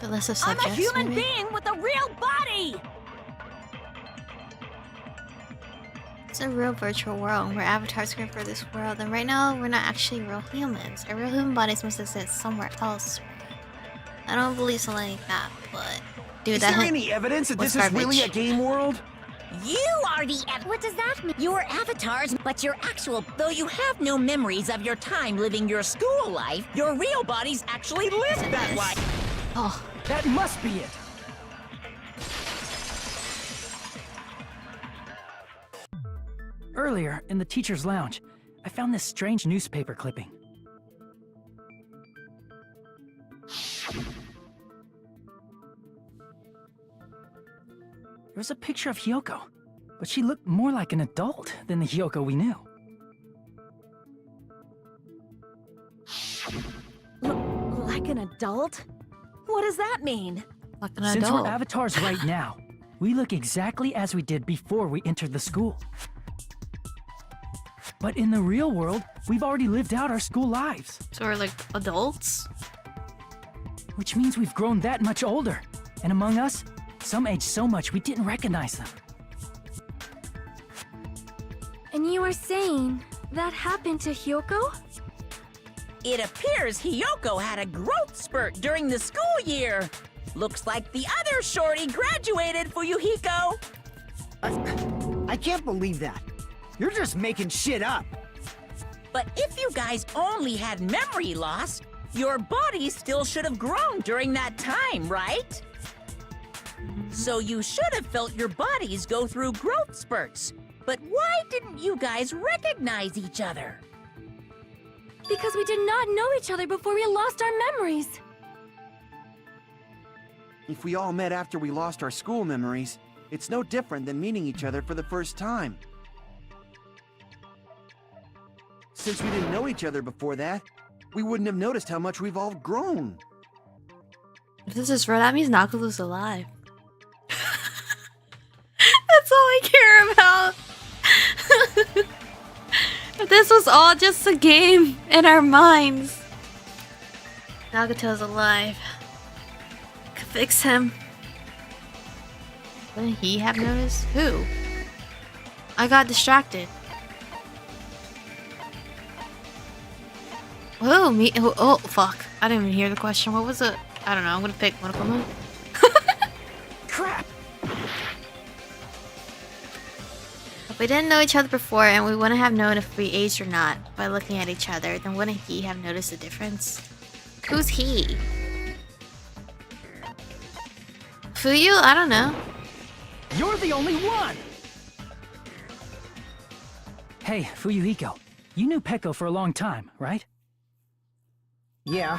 The list of I'm subjects, a human maybe? being with a real body! It's a real virtual world where avatars create for this world, and right now we're not actually real humans. Our real human bodies must exist somewhere else. I don't believe something like that, but dude, Is that there hint any evidence that was this is really a garbage. game world? You are the What does that mean? Your avatars, but your actual... Though you have no memories of your time living your school life, your real bodies actually lived that life. Oh, That must be it! Earlier, in the teacher's lounge, I found this strange newspaper clipping. There was a picture of Hyoko, but she looked more like an adult than the Hyoko we knew. Like an adult? What does that mean? like an Since adult. we're avatars right now, we look exactly as we did before we entered the school. But in the real world, we've already lived out our school lives, So we're like adults? which means we've grown that much older. And among us, some aged so much we didn't recognize them. And you are saying that happened to Hyoko? It appears Hyoko had a growth spurt during the school year. Looks like the other shorty graduated, Fuyuhiko. I can't believe that. You're just making shit up. But if you guys only had memory loss, your body still should have grown during that time, right? So you should have felt your bodies go through growth spurts. But why didn't you guys recognize each other? Because we did not know each other before we lost our memories. If we all met after we lost our school memories, it's no different than meeting each other for the first time. Since we didn't know each other before that, we wouldn't have noticed how much we've all grown. If this is real, that means Nakoto's alive. That's all I care about. If this was all just a game in our minds. Nagato's alive. Could fix him. Wouldn't he have noticed? Who? I got distracted. Oh, me. Oh, fuck. I didn't even hear the question. What was it? I don't know. I'm gonna pick one of them. Crap! If we didn't know each other before and we wouldn't have known if we aged or not by looking at each other, then wouldn't he have noticed the difference? Who's he? Fuyu? I don't know. You're the only one! Hey, Fuyuhiko, you knew Peko for a long time, right? Yeah,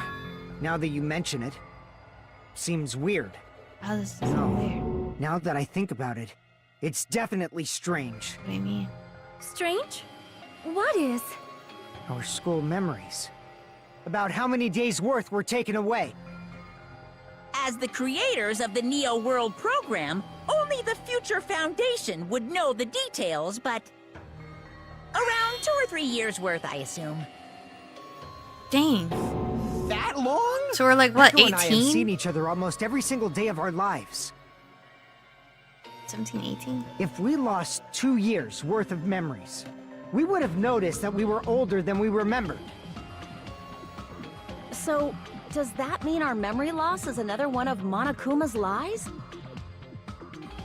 now that you mention it. Seems weird. How does this No. sound weird? Now that I think about it, it's definitely strange. What do you mean? Strange? What is? Our school memories. About how many days' worth were taken away. As the creators of the Neo World program, only the Future Foundation would know the details, but around 2 or 3 years worth, I assume. Dang. That long? So we're like, what, Echo and I have seen 18? each other almost every single day of our lives. 17, 18? If we lost 2 years' worth of memories, we would have noticed that we were older than we remembered. So, does that mean our memory loss is another one of Monokuma's lies?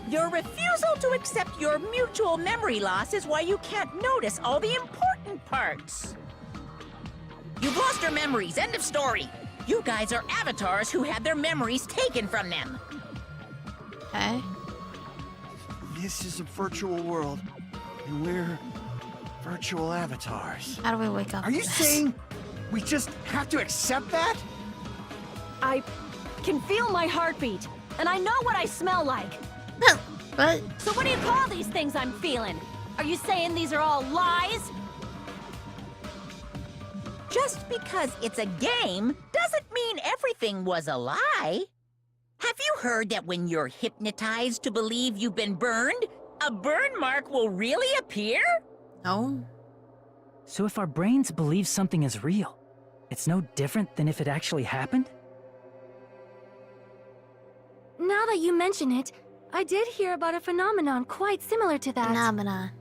Your refusal to accept your mutual memory loss is why you can't notice all the important parts. You've lost your memories, end of story. You guys are avatars who had their memories taken from them. Okay. This is a virtual world, and we're virtual avatars. How do we wake up? Are you to this? saying we just have to accept that? I can feel my heartbeat, and I know what I smell like. What? So what do you call these things I'm feeling? Are you saying these are all lies? Just because it's a game doesn't mean everything was a lie. Have you heard that when you're hypnotized to believe you've been burned, a burn mark will really appear? No. So if our brains believe something is real, it's no different than if it actually happened? Now that you mention it, I did hear about a phenomenon quite similar to that. Phenomena.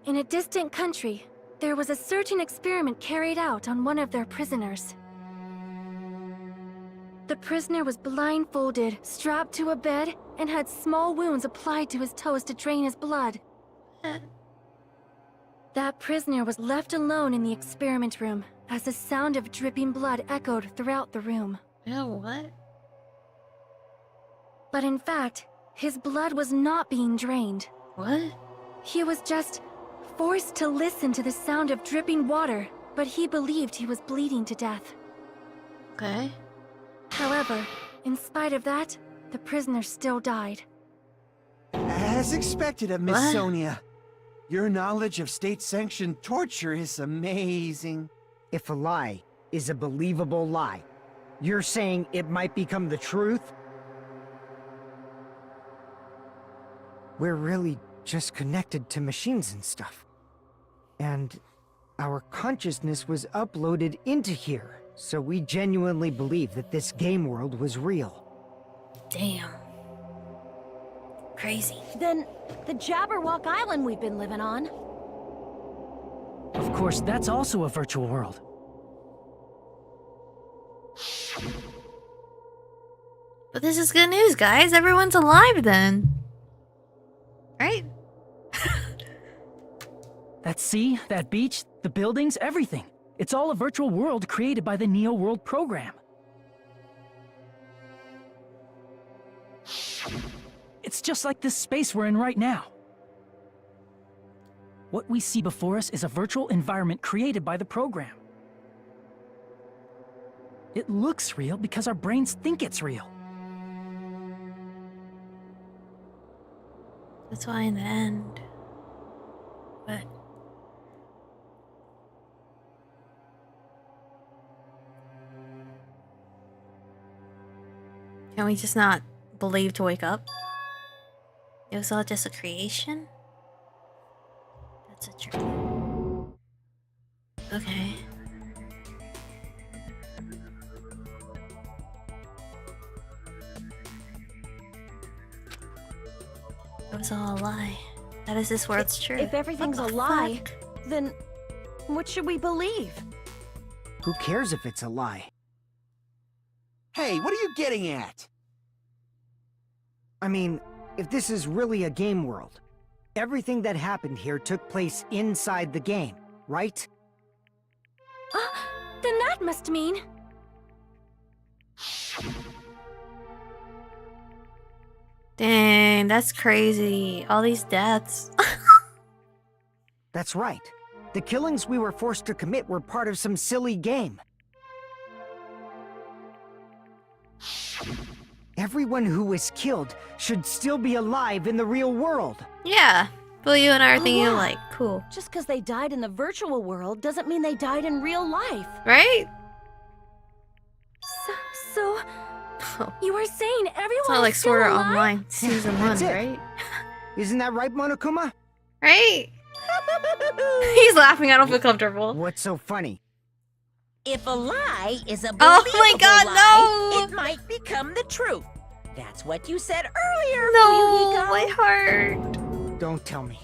In a distant country, there was a certain experiment carried out on one of their prisoners. The prisoner was blindfolded, strapped to a bed, and had small wounds applied to his toes to drain his blood. That prisoner was left alone in the experiment room, as the sound of dripping blood echoed throughout the room. Yeah, what? But in fact, his blood was not being drained. What? He was just forced to listen to the sound of dripping water, but he believed he was bleeding to death. Okay. However, in spite of that, the prisoner still died. As expected of Miss What? Sonia. Your knowledge of state-sanctioned torture is amazing. If a lie is a believable lie, you're saying it might become the truth? We're really just connected to machines and stuff. And our consciousness was uploaded into here, so we genuinely believe that this game world was real. Damn. Crazy. Then, the Jabberwock Island we've been living on. Of course, that's also a virtual world. But this is good news, guys. Everyone's alive then. Right? That sea, that beach, the buildings, everything. It's all a virtual world created by the Neo World program. It's just like this space we're in right now. What we see before us is a virtual environment created by the program. It looks real because our brains think it's real. That's why in the end. But can we just not believe to wake up? It was all just a creation? That's a trick. Okay. It was all a lie. That is this world's truth. If everything's a What the lie, fuck? then what should we believe? Who cares if it's a lie? Hey, what are you getting at? I mean, if this is really a game world, everything that happened here took place inside the game, right? Then that must mean... Dang, that's crazy. All these deaths. That's right. The killings we were forced to commit were part of some silly game. Everyone who was killed should still be alive in the real world. Yeah. Well, you and I are Oh, thinking yeah. like, cool. Just because they died in the virtual world doesn't mean they died in real life. Right? So you were saying everyone It's not like is still Sword Art alive? Online season 1, That's it. right? Isn't that right, Monokuma? Right? He's laughing. I don't feel comfortable. What's so funny? If a lie is a Oh believable my God, lie, no! it might become the truth. That's what you said earlier, No, Fuyuhiko. my heart. Don't tell me.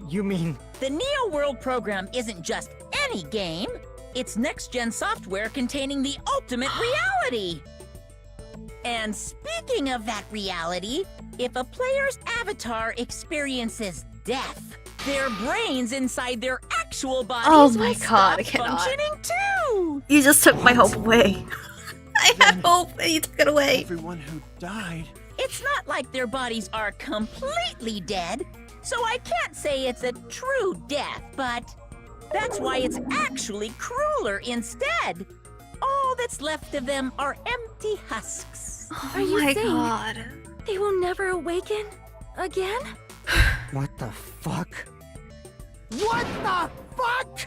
You mean... The Neo World program isn't just any game. It's next-gen software containing the ultimate reality. And speaking of that reality, if a player's avatar experiences death, their brains inside their actual bodies Oh my will God, stop I cannot. functioning too. You just took my hope away. I had hope and you took it away. Everyone who died. It's not like their bodies are completely dead, so I can't say it's a true death, but that's why it's actually crueler instead. All that's left of them are empty husks. Oh Are you my saying- God. They will never awaken again? What the fuck? What the fuck?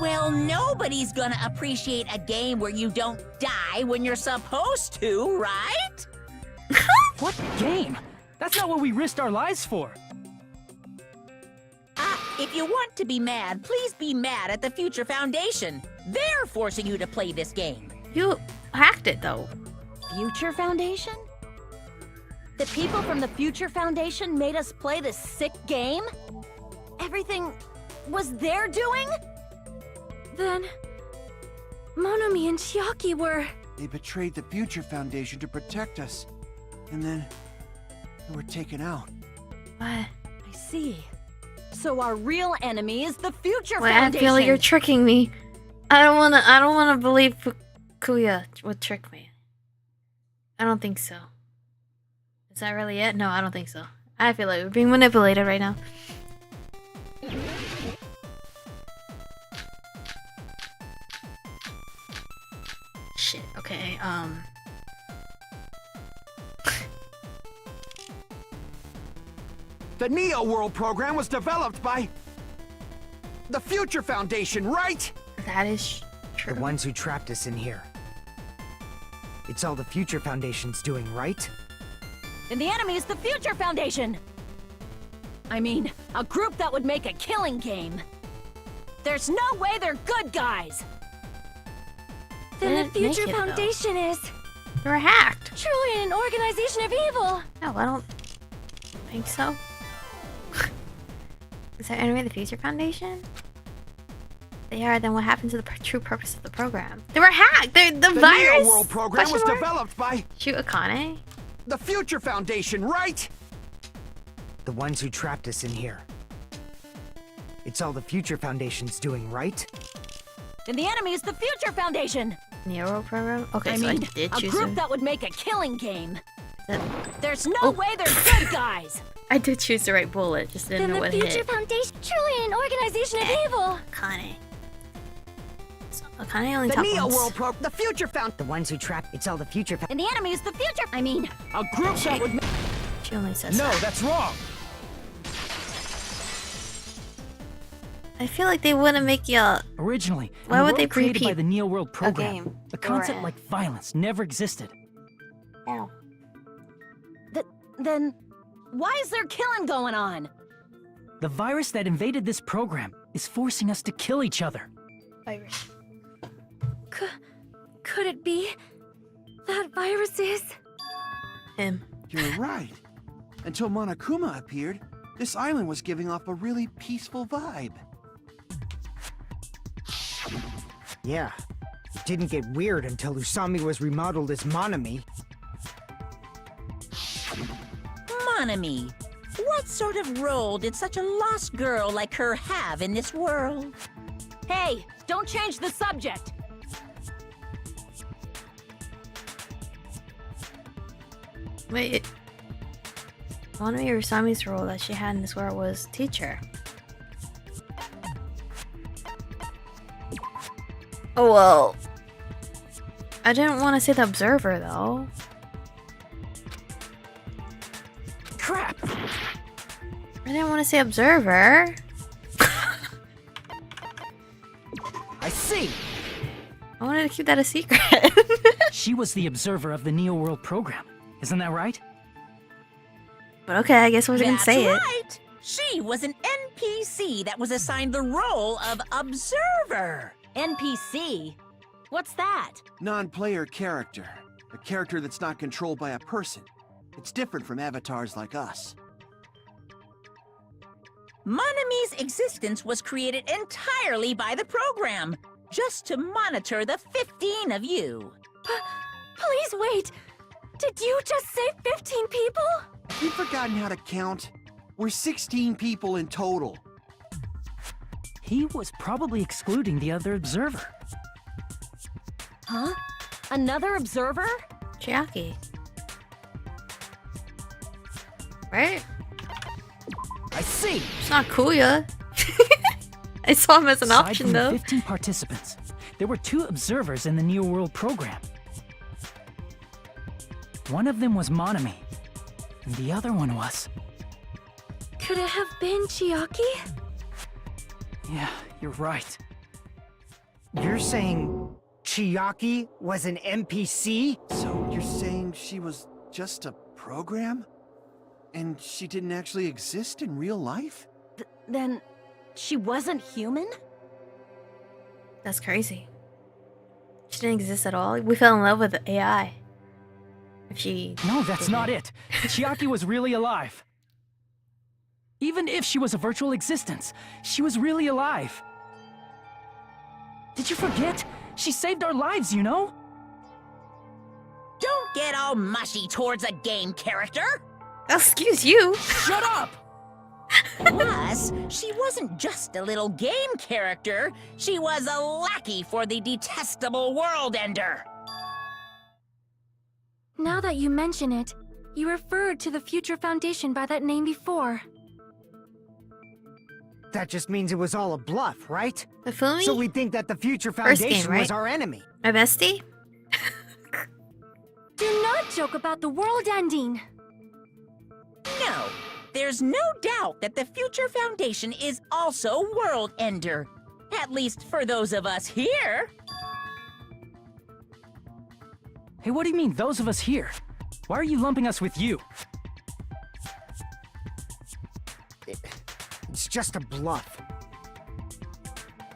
Well, nobody's gonna appreciate a game where you don't die when you're supposed to, right? What game? That's not what we risked our lives for. If you want to be mad, please be mad at the Future Foundation. They're forcing you to play this game. You hacked it though. Future Foundation? The people from the Future Foundation made us play this sick game? Everything was their doing? Then Monomi and Chiaki were... They betrayed the Future Foundation to protect us. And then they were taken out. What? I see. So our real enemy is the Future Wait, I Foundation. feel like you're tricking me. I don't wanna believe Fukuya would trick me. I don't think so. Is that really it? No, I don't think so. I feel like we're being manipulated right now. Shit, okay, The Neo World program was developed by the Future Foundation, right? that is true. The ones who trapped us in here. It's all the Future Foundation's doing, right? And the enemy is the Future Foundation! I mean, a group that would make a killing game. There's no way they're good guys! Then the Didn't make Future it, though. Foundation is They were hacked. truly an organization of evil! No, I don't think so. Is there enemy of the Future Foundation? They are, then what happened to the true purpose of the program? They were hacked! They're the The virus! Neo World program was Question mark? developed by Shoot Akane? the Future Foundation, right? The ones who trapped us in here. It's all the Future Foundation's doing, right? And the enemy is the Future Foundation! Nero program? Okay, I so mean, I did a choose group them. that would make a killing game. That- There's no Oh. way they're good guys! I did choose the right bullet, just didn't Then know the what Future hit. Foundation truly an organization of evil! Akane. So Akane only The top Neo ones. World the Future Found. The ones who trapped... It's all the Future And the enemy is the Future... I mean, A group that would... She only says No, that. that's wrong. I feel like they wouldn't make you a Originally, Why in the would they world created by repeat the Neo World program, game a concept or a- like violence never existed. then... Why is there killing going on? The virus that invaded this program is forcing us to kill each other. virus. Could it be that virus is... Him. You're right. Until Monokuma appeared, this island was giving off a really peaceful vibe. Yeah. It didn't get weird until Usami was remodeled as Monomi. Monomi, what sort of role did such a lost girl like her have in this world? Hey, don't change the subject! Wait. One of Urusami's role that she had in this world was teacher. Oh well. I didn't want to say the observer though. Crap! I didn't want to say observer. I see! I wanted to keep that a secret. She was the observer of the Neo World program. Isn't that right? But okay, I guess we're gonna That's say it. right. She was an NPC that was assigned the role of observer. NPC? What's that? Non-player character. A character that's not controlled by a person. It's different from avatars like us. Monami's existence was created entirely by the program, just to monitor the 15 of you. Please wait! Did you just say 15 people? Have you forgotten how to count? We're 16 people in total. He was probably excluding the other observer. Huh? Another observer? Chiaki. Right? I see! It's not Kuya. I saw him as an Aside option from the though. 15 participants, there were 2 observers in the Neo World program. One of them was Monami, and the other one was... Could it have been Chiaki? Yeah, you're right. You're saying Chiaki was an NPC? So you're saying she was just a program? And she didn't actually exist in real life? Then she wasn't human? That's crazy. She didn't exist at all. We fell in love with the AI. If she... No, that's not it. Chiaki was really alive. Even if she was a virtual existence, she was really alive. Did you forget? She saved our lives, you know? Don't get all mushy towards a game character. Excuse you. Shut up! Plus, she wasn't just a little game character. She was a lackey for the detestable World Ender. Now that you mention it, you referred to the Future Foundation by that name before. That just means it was all a bluff, right? The Fumi? So we think that the Future First Foundation game, right? was our enemy. My bestie? Do not joke about the world ending. No, there's no doubt that the Future Foundation is also World Ender. At least for those of us here. Hey, what do you mean, those of us here? Why are you lumping us with you? It's just a bluff.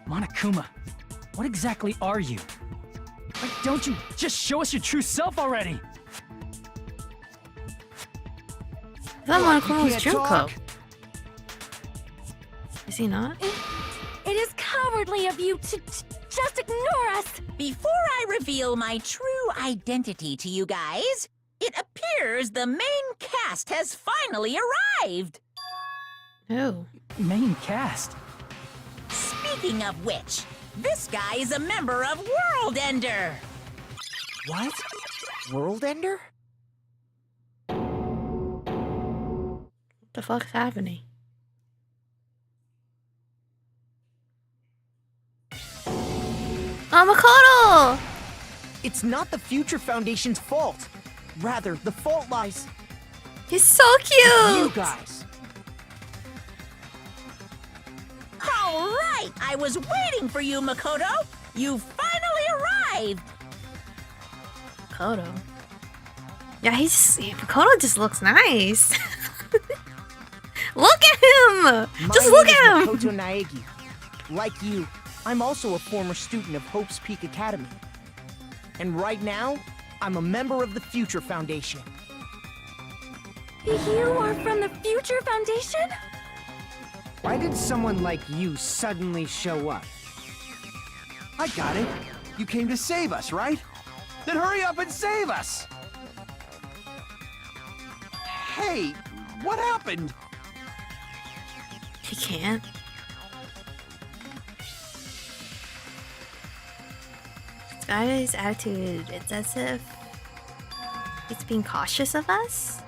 Monokuma, what exactly are you? Why don't you just show us your true self already? I thought Monokuma was can't Junko. talk? Is he not? It is cowardly of you to just ignore us. Before I reveal my true identity to you guys, it appears the main cast has finally arrived. Oh. Main cast? Speaking of which, this guy is a member of World Ender. What? World Ender? What the fuck's happening? Oh, Makoto! It's not the Future Foundation's fault. Rather, the fault lies He's so with you cute! guys. All right, I was waiting for you, Makoto. You finally arrived. Makoto. Yeah, Makoto just looks nice. Look at him! Just look at him! Makoto Naegi. Like you, I'm also a former student of Hope's Peak Academy. And right now, I'm a member of the Future Foundation. You are from the Future Foundation? Why did someone like you suddenly show up? I got it. You came to save us, right? Then hurry up and save us! Hey, what happened? He can't. This guy's attitude, it's as if he's being cautious of us.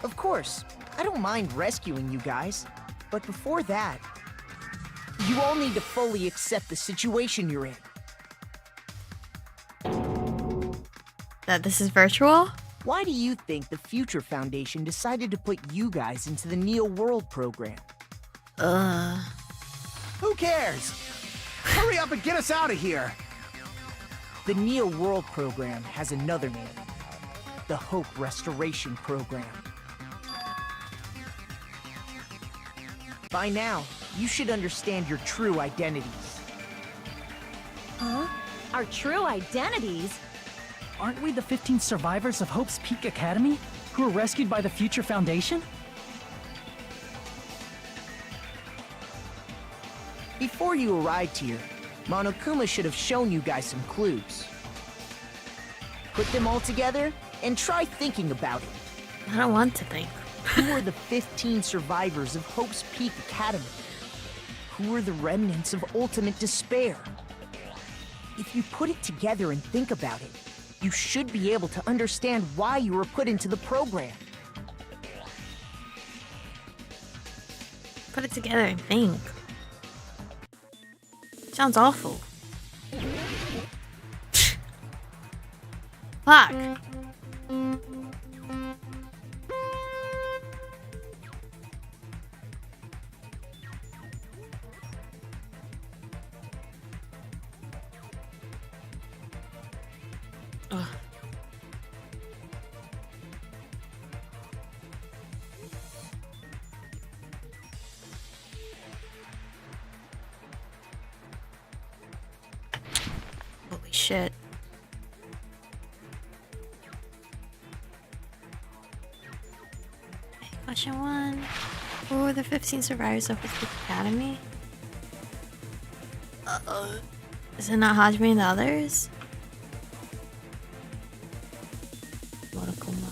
Of course, I don't mind rescuing you guys, but before that, you all need to fully accept the situation you're in. That this is virtual? Why do you think the Future Foundation decided to put you guys into the Neo World program? Who cares? Hurry up and get us out of here! The Neo World program has another name. The Hope Restoration Program. By now, you should understand your true identities. Huh? Our true identities? Aren't we the 15 survivors of Hope's Peak Academy who were rescued by the Future Foundation? Before you arrived here, Monokuma should have shown you guys some clues. Put them all together and try thinking about it. I don't want to think. Who are the 15 survivors of Hope's Peak Academy? Who are the remnants of ultimate despair? If you put it together and think about it, you should be able to understand why you were put into the program. Put it together and think. Sounds awful. Fuck. Ugh. Holy shit. Okay, question 1. Who were the 15 survivors of the Academy? Is it not Hajime and the others? Monokuma.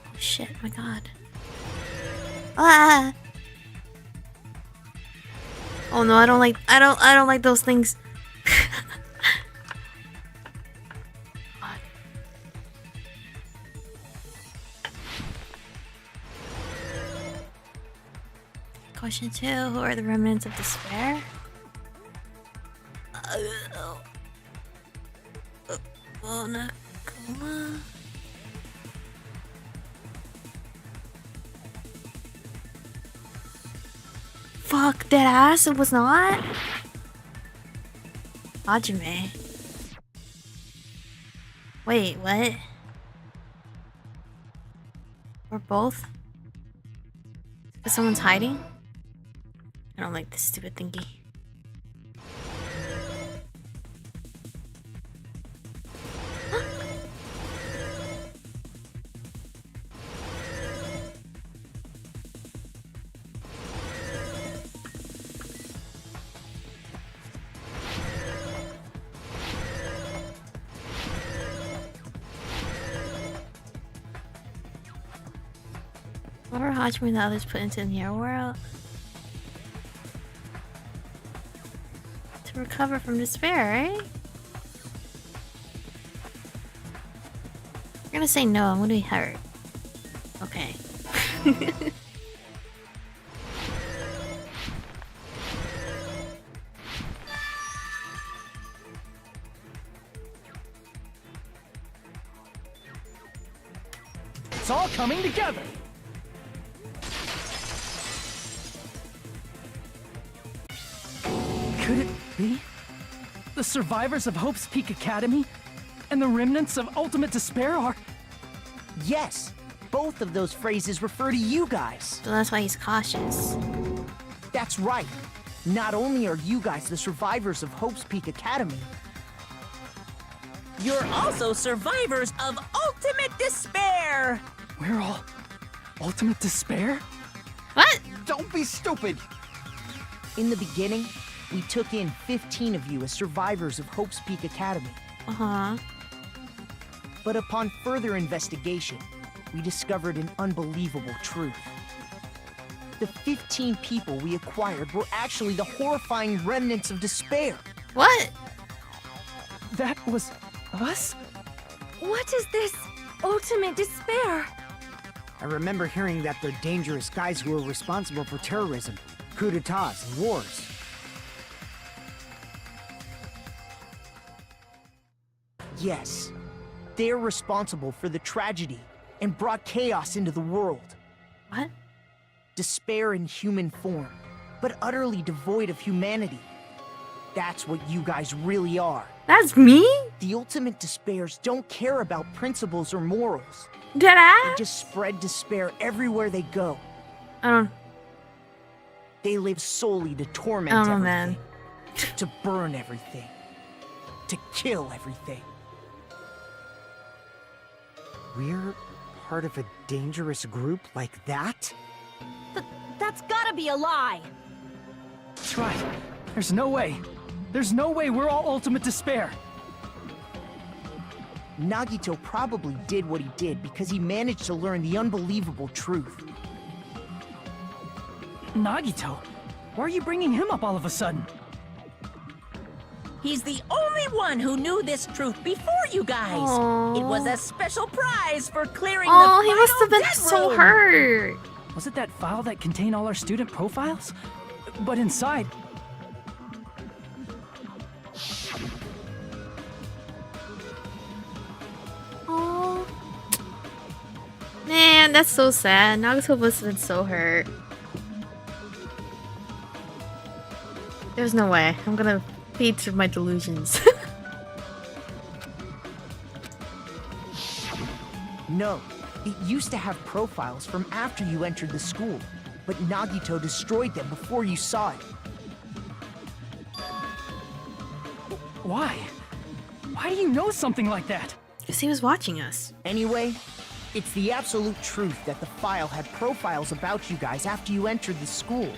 Oh shit, my god. Ah! Oh no, I don't like those things. God. Question 2, who are the remnants of despair? Nakoma. Fuck, dead ass, it was not? Hajime. Wait, what? Or both? Because someone's hiding? I don't like this stupid thingy. What were Hajime and the others put into the Neo World? To recover from despair, right? I'm gonna say no, I'm gonna be hurt. Okay. It's all coming together! Could it be? The survivors of Hope's Peak Academy and the remnants of ultimate despair are... Yes, both of those phrases refer to you guys. So that's why he's cautious. That's right. Not only are you guys the survivors of Hope's Peak Academy, You're also survivors of ultimate despair! We're all... ultimate despair? What? Don't be stupid! in the beginning, we took in 15 of you as survivors of Hope's Peak Academy. Uh-huh. But upon further investigation, we discovered an unbelievable truth. The 15 people we acquired were actually the horrifying remnants of despair. What? That was us? What is this ultimate despair? I remember hearing that they're dangerous guys who are responsible for terrorism, coups d'etats, and wars. Yes, they're responsible for the tragedy and brought chaos into the world. What? Despair in human form, but utterly devoid of humanity. That's what you guys really are. That's me? The ultimate despairs don't care about principles or morals. Did They I? just spread despair everywhere they go. I don't. They live solely to torment Oh, everything. man. To burn everything. To kill everything. We're part of a dangerous group like that? That's gotta be a lie. That's right. There's no way. There's no way we're all ultimate despair. Nagito probably did what he did because he managed to learn the unbelievable truth. Nagito? Why are you bringing him up all of a sudden? He's the only one who knew this truth before you guys. Aw. It was a special prize for clearing Oh, the he must have final been dead so room. hurt. Was it that file that contained all our student profiles? But inside... Oh. Man, that's so sad. Nagato must have been so hurt. There's no way. I'm gonna feed to my delusions. No, it used to have profiles from after you entered the school, but Nagito destroyed them before you saw it. Why? Why do you know something like that? Because he was watching us. Anyway, it's the absolute truth that the file had profiles about you guys after you entered the school.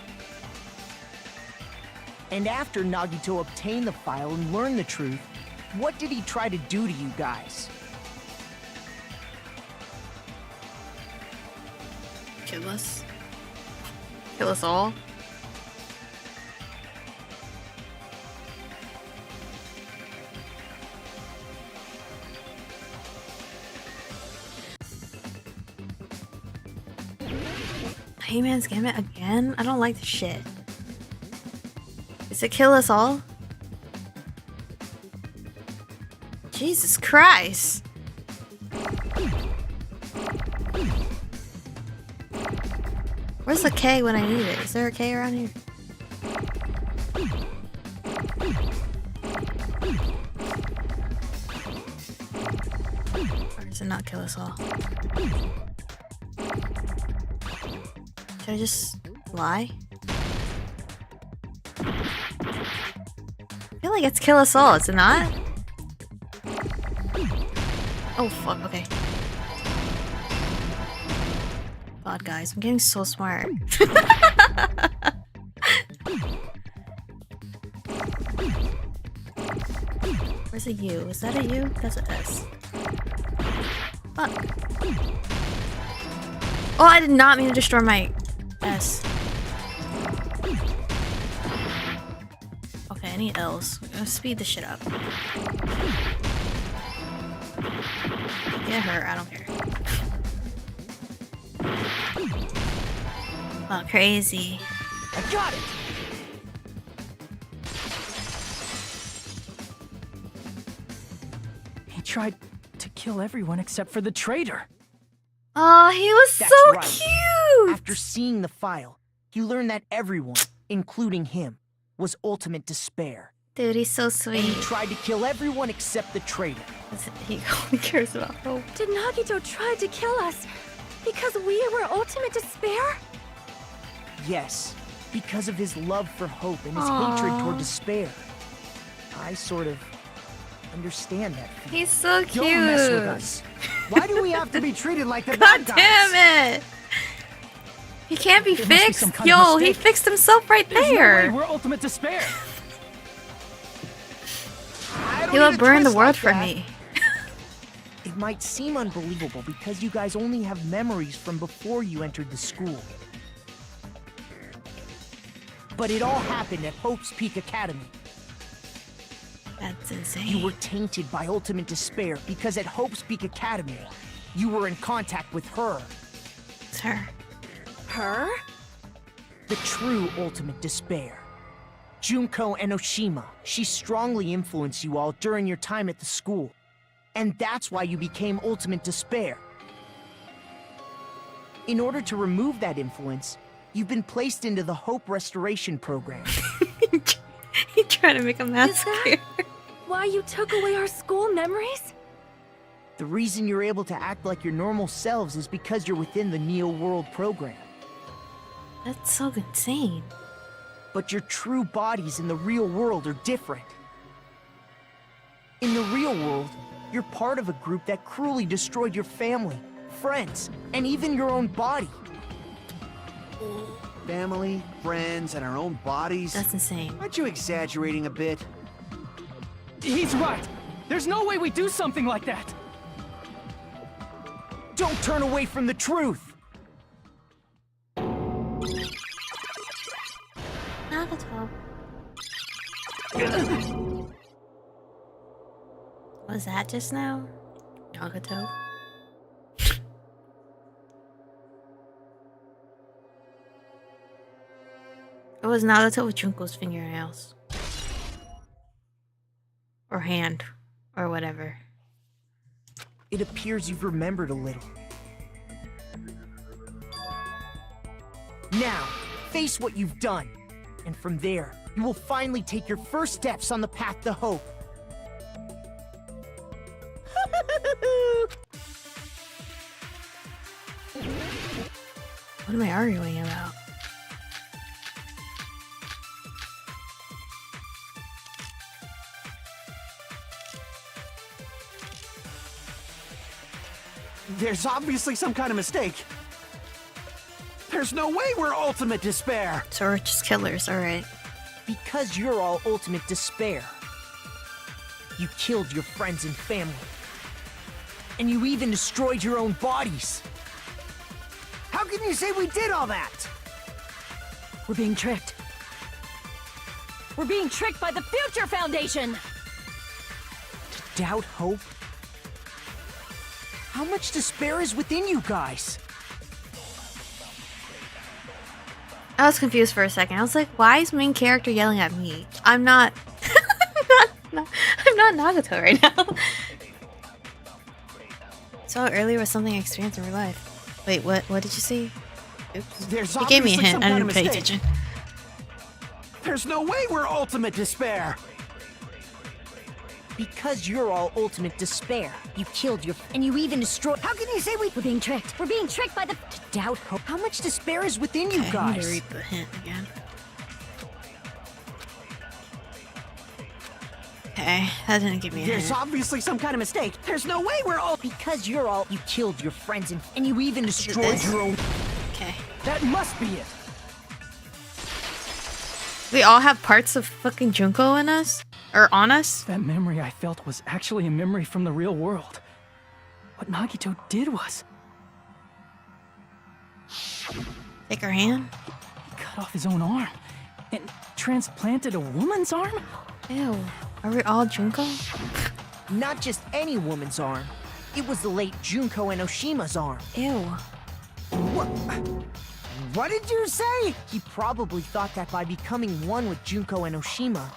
And after Nagito obtained the file and learned the truth, what did he try to do to you guys? Kill us. Kill us all. Hey-Man's Gambit again? I don't like this shit. Is it kill us all? Jesus Christ. Where's the K when I need it? Is there a K around here? Or does it not kill us all? Should I just lie? I feel like it's kill us all, is it not? Oh fuck, okay. God, guys, I'm getting so smart. Where's a U? Is that a U? That's a S. Fuck. Oh, I did not mean to destroy my S. Okay, I need L's. I'm gonna speed this shit up. Get her, I don't care. Oh, crazy. I got it! He tried to kill everyone except for the traitor. Oh, he was That's so right. cute! After seeing the file, he learned that everyone, including him, was ultimate despair. Dude, he's so And sweet. he tried to kill everyone except the traitor. He only cares about hope. Did Nagito try to kill us because we were ultimate despair? Yes, because of his love for hope and his Aww. hatred toward despair. I sort of understand that feeling. He's so cute. Don't mess with us. Why do we have to be treated like the God bad guys? damn it! He can't be There must be fixed. some kind of Yo, he mistake. fixed himself right There's no way there. we're ultimate despair. I don't He will need a burn the twist world like for that. me. It might seem unbelievable because you guys only have memories from before you entered the school. But it all happened at Hope's Peak Academy. That's insane. You were tainted by ultimate despair because at Hope's Peak Academy, you were in contact with her. It's her. Her? The true ultimate despair. Junko Enoshima. She strongly influenced you all during your time at the school. And that's why you became ultimate despair. In order to remove that influence, you've been placed into the Hope Restoration Program. He tried to make a mask here. Why you took away our school memories? The reason you're able to act like your normal selves is because you're within the Neo World program. That's so insane. But your true bodies in the real world are different. In the real world, you're part of a group that cruelly destroyed your family, friends, and even your own body. Family, friends, and our own bodies. That's insane. Aren't you exaggerating a bit? He's right. There's no way we do something like that. Don't turn away from the truth! Nagato. Was that just now? Nagato? It was Nagato with Junko's fingernails. Or hand. Or whatever. It appears you've remembered a little. Now, face what you've done. And from there, you will finally take your first steps on the path to hope. What am I arguing about? There's obviously some kind of mistake. There's no way we're ultimate despair. So we're just killers, alright. Because you're all ultimate despair. You killed your friends and family. And you even destroyed your own bodies. How can you say we did all that? We're being tricked. We're being tricked by the Future Foundation! To doubt hope? How much despair is within you guys? I was confused for a second. I was like, why is main character yelling at me? I'm not... I'm not Nagato right now. So earlier was something I experienced in real life. Wait, what did you see? Oops. There's You gave me a obviously hint. some I kind didn't of pay mistake. attention. There's no way we're ultimate despair. Because you're all ultimate despair. You killed your... and you even destroyed... How can you say we're being tricked? We're being tricked by the... To doubt hope? How much despair is within you Okay, I need to guys? read the hint again. Okay, that didn't give me a There's hint. obviously some kind of mistake. There's no way we're all... Because you're all... You killed your friends and you even destroyed this? your own... Okay. That must be it. We all have parts of fucking Junko in us? Or on us? That memory I felt was actually a memory from the real world. What Nagito did was... Take her hand? he cut off his own arm and transplanted a woman's arm? Ew. Are we all Junko? Not just any woman's arm. It was the late Junko Enoshima's arm. Ew. What did you say? He probably thought that by becoming one with Junko Enoshima,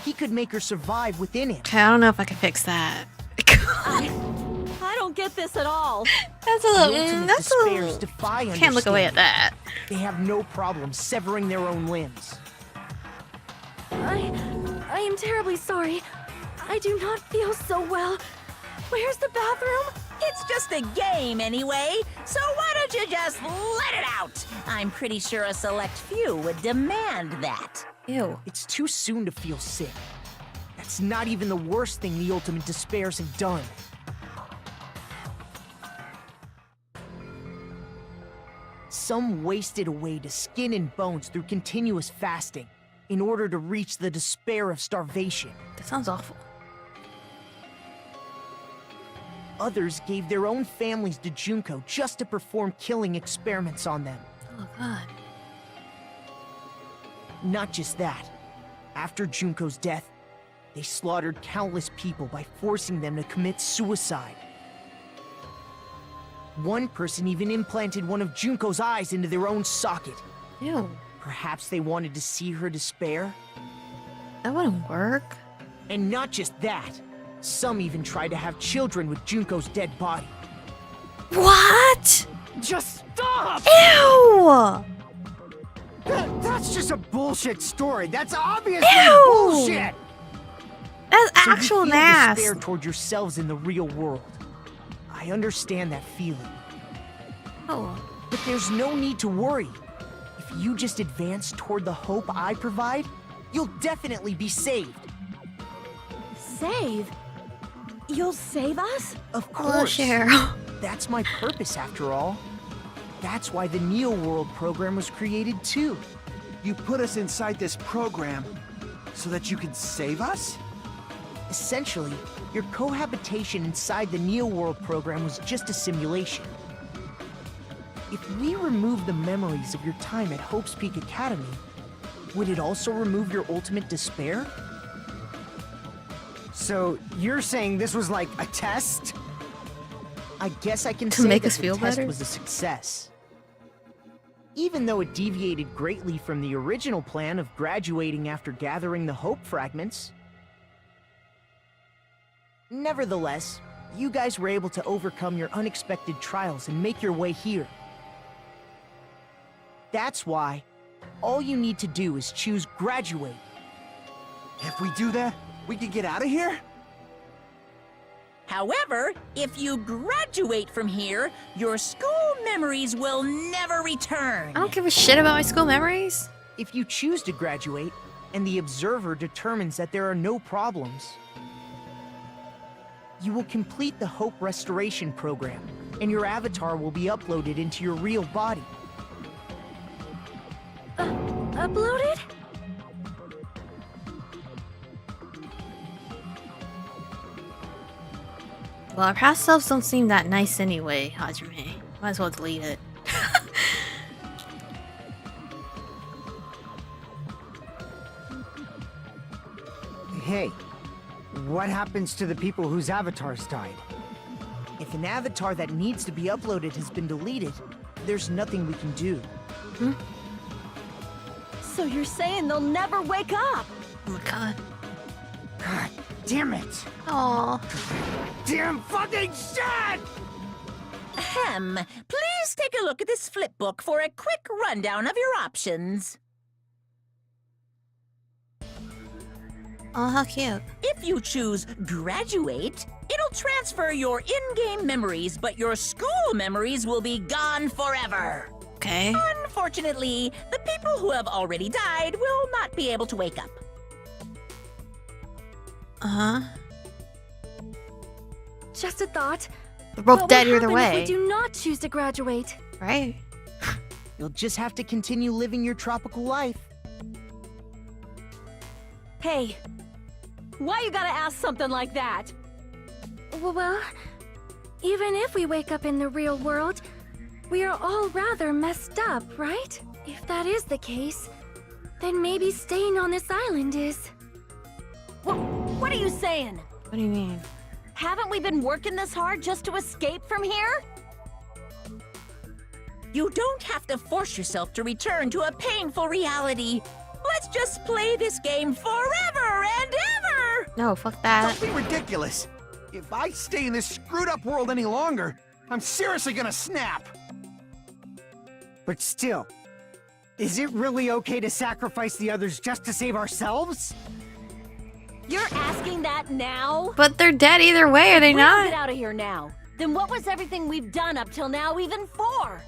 he could make her survive within him. Okay, I don't know if I can fix that. I don't get this at all. That's a The little... ultimate That's a despairs little... defy Can't look away at understanding. that. They have no problem severing their own limbs. I am terribly sorry. I do not feel so well. Where's the bathroom? It's just a game anyway, so why don't you just let it out? I'm pretty sure a select few would demand that. Ew. It's too soon to feel sick. That's not even the worst thing the ultimate despairs have done. Some wasted away to skin and bones through continuous fasting in order to reach the despair of starvation. That sounds awful. Others gave their own families to Junko just to perform killing experiments on them. Oh god. Not just that. After Junko's death, they slaughtered countless people by forcing them to commit suicide. One person even implanted one of Junko's eyes into their own socket. Ew. Perhaps they wanted to see her despair? That wouldn't work. And not just that. Some even tried to have children with Junko's dead body. What? Just stop! Ew! That's just a bullshit story. That's obviously Ew! bullshit. That's So actual you feel nasty. despair toward yourselves in the real world. I understand that feeling. Oh. But there's no need to worry. If you just advance toward the hope I provide, you'll definitely be saved. Save? You'll save us? Of Hello, course. Cheryl. That's my purpose, after all. That's why the Neo World program was created, too. You put us inside this program so that you can save us? Essentially, your cohabitation inside the Neo World program was just a simulation. If we remove the memories of your time at Hope's Peak Academy, would it also remove your ultimate despair? So you're saying this was like a test? I guess I can To say make that us the feel test better? was a success. Even though it deviated greatly from the original plan of graduating after gathering the Hope fragments. Nevertheless, you guys were able to overcome your unexpected trials and make your way here. That's why all you need to do is choose graduate. If we do that, we can get out of here? However, if you graduate from here, your school memories will never return. I don't give a shit about my school memories. If you choose to graduate, and the observer determines that there are no problems, you will complete the Hope Restoration Program, and your avatar will be uploaded into your real body. Uploaded? Well, our past selves don't seem that nice anyway, Hajime. Might as well delete it. Hey, what happens to the people whose avatars died? If an avatar that needs to be uploaded has been deleted, there's nothing we can do. So you're saying they'll never wake up? Oh my god. God damn it! Aww. Damn fucking shit! Ahem. Please take a look at this flip book for a quick rundown of your options. Oh, how cute. If you choose graduate, it'll transfer your in-game memories, but your school memories will be gone forever. Okay. Unfortunately, the people who have already died will not be able to wake up. Uh-huh. Just a thought. They're both What dead will either happen if way. we do not choose to graduate? Right? You'll just have to continue living your tropical life. Hey, why you gotta ask something like that? Well, even if we wake up in the real world, we are all rather messed up, right? If that is the case, then maybe staying on this island is... What are you saying? What do you mean? Haven't we been working this hard just to escape from here? You don't have to force yourself to return to a painful reality. Let's just play this game forever and ever! No, fuck that. Don't be ridiculous. If I stay in this screwed up world any longer, I'm seriously gonna snap. But still, is it really okay to sacrifice the others just to save ourselves? You're asking that now? But they're dead either way, are they We don't not? get out of here now. Then what was everything we've done up till now even for?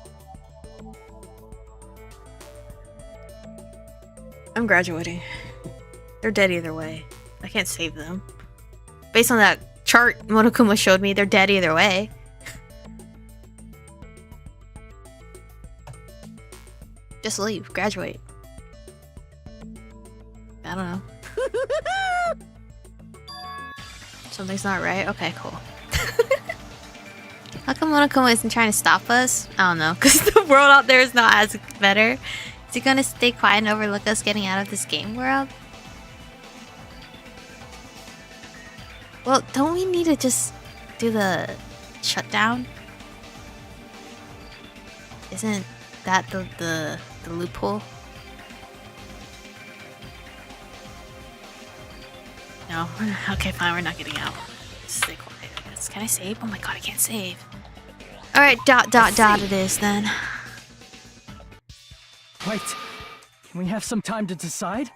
I'm graduating. They're dead either way. I can't save them. Based on that chart Monokuma showed me, they're dead either way. Just leave. Graduate. I don't know. Something's not right? Okay, cool. How come Monokuma isn't trying to stop us? I don't know, because the world out there is not as better. Is he gonna stay quiet and overlook us getting out of this game world? Well, don't we need to just do the shutdown? Isn't that the loophole? No? Okay, fine, we're not getting out. Just stay quiet, I guess. Can I save? Oh my god, I can't save. Alright, dot it is then. Wait, can we have some time to decide?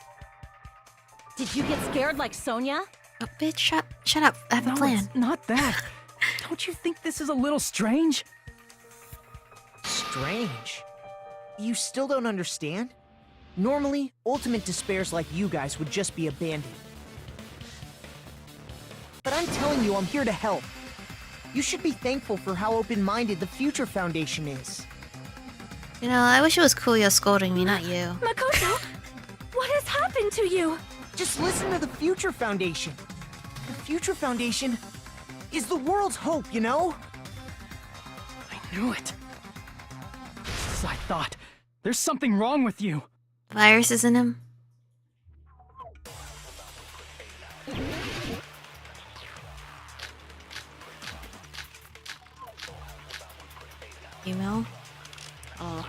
Did you get scared like Sonia? Oh, bitch, shut up. I have a No, plan. it's not that. Don't you think this is a little strange? Strange. You still don't understand? Normally, ultimate despairs like you guys would just be abandoned. But I'm telling you, I'm here to help. You should be thankful for how open-minded the Future Foundation is. You know, I wish it was Kuyo scolding me, not you. Makoto, what has happened to you? Just listen to the Future Foundation. The Future Foundation is the world's hope, you know? I knew it. Just as I thought. There's something wrong with you. Virus is in him. Email? Oh.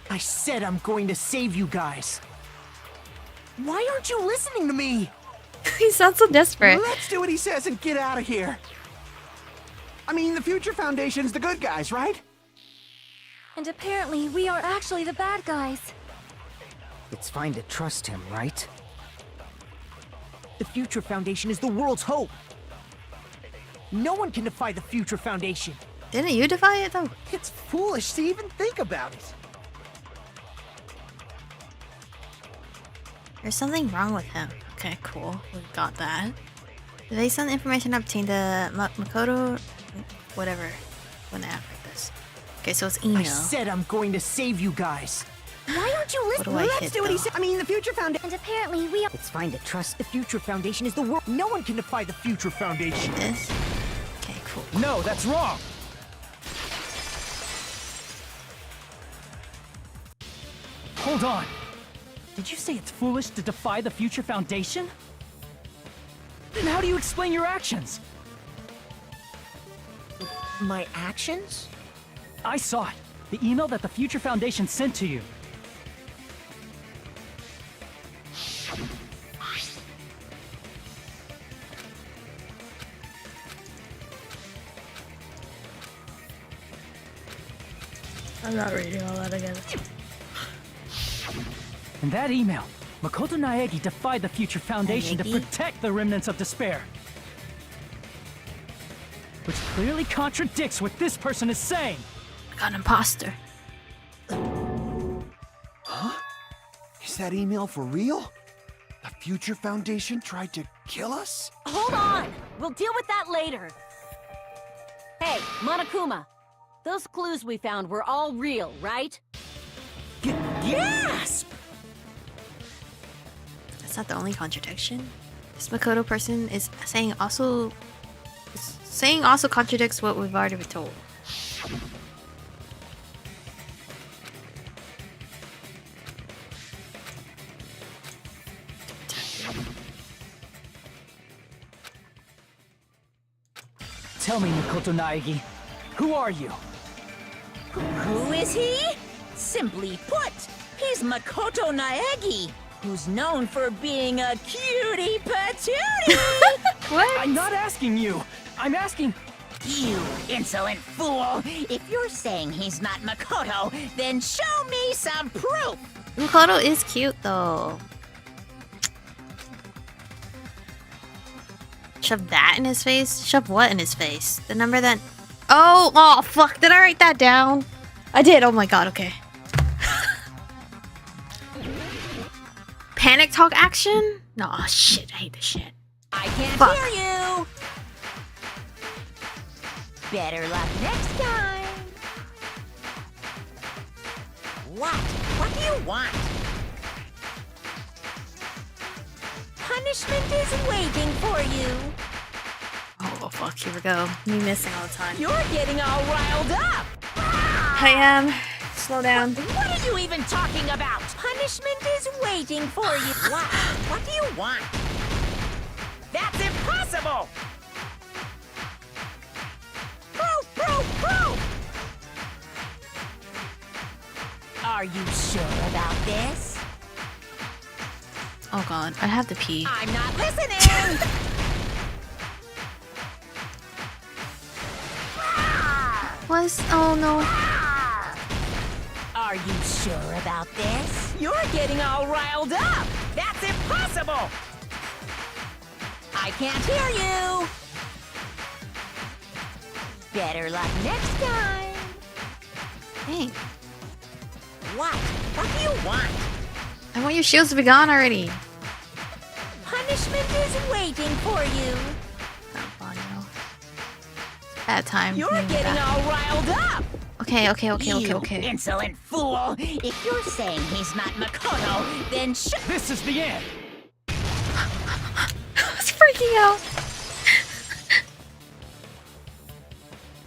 I said I'm going to save you guys. Why aren't you listening to me? He sounds so desperate. Let's do what he says and get out of here. I mean, the Future Foundation's the good guys, right? And apparently, we are actually the bad guys. It's fine to trust him, right? The Future Foundation is the world's hope. No one can defy the Future Foundation. Didn't you defy it though? It's foolish to even think about it. There's something wrong with him. Okay, cool. We got that. Based on the information obtained, the Makoto... Whatever. When I have this. Okay, so it's email. I said I'm going to save you guys. Why aren't you What listening? do I Let's hit do what he though? said. I mean, the Future Foundation. And apparently, we are. It's fine to trust The Future Foundation is the world. No one can defy the Future Foundation. This? Okay, cool. No, that's wrong. Hold on. Did you say it's foolish to defy the Future Foundation? Then how do you explain your actions? My actions? I saw it. The email that the Future Foundation sent to you. I'm not reading all that again. In that email, Makoto Naegi defied the Future Foundation to Naegi? protect the remnants of despair. Which clearly contradicts what this person is saying. I got an imposter. Is that email for real? The Future Foundation tried to kill us? Hold on! We'll deal with that later. Hey, Monokuma. Those clues we found were all real, right? Yes! That's not the only contradiction. This Makoto person is saying also contradicts what we've already been told. Tell me, Makoto Naegi, who are you? Who is he? Simply put, he's Makoto Naegi, who's known for being a cutie patootie! What? I'm not asking you. I'm asking... You insolent fool! If you're saying he's not Makoto, then show me some proof! Makoto is cute though. Shove that in his face? Shove what in his face? The number that... Oh, fuck. Did I write that down? I did. Oh my god, okay. Panic talk action? No, shit. I hate this shit. I can't Fuck. hear you! Better luck next time! What? What do you want? Punishment is waiting for you! Oh, fuck. Here we go. Me missing all the time. You're getting all riled up! I am. Slow down. What are you even talking about? Punishment is waiting for you. What do you want? That's impossible! Proof! Are you sure about this? Oh god, I have to pee. I'm not listening! What? Oh no. Are you sure about this? You're getting all riled up! That's impossible! I can't hear you! Better luck next time! Dang. What do you want? I want your shields to be gone already. Punishment is waiting for you! Oh, God, no. Bad time. You're Maybe getting bad. all riled up! Okay. You insolent fool! If you're saying he's not Makoto, then This is the end! I was freaking out.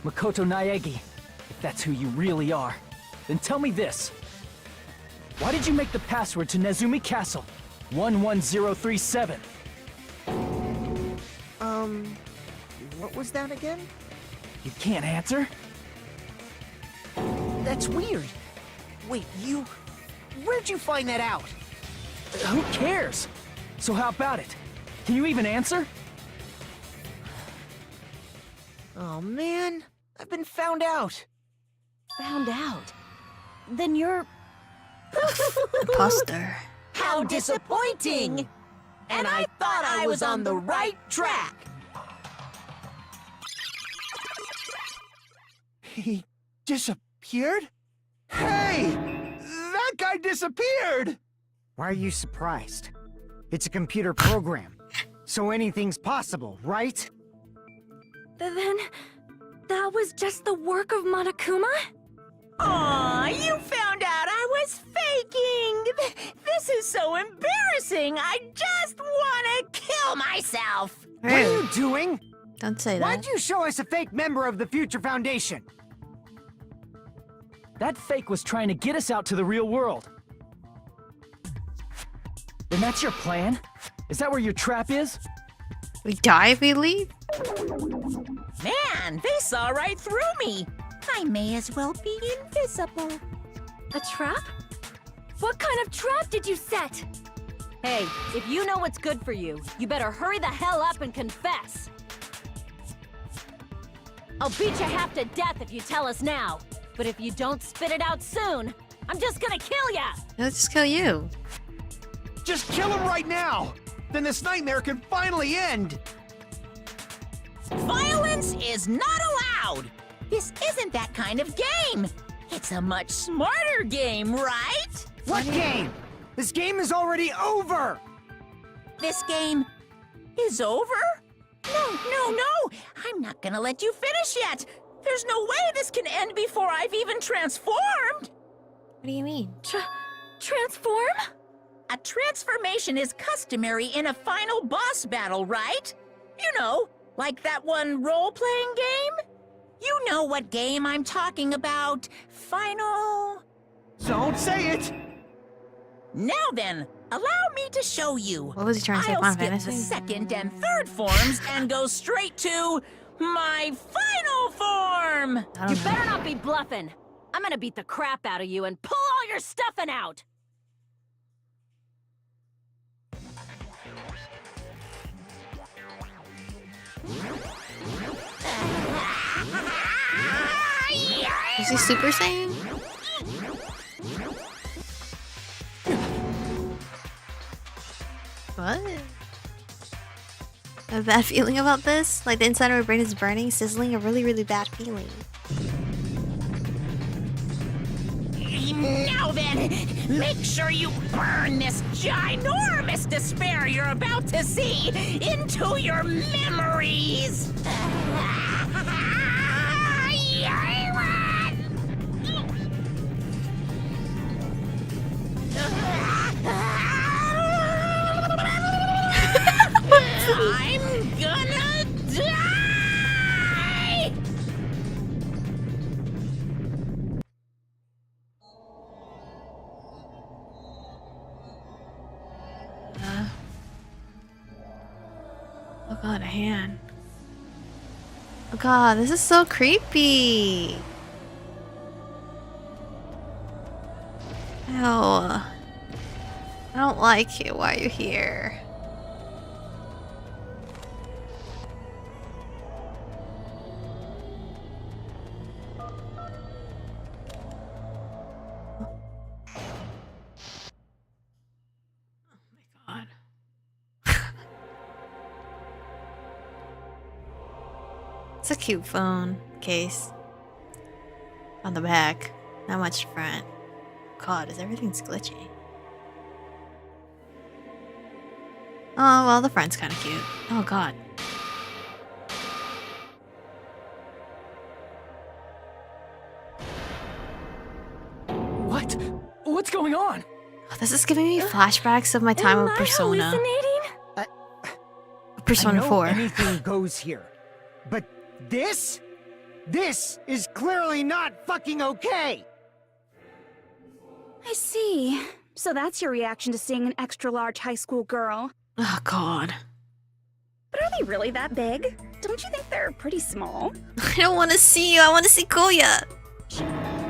Makoto Naegi, if that's who you really are, then tell me this. Why did you make the password to Nezumi Castle? 11037. What was that again? You can't answer? That's weird. Wait, where'd you find that out? Who cares? So how about it? Can you even answer? Oh man, I've been found out. Found out? Then you're... Imposter. How disappointing! And I thought I was on the right track! He disappeared? Hey! That guy disappeared! Why are you surprised? It's a computer program, so anything's possible, right? Then that was just the work of Monokuma? Aw, you found out I was faking! This is so embarrassing! I just wanna kill myself! What are you doing? Don't say Why'd that. you show us a fake member of the Future Foundation? That fake was trying to get us out to the real world. Then that's your plan? Is that where your trap is? We die if we leave? Man, they saw right through me! I may as well be invisible. A trap? What kind of trap did you set? Hey, if you know what's good for you, you better hurry the hell up and confess. I'll beat you half to death if you tell us now. But if you don't spit it out soon, I'm just gonna kill ya! Let's just kill you. Just kill him right now! Then this nightmare can finally end! Violence is not allowed! This isn't that kind of game! It's a much smarter game, right? What game? This game is already over! This game is over? No! I'm not gonna let you finish yet! There's no way this can end before I've even transformed! What do you mean? Transform? A transformation is customary in a final boss battle, right? You know, like that one role-playing game? You know what game I'm talking about. Final... Don't say it! Now then, allow me to show you. What was he trying to say? I'll Final skip Fantasy? the second and third forms and go straight to my final form! I You don't know. better not be bluffing. I'm gonna beat the crap out of you and pull all your stuffing out! Is he Super Saiyan? What? I have a bad feeling about this? Like the inside of my brain is burning, sizzling, a really, really bad feeling. Now then, make sure you burn this ginormous despair you're about to see into your memories! I'm gonna die! god, a hand. Oh god, this is so creepy. Ew. I don't like you. Why are you here? It's a cute phone case. On the back. Not much front. God, is everything's glitchy. Oh, well, the front's kind of cute. Oh, God. What? What's going on? Oh, this is giving me flashbacks of my time with Persona. Persona I know 4. anything goes here. But this is clearly not fucking okay! I see. So that's your reaction to seeing an extra-large high school girl. Oh, God. But are they really that big? Don't you think they're pretty small? I don't want to see you. I want to see Koya.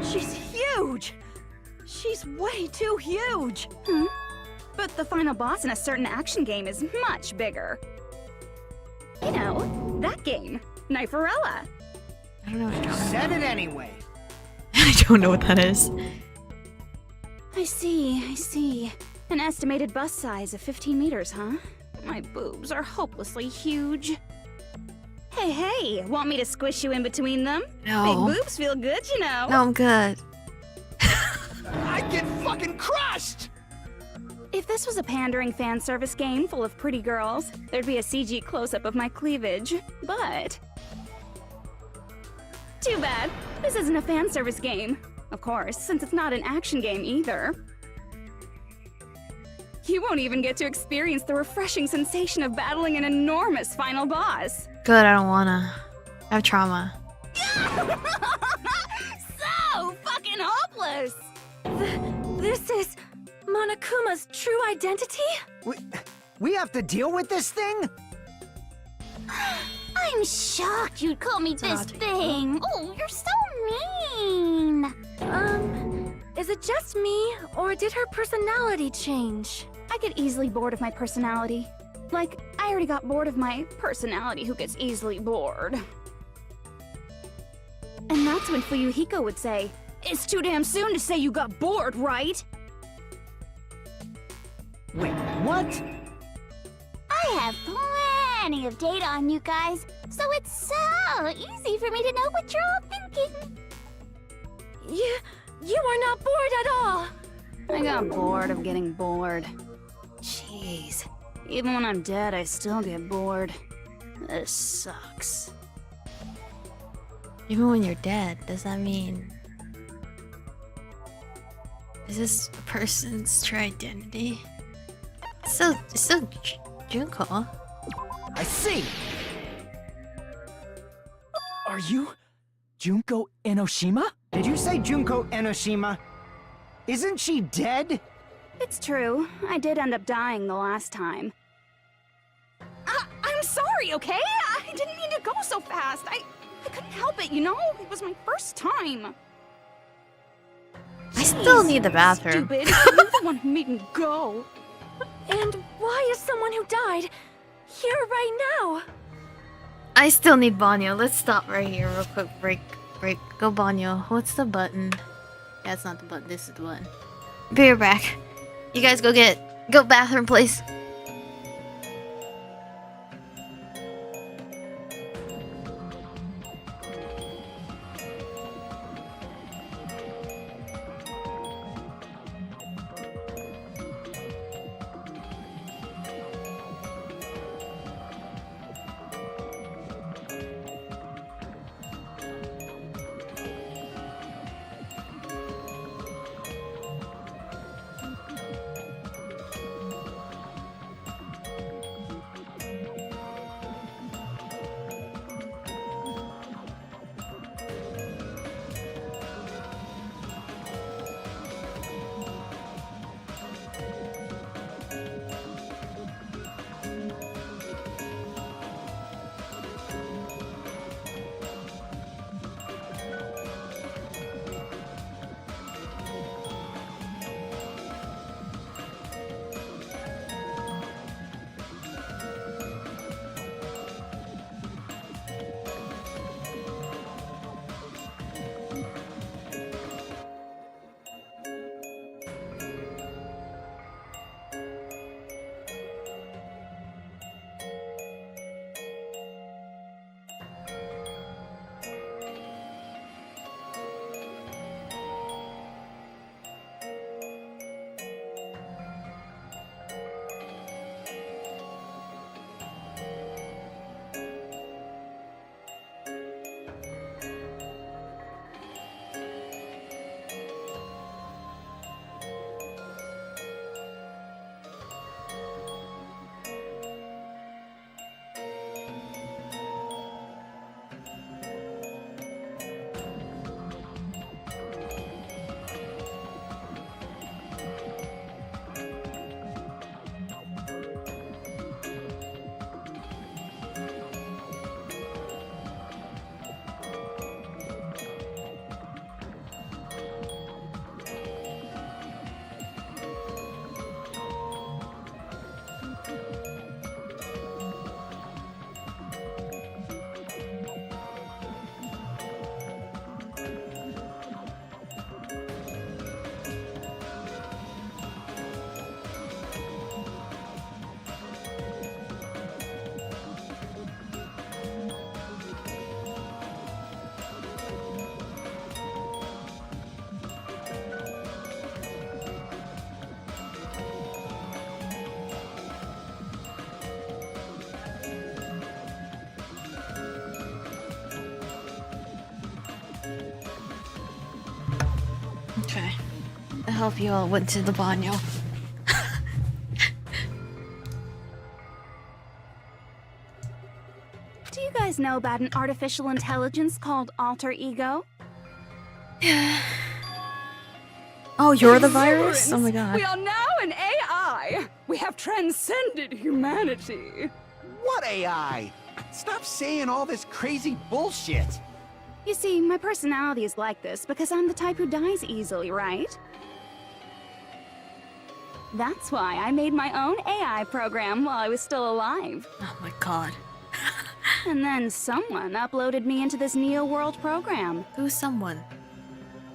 She's huge! She's way too huge! Hmm? But the final boss in a certain action game is much bigger. You know, that game. Kniferella. I don't know what you're talking Said it anyway. I don't know what that is. I see. An estimated bust size of 15 meters, huh? My boobs are hopelessly huge. Hey, want me to squish you in between them? No. Big boobs feel good, you know. No, I'm good. I get fucking crushed! If this was a pandering fan service game full of pretty girls, there'd be a CG close-up of my cleavage. But... too bad. This isn't a fan service game. Of course, since it's not an action game either. You won't even get to experience the refreshing sensation of battling an enormous final boss. Good, I don't wanna. I have trauma. So fucking hopeless! This is Monokuma's true identity? We have to deal with this thing? I'm shocked you'd call me this thing. Oh, you're so mean. Is it just me, or did her personality change? I get easily bored of my personality. Like, I already got bored of my personality who gets easily bored. And that's when Fuyuhiko would say, "It's too damn soon to say you got bored, right?" Wait, what? I have plenty of data on you guys, so it's so easy for me to know what you're all thinking. You are not bored at all. I got bored of getting bored. Jeez. Even when I'm dead, I still get bored. This sucks. Even when you're dead, does that mean... is this a person's true identity? It's still Junko. I see! Are you Junko Enoshima? Did you say Junko Enoshima? Isn't she dead? It's true. I did end up dying the last time. I'm sorry, okay? I didn't mean to go so fast. I couldn't help it, you know? It was my first time. I still need the bathroom. Stupid. You're the one who made me go. And why is someone who died here right now? I still need Banyo. Let's stop right here real quick. Break. Go Banyo. What's the button? Yeah, it's not the button. This is the button. Be right back. You guys go bathroom, please. hope you all went to the banyo. Do you guys know about an artificial intelligence called alter ego? Oh, you're the virus? Oh my god. We are now an AI. We have transcended humanity. What AI? Stop saying all this crazy bullshit. You see, my personality is like this because I'm the type who dies easily, right? That's why I made my own AI program while I was still alive. Oh my god. And then someone uploaded me into this Neo World program. Who's someone?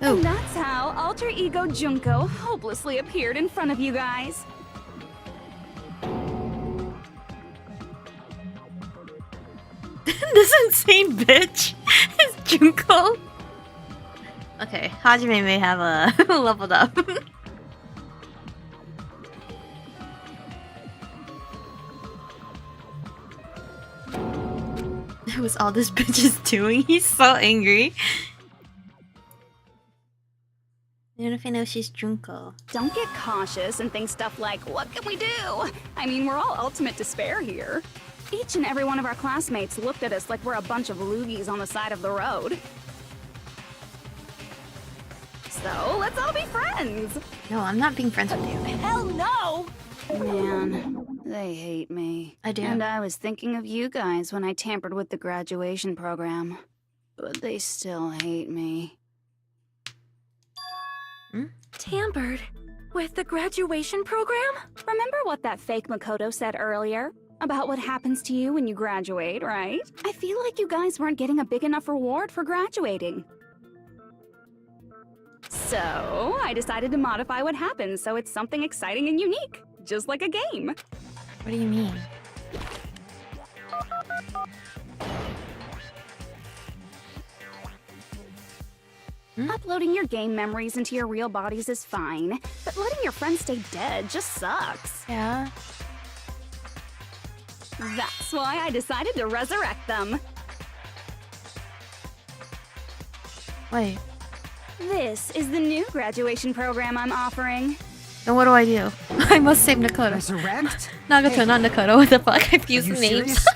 And that's how alter ego Junko hopelessly appeared in front of you guys. This insane bitch is Junko. Okay, Hajime may have leveled up. What was all this bitch is doing? He's so angry. Even if I know she's Junko. Don't get cautious and think stuff like, what can we do? I mean, we're all ultimate despair here. Each and every one of our classmates looked at us like we're a bunch of loogies on the side of the road. So, let's all be friends! No, I'm not being friends with you. Hell no! Man, they hate me. I do. And I was thinking of you guys when I tampered with the graduation program. But they still hate me. Tampered? With the graduation program? Remember what that fake Makoto said earlier? About what happens to you when you graduate, right? I feel like you guys weren't getting a big enough reward for graduating. So, I decided to modify what happens so it's something exciting and unique. Just like a game. What do you mean? Uploading your game memories into your real bodies is fine, but letting your friends stay dead just sucks. Yeah. That's why I decided to resurrect them. Wait. This is the new graduation program I'm offering. Then what do I do? I must save Makoto. Resurrect? Nagato, not Makoto. What the fuck? I confused Are the you names. serious?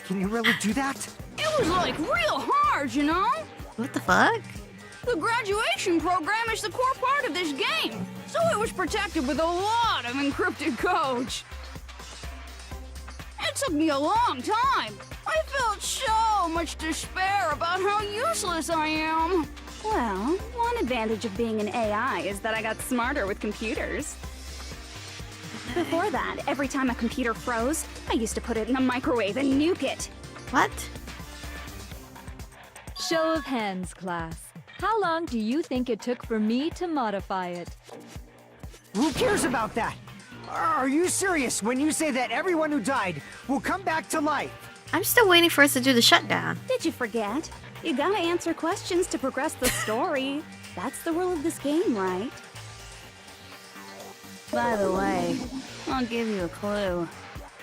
Can you really do that? It was like real hard, you know? What the fuck? The graduation program is the core part of this game, so it was protected with a lot of encrypted codes. It took me a long time. I felt so much despair about how useless I am. Well, one advantage of being an AI is that I got smarter with computers. Before that, every time a computer froze, I used to put it in a microwave and nuke it. What? Show of hands, class. How long do you think it took for me to modify it? Who cares about that? Are you serious when you say that everyone who died will come back to life? I'm still waiting for us to do the shutdown. Did you forget? You gotta answer questions to progress the story. That's the rule of this game, right? By the way, I'll give you a clue.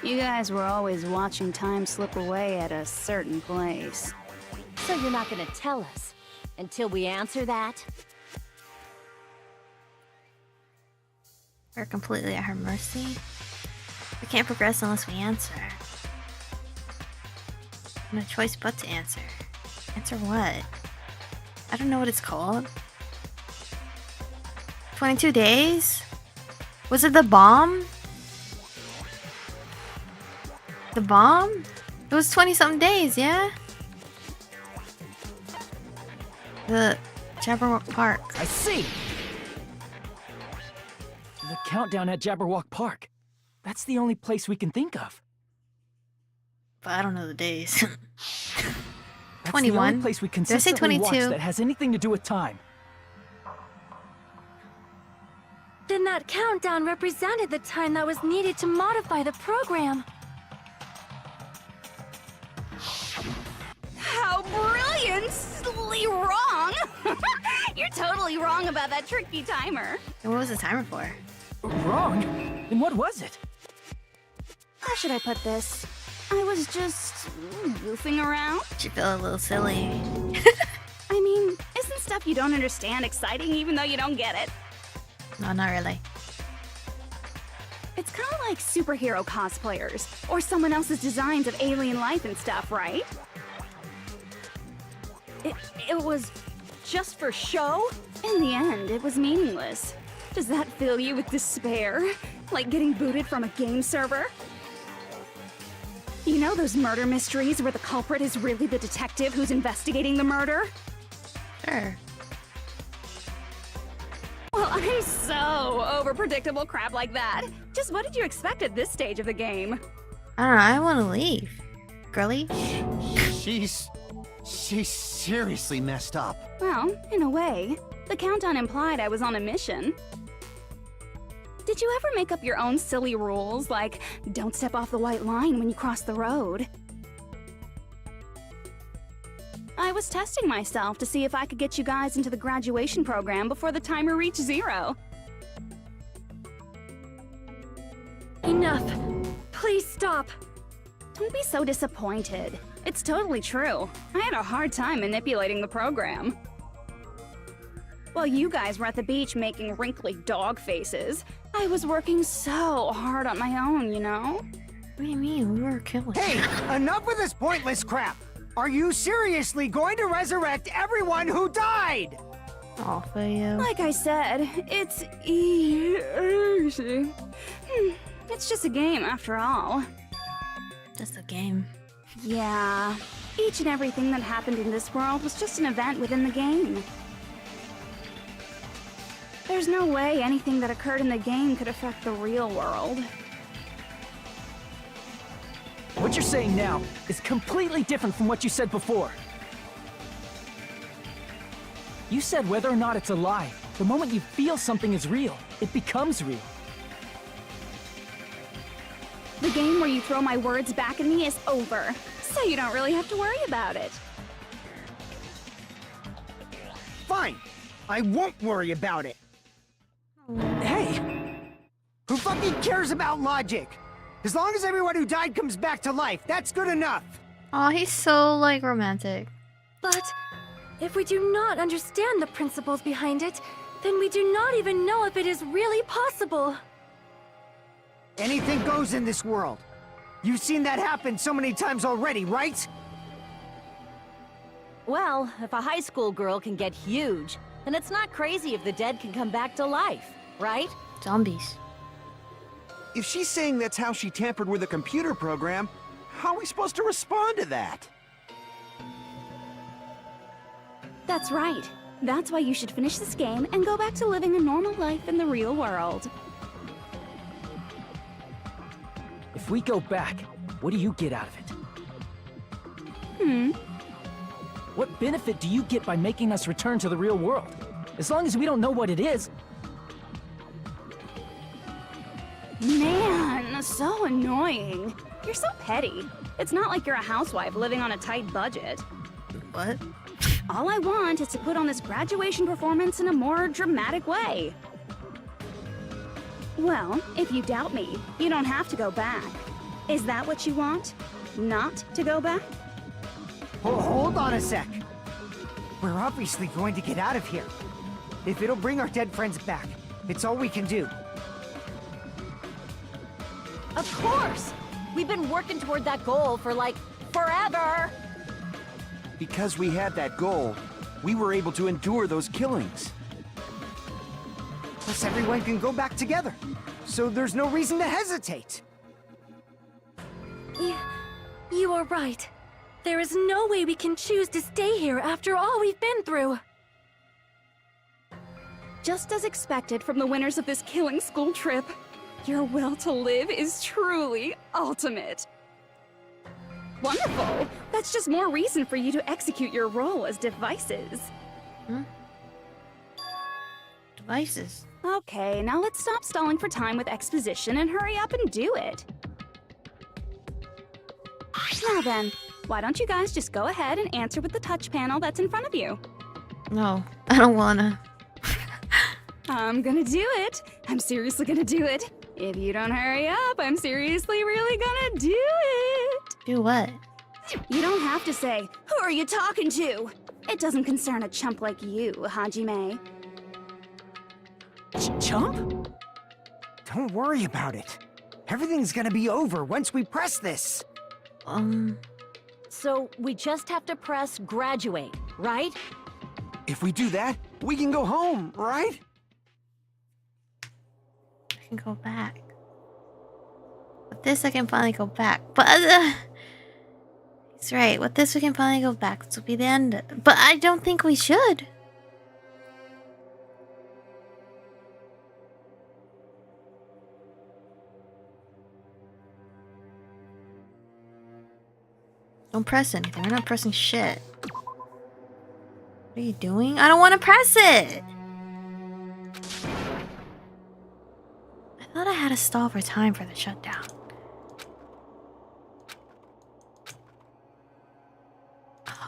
You guys were always watching time slip away at a certain place. So you're not gonna tell us until we answer that? We're completely at her mercy. We can't progress unless we answer. No choice but to answer. Answer what? I don't know what it's called. 22 days? Was it the bomb? The bomb? It was 20-something days, yeah? The Jabberwock Park. I see! The countdown at Jabberwock Park. That's the only place we can think of. But I don't know the days. That's 21. the only place we Did I say consistently 22? watch that has anything to do with time. Then that countdown represented the time that was needed to modify the program. How brilliantly wrong! You're totally wrong about that tricky timer. And what was the timer for? Wrong? Then what was it? How should I put this? I was just goofing around. She felt a little silly. I mean, isn't stuff you don't understand exciting even though you don't get it? No, not really. It's kind of like superhero cosplayers, or someone else's designs of alien life and stuff, right? It was just for show? In the end, it was meaningless. Does that fill you with despair? Like getting booted from a game server? You know those murder mysteries where the culprit is really the detective who's investigating the murder? Sure. Well, I'm so over predictable crap like that. Just what did you expect at this stage of the game? I don't know, I want to leave. Girly? She's seriously messed up. Well, in a way. The countdown implied I was on a mission. Did you ever make up your own silly rules, like don't step off the white line when you cross the road? I was testing myself to see if I could get you guys into the graduation program before the timer reached 0. Enough. Please stop. Don't be so disappointed. It's totally true. I had a hard time manipulating the program. While you guys were at the beach making wrinkly dog faces, I was working so hard on my own, you know? What do you mean? We were killing. Hey, enough with this pointless crap! Are you seriously going to resurrect everyone who died? Oh, for you. Like I said, it's easy. It's just a game after all. Just a game. Yeah, each and everything that happened in this world was just an event within the game. There's no way anything that occurred in the game could affect the real world. What you're saying now is completely different from what you said before. You said whether or not it's a lie, the moment you feel something is real, it becomes real. The game where you throw my words back at me is over, so you don't really have to worry about it. Fine. I won't worry about it. Hey! Who fucking cares about logic? As long as everyone who died comes back to life, that's good enough. Oh, he's so, like, romantic. But if we do not understand the principles behind it, then we do not even know if it is really possible. Anything goes in this world. You've seen that happen so many times already, right? Well, if a high school girl can get huge, then it's not crazy if the dead can come back to life, right? Zombies. If she's saying that's how she tampered with a computer program, how are we supposed to respond to that? That's right. That's why you should finish this game and go back to living a normal life in the real world. If we go back, what do you get out of it? What benefit do you get by making us return to the real world? As long as we don't know what it is. Man, so annoying. You're so petty. It's not like you're a housewife living on a tight budget. What? All I want is to put on this graduation performance in a more dramatic way. Well, if you doubt me, you don't have to go back. Is that what you want? Not to go back? Hold on a sec. We're obviously going to get out of here. If it'll bring our dead friends back, it's all we can do. Of course! We've been working toward that goal for, like, forever! Because we had that goal, we were able to endure those killings. Plus everyone can go back together. So there's no reason to hesitate. You are right. There is no way we can choose to stay here after all we've been through. Just as expected from the winners of this killing school trip, your will to live is truly ultimate. Wonderful! That's just more reason for you to execute your role as devices. Devices. Okay, now let's stop stalling for time with exposition and hurry up and do it. Now then, why don't you guys just go ahead and answer with the touch panel that's in front of you? No, I don't wanna. I'm gonna do it. I'm seriously gonna do it. If you don't hurry up, I'm seriously really gonna do it. Do what? You don't have to say, "Who are you talking to?" It doesn't concern a chump like you, Hajime. Chump? Don't worry about it. Everything's gonna be over once we press this. So we just have to press graduate, right? If we do that, we can go home, right? I can go back. With this, I can finally go back. But he's right. With this, we can finally go back. This will be the end. But I don't think we should. Don't press anything. We're not pressing shit. What are you doing? I don't want to press it. I thought I had to stall for time for the shutdown.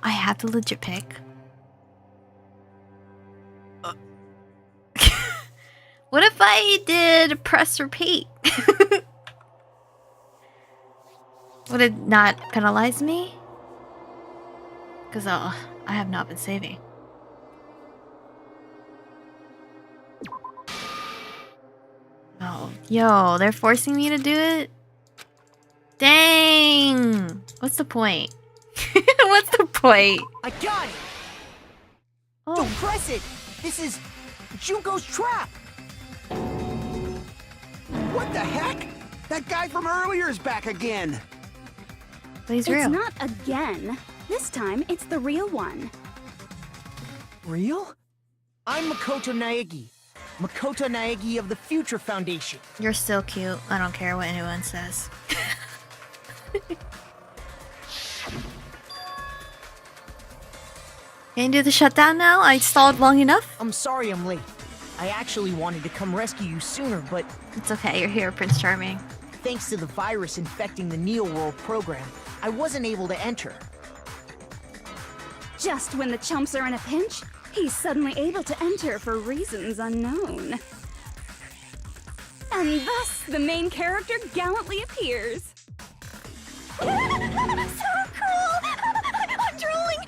I have to legit pick. What if I did press repeat? Would it not penalize me? Because I have not been saving. Oh, yo, they're forcing me to do it? Dang! What's the point? What's the point? I got it! Oh. Don't press it! This is Junko's trap! What the heck? That guy from earlier is back again. But he's It's real. not again. This time, it's the real one. Real? I'm Makoto Naegi. Makoto Naegi of the Future Foundation. You're still cute. I don't care what anyone says. Can you do the shutdown now? I stalled long enough? I'm sorry I'm late. I actually wanted to come rescue you sooner, but It's okay, you're here, Prince Charming. thanks to the virus infecting the Neo World program, I wasn't able to enter. Just when the chumps are in a pinch, he's suddenly able to enter for reasons unknown. And thus, the main character gallantly appears. So cool! I'm drooling!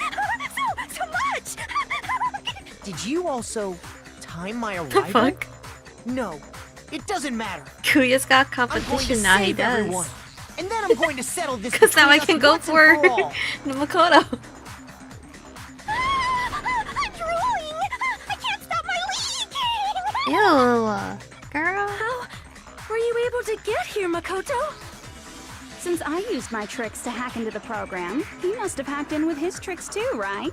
So much! Did you also time my The arrival? fuck? No, it doesn't matter. Kuya's got I'm going to competition now, he save does. everyone. And then I'm going to settle this Because now I between can us go once and for all. Makoto. I'm drooling! I can't stop my leaking! Ew, girl. How were you able to get here, Makoto? Since I used my tricks to hack into the program, he must have hacked in with his tricks too, right?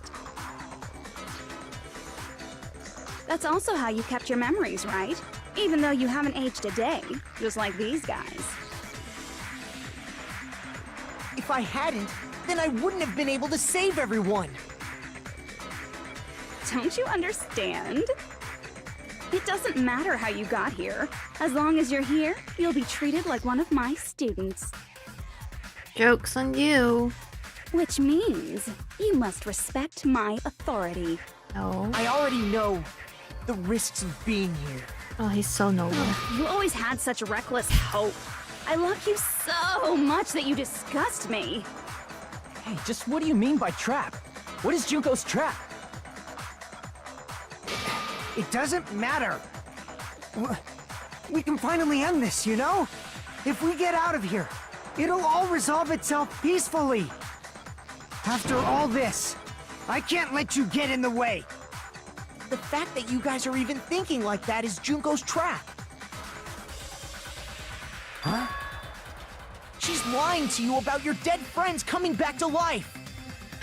That's also how you kept your memories, right? Even though you haven't aged a day, just like these guys. If I hadn't, then I wouldn't have been able to save everyone. Don't you understand? It doesn't matter how you got here. As long as you're here, you'll be treated like one of my students. Joke's on you. Which means you must respect my authority. No. I already know the risks of being here. Oh, he's so noble. You always had such reckless hope. I love you so much that you disgust me. Hey, just what do you mean by trap? What is Junko's trap? It doesn't matter. We can finally end this, you know? If we get out of here, it'll all resolve itself peacefully. After all this, I can't let you get in the way. The fact that you guys are even thinking like that is Junko's trap. Huh? She's lying to you about your dead friends coming back to life.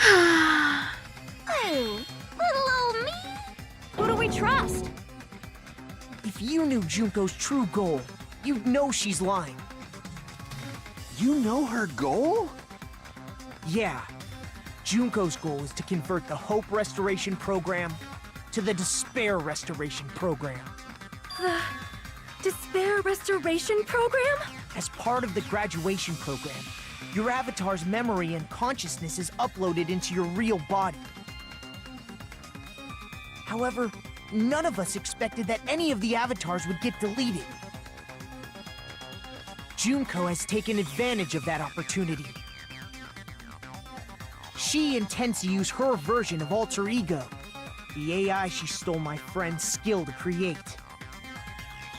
Oh, little old me. Who do we trust? If you knew Junko's true goal, you'd know she's lying. You know her goal? Yeah. Junko's goal is to convert the Hope Restoration Program to the Despair Restoration Program. The Despair Restoration Program? As part of the graduation program, your avatar's memory and consciousness is uploaded into your real body. However, none of us expected that any of the avatars would get deleted. Junko has taken advantage of that opportunity. She intends to use her version of Alter Ego, the AI she stole my friend's skill to create.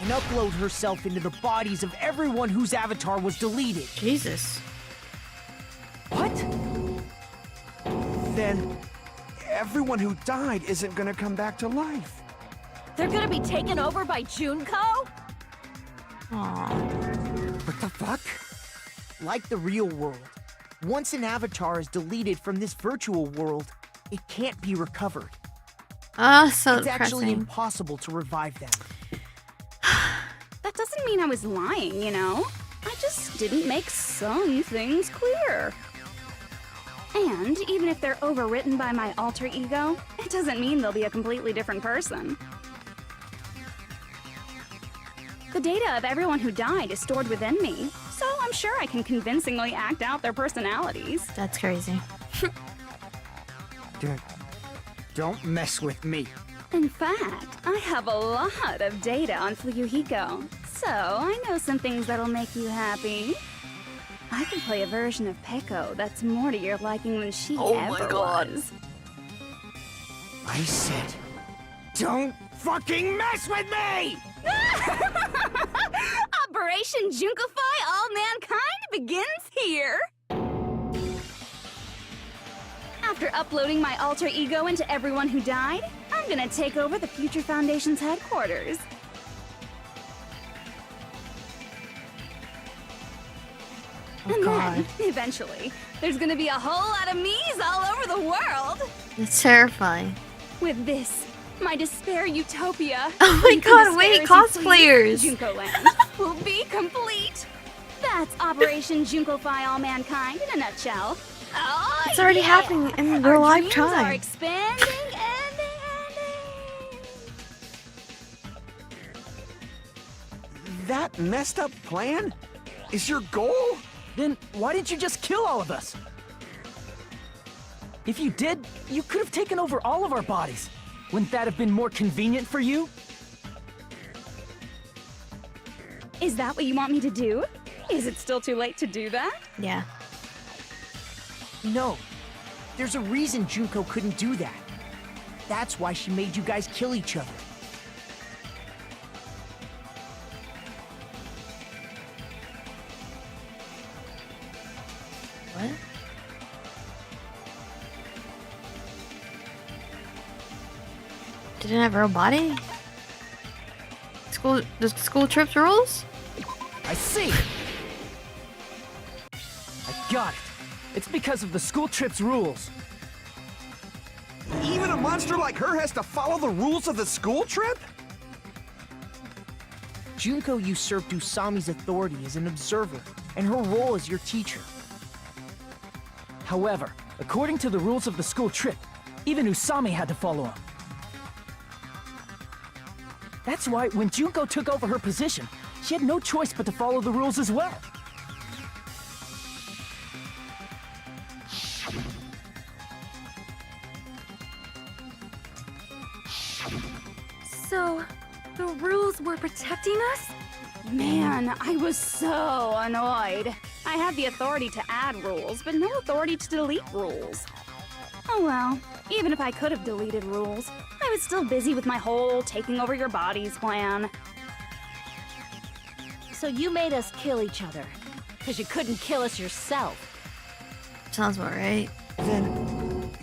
and upload herself into the bodies of everyone whose avatar was deleted. Jesus. What? Then everyone who died isn't gonna come back to life. They're gonna be taken over by Junko? Aww. What the fuck? Like the real world, once an avatar is deleted from this virtual world, it can't be recovered. Ah, so It's actually depressing. impossible to revive them. That doesn't mean I was lying, you know? I just didn't make some things clear. And even if they're overwritten by my alter ego, it doesn't mean they'll be a completely different person. The data of everyone who died is stored within me, so I'm sure I can convincingly act out their personalities. That's crazy. Don't mess with me. In fact, I have a lot of data on Fuyuhiko, so I know some things that'll make you happy. I can play a version of Peko that's more to your liking than she ever was. I said, don't fucking mess with me! Operation Junkify All Mankind begins here! After uploading my alter ego into everyone who died, I'm gonna take over the Future Foundation's headquarters. Oh, And God. then, eventually, there's gonna be a whole lot of me's all over the world! It's terrifying. With this, my despair utopia. Oh my you can God, despair wait, as you please, cosplayers. Junko Land will be complete. That's Operation Junkify All Mankind in a nutshell. Oh, It's already yeah. happening in Our real life dreams are time. expanding and That messed up plan is your goal? Then why didn't you just kill all of us? If you did, you could have taken over all of our bodies. Wouldn't that have been more convenient for you? Is that what you want me to do? Is it still too late to do that? Yeah. No, there's a reason Junko couldn't do that. That's why she made you guys kill each other. What? Didn't have a real body? The school trips rules? I see! I got it. It's because of the school trip's rules. Even a monster like her has to follow the rules of the school trip? Junko usurped Usami's authority as an observer, and her role as your teacher. However, according to the rules of the school trip, even Usami had to follow them. That's why when Junko took over her position, she had no choice but to follow the rules as well. So, the rules were protecting us? Man, I was so annoyed. I had the authority to add rules, but no authority to delete rules. Oh well, even if I could have deleted rules, I was still busy with my whole taking over your bodies plan. So you made us kill each other, because you couldn't kill us yourself. Sounds about right. Then,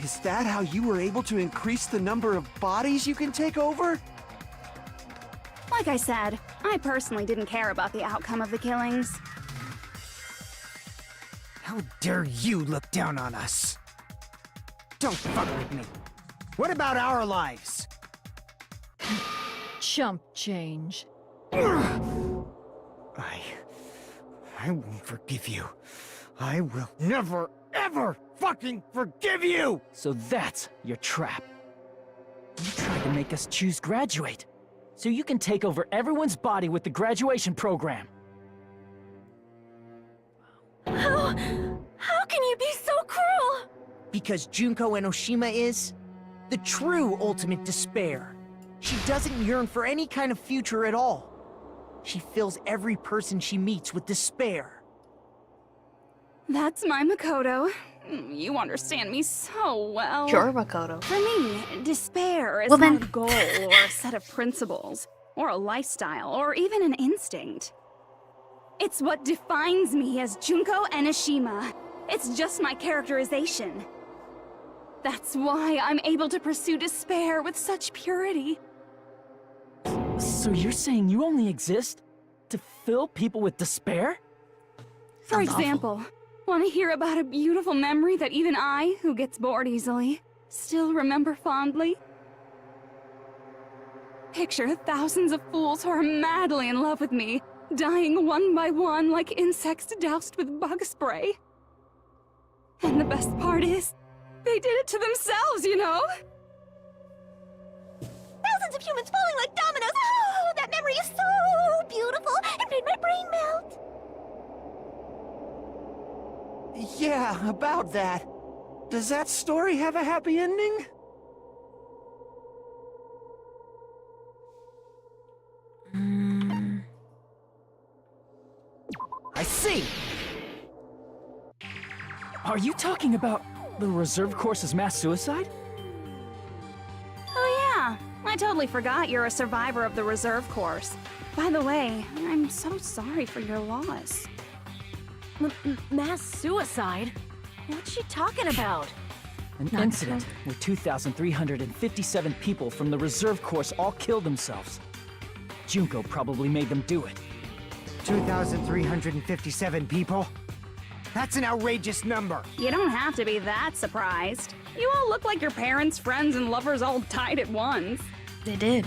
is that how you were able to increase the number of bodies you can take over? Like I said, I personally didn't care about the outcome of the killings. How dare you look down on us? Don't fuck with me. What about our lives? Chump change. I won't forgive you. I will never, ever fucking forgive you! So that's your trap. You tried to make us choose graduate, so you can take over everyone's body with the graduation program. How can you be so cruel? Because Junko Enoshima is the true ultimate despair. She doesn't yearn for any kind of future at all. She fills every person she meets with despair. That's my Makoto. You understand me so well. You're Makoto. For me, despair is Well, not then- a goal or a set of principles, or a lifestyle, or even an instinct. It's what defines me as Junko Enoshima. It's just my characterization. That's why I'm able to pursue despair with such purity. So you're saying you only exist to fill people with despair? For Sounds awful. example, want to hear about a beautiful memory that even I, who gets bored easily, still remember fondly? Picture thousands of fools who are madly in love with me, dying one by one like insects doused with bug spray. And the best part is, they did it to themselves, you know? Thousands of humans falling like dominoes. Oh, that memory is so beautiful. It made my brain melt. Yeah, about that. Does that story have a happy ending? I see! Are you talking about the reserve course's mass suicide? Oh yeah, I totally forgot you're a survivor of the reserve course. By the way, I'm so sorry for your loss. Mass suicide? What's she talking about? An incident where 2,357 people from the reserve course all killed themselves. Junko probably made them do it. 2,357 people? That's an outrageous number. You don't have to be that surprised. You all look like your parents, friends, and lovers all died at once. They did.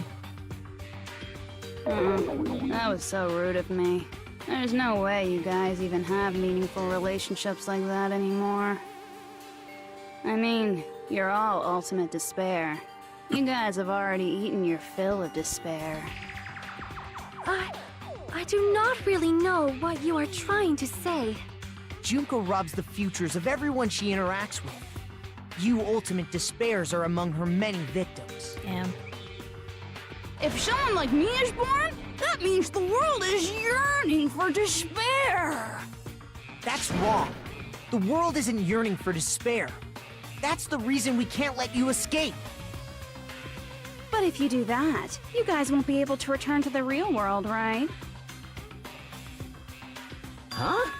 That was so rude of me. There's no way you guys even have meaningful relationships like that anymore. I mean, you're all ultimate despair. You guys have already eaten your fill of despair. I do not really know what you are trying to say. Junko robs the futures of everyone she interacts with. You ultimate despairs are among her many victims. Damn. If someone like me is born, that means the world is yearning for despair. That's wrong. The world isn't yearning for despair. That's the reason we can't let you escape. But if you do that, you guys won't be able to return to the real world, right? Huh?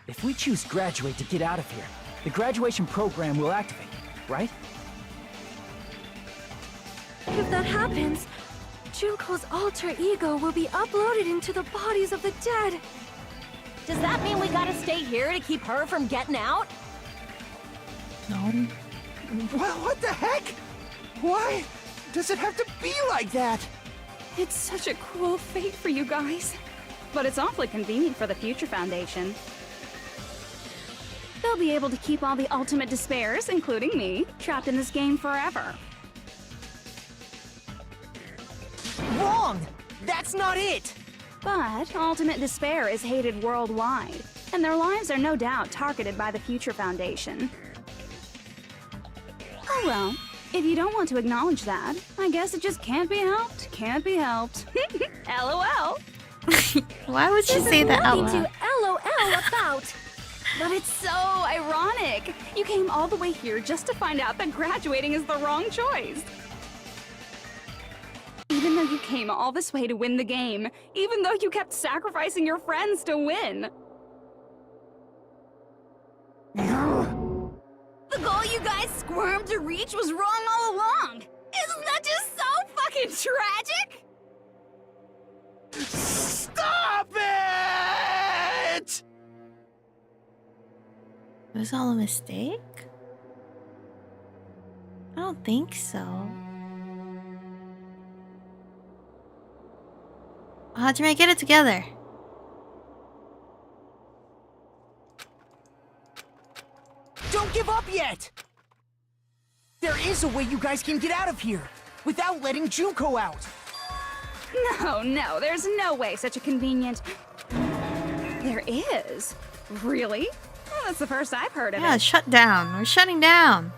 If we choose graduate to get out of here, the graduation program will activate, right? If that happens, Junko's alter ego will be uploaded into the bodies of the dead. Does that mean we gotta stay here to keep her from getting out? No. Well, what the heck? Why does it have to be like that? It's such a cruel fate for you guys. But it's awfully convenient for the Future Foundation. They'll be able to keep all the ultimate despairs, including me, trapped in this game forever. Wrong! That's not it! But ultimate despair is hated worldwide, and their lives are no doubt targeted by the Future Foundation. Oh well, if you don't want to acknowledge that, I guess it just can't be helped. Can't be helped. LOL. Why would you say that out Nothing loud? to LOL about. But it's so ironic. You came all the way here just to find out that graduating is the wrong choice. Even though you came all this way to win the game, even though you kept sacrificing your friends to win. The goal you guys squirmed to reach was wrong all along. Isn't that just so fucking tragic? Stop it! It was all a mistake? I don't think so. Hajime, get it together. Don't give up yet! There is a way you guys can get out of here, without letting Junko out. No, there's no way such a convenient... There is? Really? Well, that's the first I've heard of Yeah, it. shut down. We're shutting down.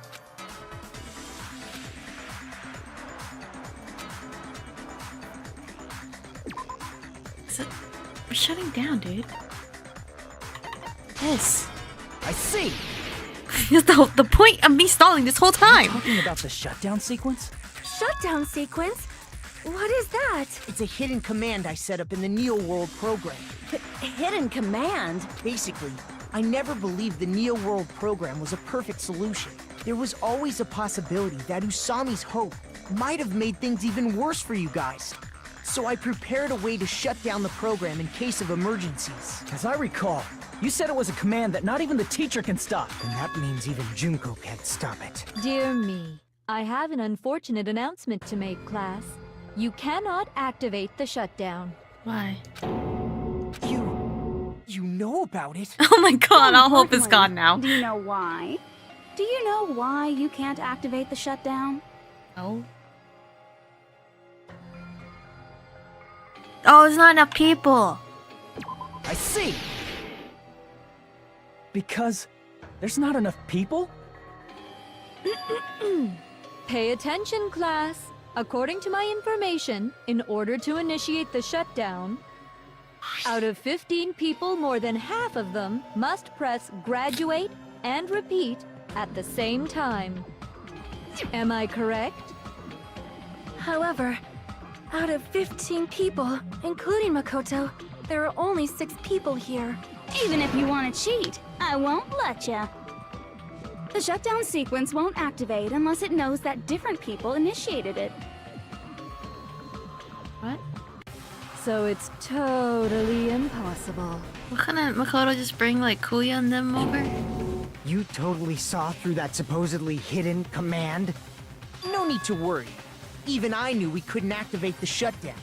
We're shutting down, dude. Yes. I see. The point of me stalling this whole time. Talking about the shutdown sequence? Shutdown sequence? What is that? It's a hidden command I set up in the Neo World program. Hidden command? Basically, I never believed the Neo World program was a perfect solution. There was always a possibility that Usami's hope might have made things even worse for you guys. So I prepared a way to shut down the program in case of emergencies. As I recall, you said it was a command that not even the teacher can stop. And that means even Junko can't stop it. Dear me, I have an unfortunate announcement to make, class. You cannot activate the shutdown. Why? You know about it? Oh my god, all hope is Importantly, gone now. Do you know why? Do you know why you can't activate the shutdown? No. Oh, there's not enough people. I see. Because there's not enough people? Pay attention, class. According to my information, in order to initiate the shutdown, out of 15 people, more than half of them must press graduate and repeat at the same time. Am I correct? However, out of 15 people, including Makoto, there are only 6 people here. Even if you want to cheat, I won't let ya. The shutdown sequence won't activate unless it knows that different people initiated it. What? So it's totally impossible. What kind of Makoto just bring like Kuya and them over? You totally saw through that supposedly hidden command? No need to worry. Even I knew we couldn't activate the shutdown.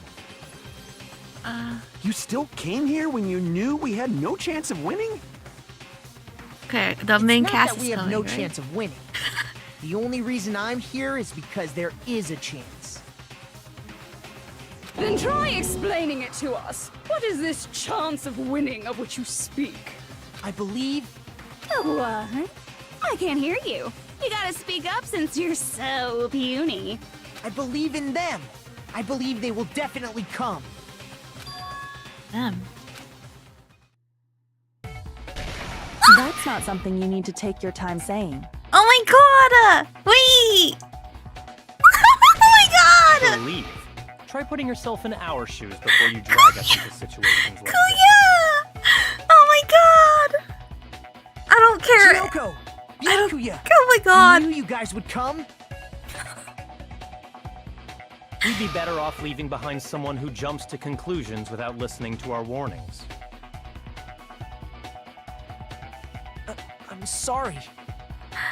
You still came here when you knew we had no chance of winning? Okay, the main Not cast that is we have coming, no right? chance of winning. The only reason I'm here is because there is a chance. Then try explaining it to us. What is this chance of winning of which you speak? I believe What? I can't hear you. You gotta speak up since you're so puny. I believe in them. I believe they will definitely come. Them. That's not something you need to take your time saying. Oh my god! Wait! Oh my god! Believe. Try putting yourself in our shoes before you drag us into situations like this. Kuya! Oh my god! I don't care. Junko! I don't- Byakuya! Oh my god! I knew you guys would come. We'd be better off leaving behind someone who jumps to conclusions without listening to our warnings. I'm sorry.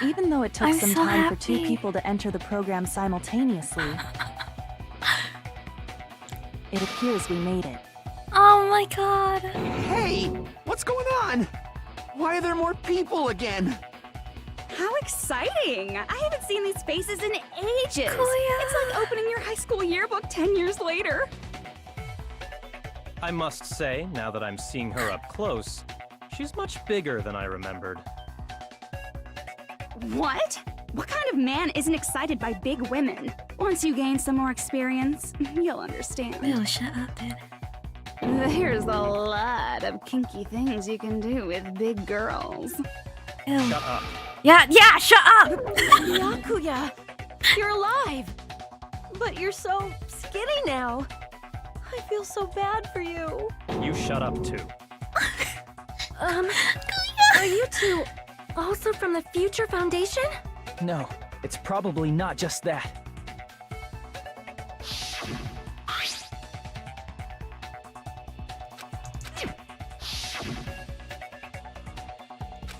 Even though it took I'm some so time for 2 happy. people to enter the program simultaneously, it appears we made it. Oh my god. Hey, what's going on? Why are there more people again? How exciting! I haven't seen these faces in ages. Kuya. It's like opening your high school yearbook 10 years later. I must say, now that I'm seeing her up close, she's much bigger than I remembered. What? What kind of man isn't excited by big women? Once you gain some more experience, you'll understand. Will, shut up, dude. There's a lot of kinky things you can do with big girls. Ew. Shut up. Yeah, shut up! Byakuya, you're alive! But you're so skinny now. I feel so bad for you. You shut up too. Are you 2 also from the Future Foundation? No, it's probably not just that.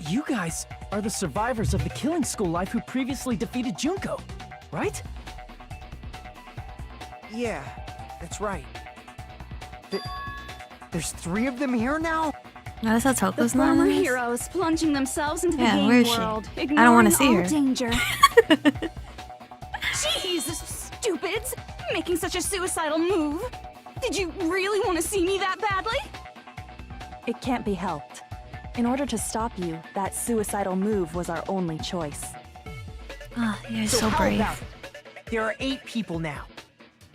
You guys are the survivors of the killing school life who previously defeated Junko, right? Yeah, that's right. There's 3 of them here now? No, that's how The Toko's not former in this? heroes plunging themselves into the Yeah, game where is she? world, I don't wanna ignoring see all her. danger. Jeez, stupids! Making such a suicidal move. Did you really want to see me that badly? It can't be helped. In order to stop you, that suicidal move was our only choice. Oh, you're so how brave. about it? There are 8 people now.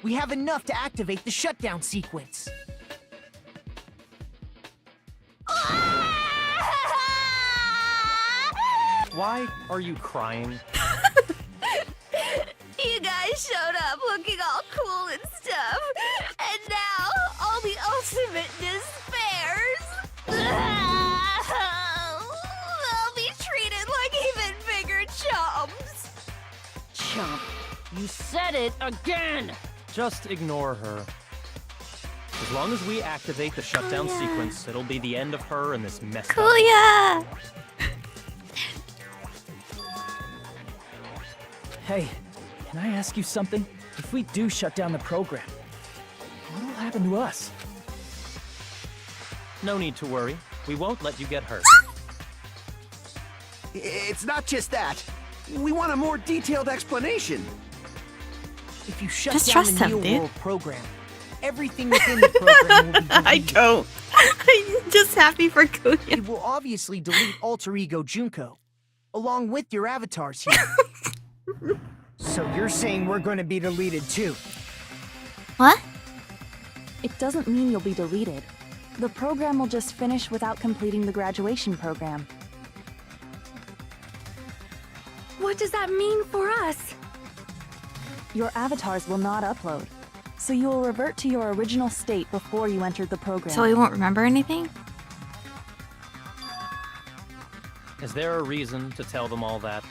We have enough to activate the shutdown sequence. Why are you crying? You guys showed up looking all cool and stuff, and now all the ultimate despairs. They'll be treated like even bigger chumps. Chump, you said it again! Just ignore her. As long as we activate the shutdown sequence, it'll be the end of her and this messed up. Kuya! Hey, can I ask you something? If we do shut down the program, what will happen to us? No need to worry. We won't let you get hurt. It's not just that. We want a more detailed explanation. If you shut Just down trust the him, real dude. world program, everything within the program will be deleted. I don't. I'm just happy for Kuya. It will obviously delete alter ego Junko, along with your avatars here. So you're saying we're going to be deleted too? What? It doesn't mean you'll be deleted. The program will just finish without completing the graduation program. What does that mean for us? Your avatars will not upload, so you will revert to your original state before you entered the program. So we won't remember anything? Is there a reason to tell them all that?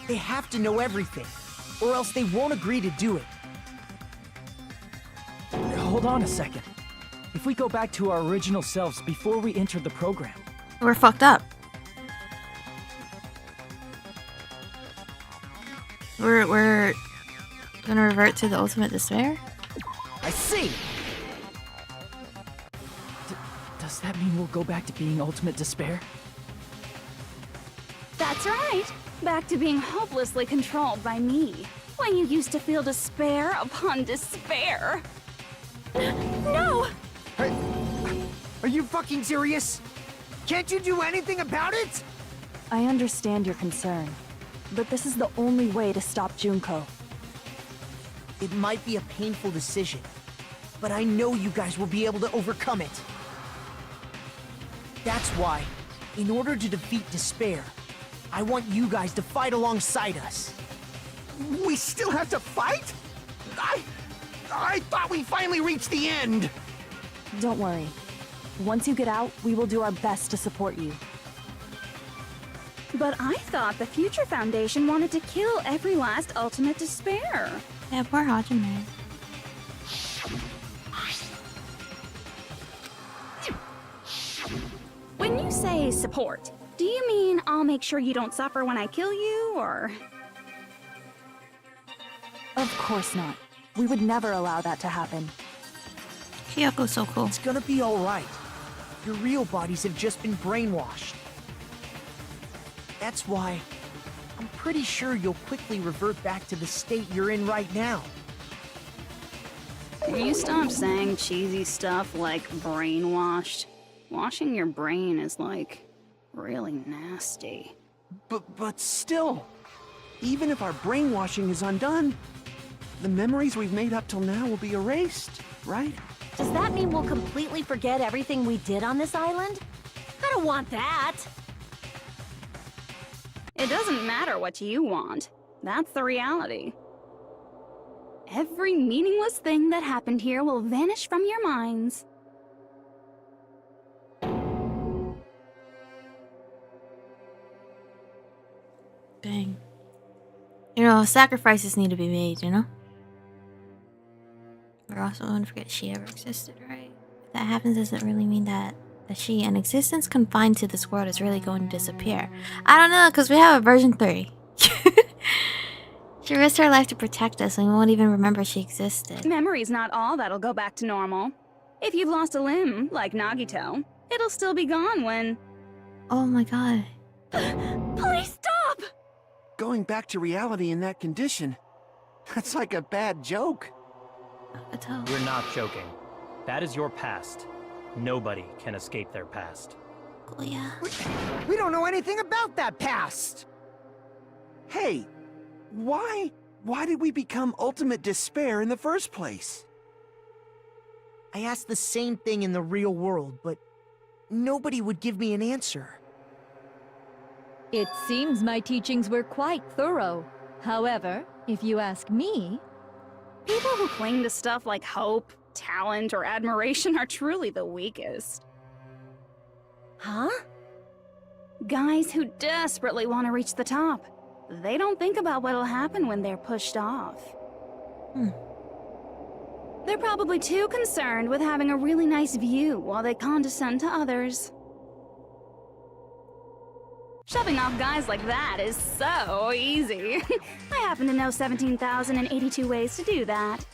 They have to know everything, or else they won't agree to do it. Hold on a second. If we go back to our original selves before we entered the program, We're fucked up. We're gonna revert to the ultimate despair? I see! does that mean we'll go back to being ultimate despair? That's right. Back to being hopelessly controlled by me. When you used to feel despair upon despair. No! Are you fucking serious? Can't you do anything about it? I understand your concern, but this is the only way to stop Junko. It might be a painful decision, but I know you guys will be able to overcome it. That's why, in order to defeat despair, I want you guys to fight alongside us. We still have to fight? I thought we finally reached the end. Don't worry. Once you get out, we will do our best to support you. But I thought the Future Foundation wanted to kill every last ultimate despair. Yeah, poor Hajime. When you say support, do you mean I'll make sure you don't suffer when I kill you, or...? Of course not. We would never allow that to happen. Kyoko's so cool. It's gonna be alright. Your real bodies have just been brainwashed. That's why I'm pretty sure you'll quickly revert back to the state you're in right now. Can you stop saying cheesy stuff like brainwashed? Washing your brain is like really nasty. But still, even if our brainwashing is undone, the memories we've made up till now will be erased, right? Does that mean we'll completely forget everything we did on this island? I don't want that. It doesn't matter what you want. That's the reality. Every meaningless thing that happened here will vanish from your minds. Dang. You know, sacrifices need to be made, you know? We're also going to forget she ever existed, right? If that happens, does it really mean that she, an existence confined to this world, is really going to disappear? I don't know, because we have a version 3. She risked her life to protect us, and we won't even remember she existed. Memory's not all that'll go back to normal. If you've lost a limb, like Nagito, it'll still be gone when... Oh my god. Please stop! Going back to reality in that condition, that's like a bad joke. We're not joking. That is your past. Nobody can escape their past. Oh, yeah. We don't know anything about that past! Hey, why did we become ultimate despair in the first place? I asked the same thing in the real world, but nobody would give me an answer. It seems my teachings were quite thorough. However, if you ask me, People who cling to stuff like hope, talent, or admiration are truly the weakest. Huh? Guys who desperately want to reach the top. They don't think about what'll happen when they're pushed off. They're probably too concerned with having a really nice view while they condescend to others. Shoving off guys like that is so easy. I happen to know 17,082 ways to do that.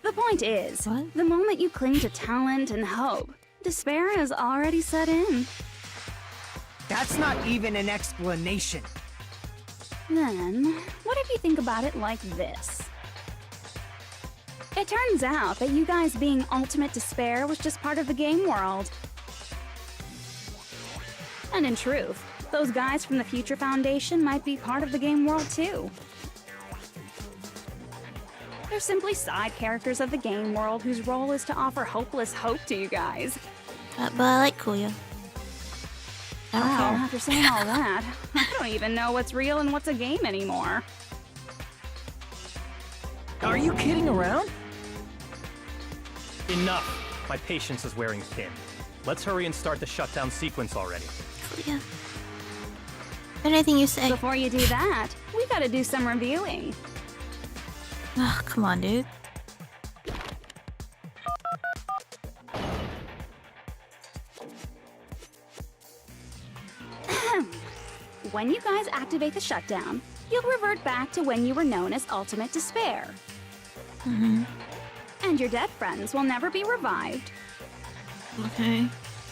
The point is, the moment you cling to talent and hope, despair has already set in. That's not even an explanation. Then, what if you think about it like this? It turns out that you guys being ultimate despair was just part of the game world. And in truth, those guys from the Future Foundation might be part of the game world too. They're simply side characters of the game world whose role is to offer hopeless hope to you guys. But I like Kuya. I don't Wow, care. after saying all that, I don't even know what's real and what's a game anymore. Are you kidding around? Enough! My patience is wearing thin. Let's hurry and start the shutdown sequence already. Kuya. Anything you say. Before you do that, we gotta do some reviewing. Oh, come on, dude. When you guys activate the shutdown, you'll revert back to when you were known as Ultimate Despair. And your dead friends will never be revived. Okay.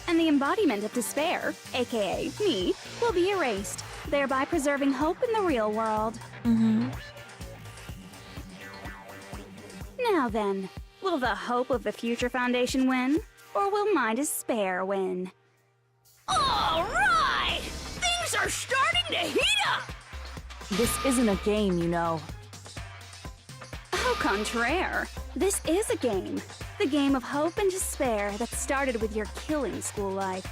And the embodiment of despair, aka me, will be erased, thereby preserving hope in the real world. Now then, will the hope of the Future Foundation win? Or will my despair win? Alright! Things are starting to heat up! This isn't a game, you know. Au contraire, this is a game. The game of hope and despair that started with your killing school life.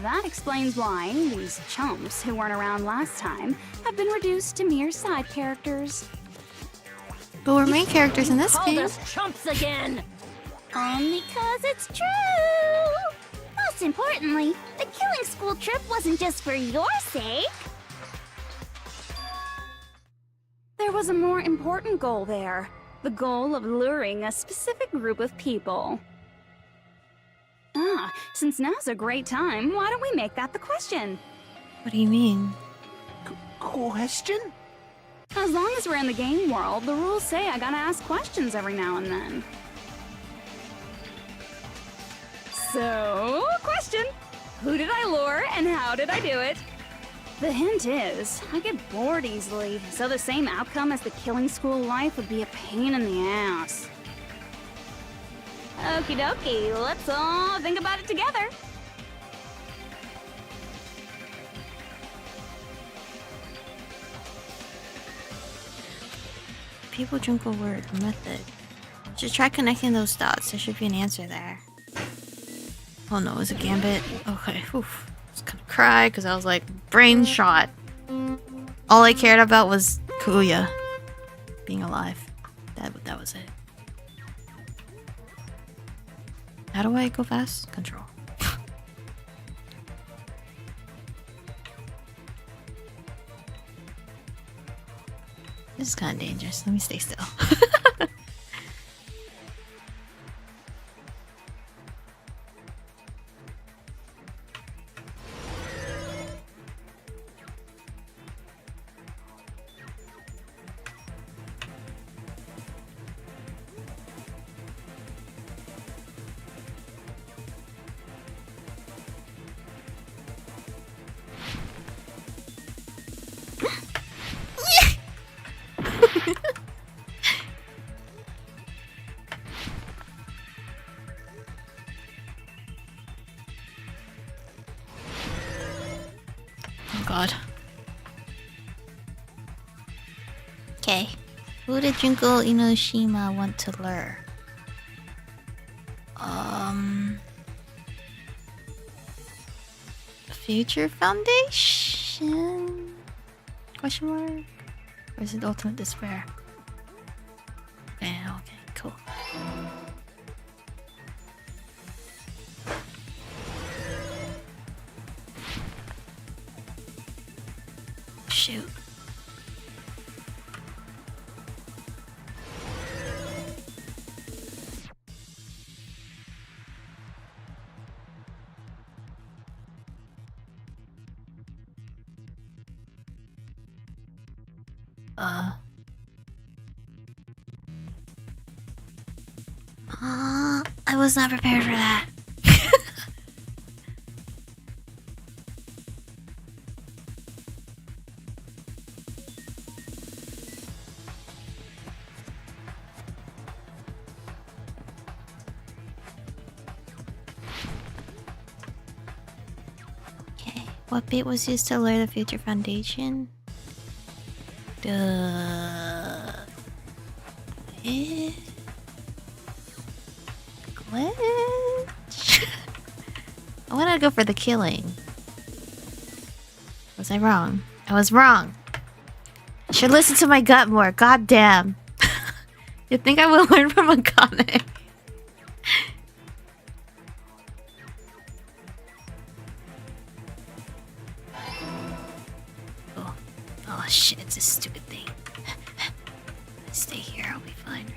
That explains why these chumps who weren't around last time have been reduced to mere side characters. But we're main characters in this Called game. us chumps again! Only 'cause it's true! Most importantly, the killing school trip wasn't just for your sake. There was a more important goal there. The goal of luring a specific group of people. Since now's a great time, why don't we make that the question? What do you mean? Question? As long as we're in the game world, the rules say I gotta ask questions every now and then. So, question. Who did I lure and how did I do it? The hint is, I get bored easily, so the same outcome as the killing school life would be a pain in the ass. Okie dokie, let's all think about it together. People Junko word method. Should try connecting those dots. There should be an answer there. Oh no, is it Gambit? Okay, oof. I was gonna cry because I was like, brain shot. All I cared about was Kuya being alive. That was it. How do I go fast? Control. This is kind of dangerous. Let me stay still. Oh god. Okay. Who did Junko Inoshima want to lure? Future Foundation? Question mark? Or is it Ultimate Despair? shoot. I was not prepared for that. Okay, what bait was used to lure the future foundation? Glitch? I want to go for the killing. Was I wrong? I was wrong. I should listen to my gut more. God damn. You think I will learn from a comic? Oh shit, it's a stupid thing. Stay here, I'll be fine, right?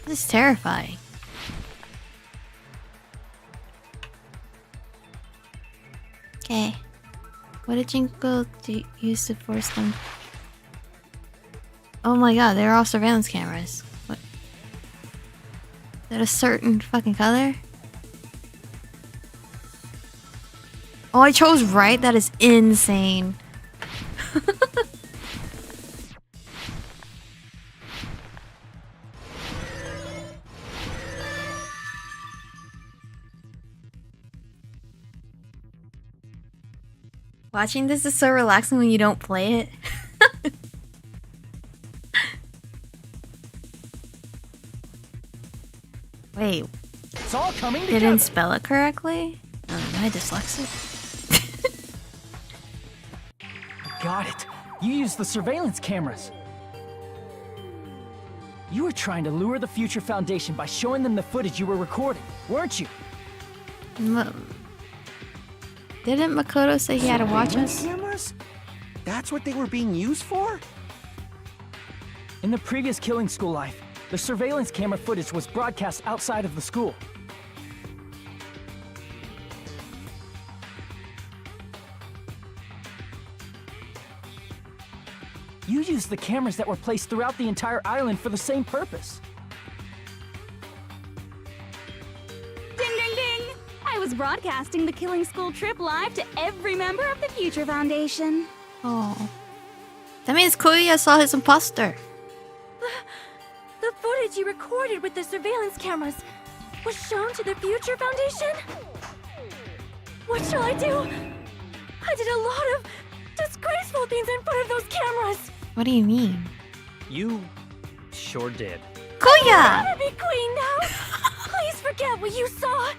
This is terrifying. Okay. What did Junko use to force them? Oh my god, they're all surveillance cameras. What? Is that a certain fucking color? Oh, I chose right? That is insane. Watching this is so relaxing when you don't play it. Wait. It's all coming They together. didn't spell it correctly? Oh, am I dyslexic? Got it. You used the surveillance cameras. You were trying to lure the Future Foundation by showing them the footage you were recording, weren't you? Didn't Makoto say he had to watch us? Cameras? That's what they were being used for? In the previous Killing School life, the surveillance camera footage was broadcast outside of the school. You used the cameras that were placed throughout the entire island for the same purpose. Ding ding ding! I was broadcasting the Killing School trip live to every member of the Future Foundation. Oh. That means Kuya saw his imposter. The footage you recorded with the surveillance cameras was shown to the Future Foundation? What shall I do? I did a lot of disgraceful things in front of those cameras. What do you mean? You sure did. Kuya! I wanna be queen now. Please forget what you saw.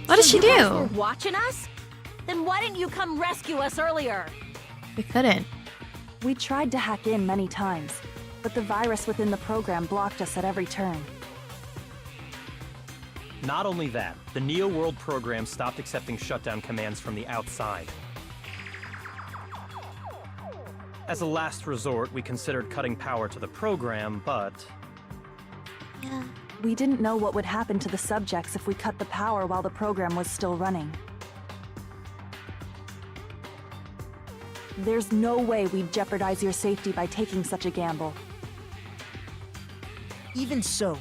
What did she You guys were do? watching us? Then why didn't you come rescue us earlier? We couldn't. We tried to hack in many times, but the virus within the program blocked us at every turn. Not only that, the Neo World program stopped accepting shutdown commands from the outside. As a last resort, we considered cutting power to the program, but... Yeah. We didn't know what would happen to the subjects if we cut the power while the program was still running. There's no way we'd jeopardize your safety by taking such a gamble. Even so,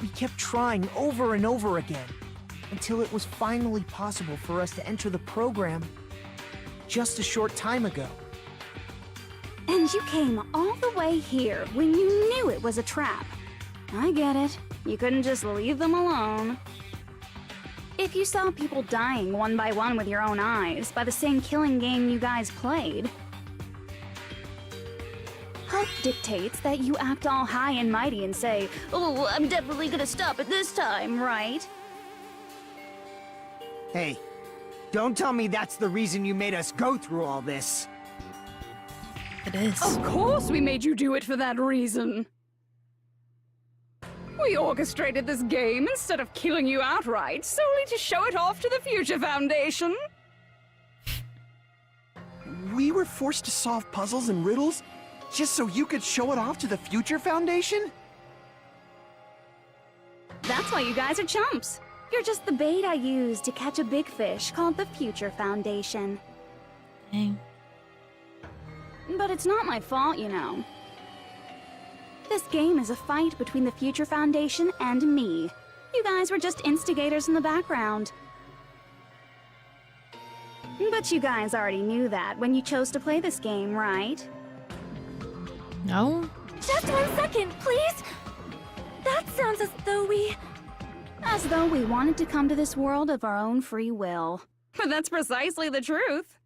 we kept trying over and over again, until it was finally possible for us to enter the program just a short time ago. And you came all the way here when you knew it was a trap. I get it. You couldn't just leave them alone. If you saw people dying one by one with your own eyes by the same killing game you guys played, Hope dictates that you act all high and mighty and say, "Oh, I'm definitely gonna stop it this time," right? Hey, don't tell me that's the reason you made us go through all this. It is. Of course we made you do it for that reason. We orchestrated this game instead of killing you outright, solely to show it off to the Future Foundation. We were forced to solve puzzles and riddles just so you could show it off to the Future Foundation? That's why you guys are chumps. You're just the bait I used to catch a big fish called the Future Foundation. Dang. But it's not my fault, you know. This game is a fight between the Future Foundation and me. You guys were just instigators in the background. But you guys already knew that when you chose to play this game, right? No? Just 1 second, please! That sounds as though we... As though we wanted to come to this world of our own free will. But that's precisely the truth.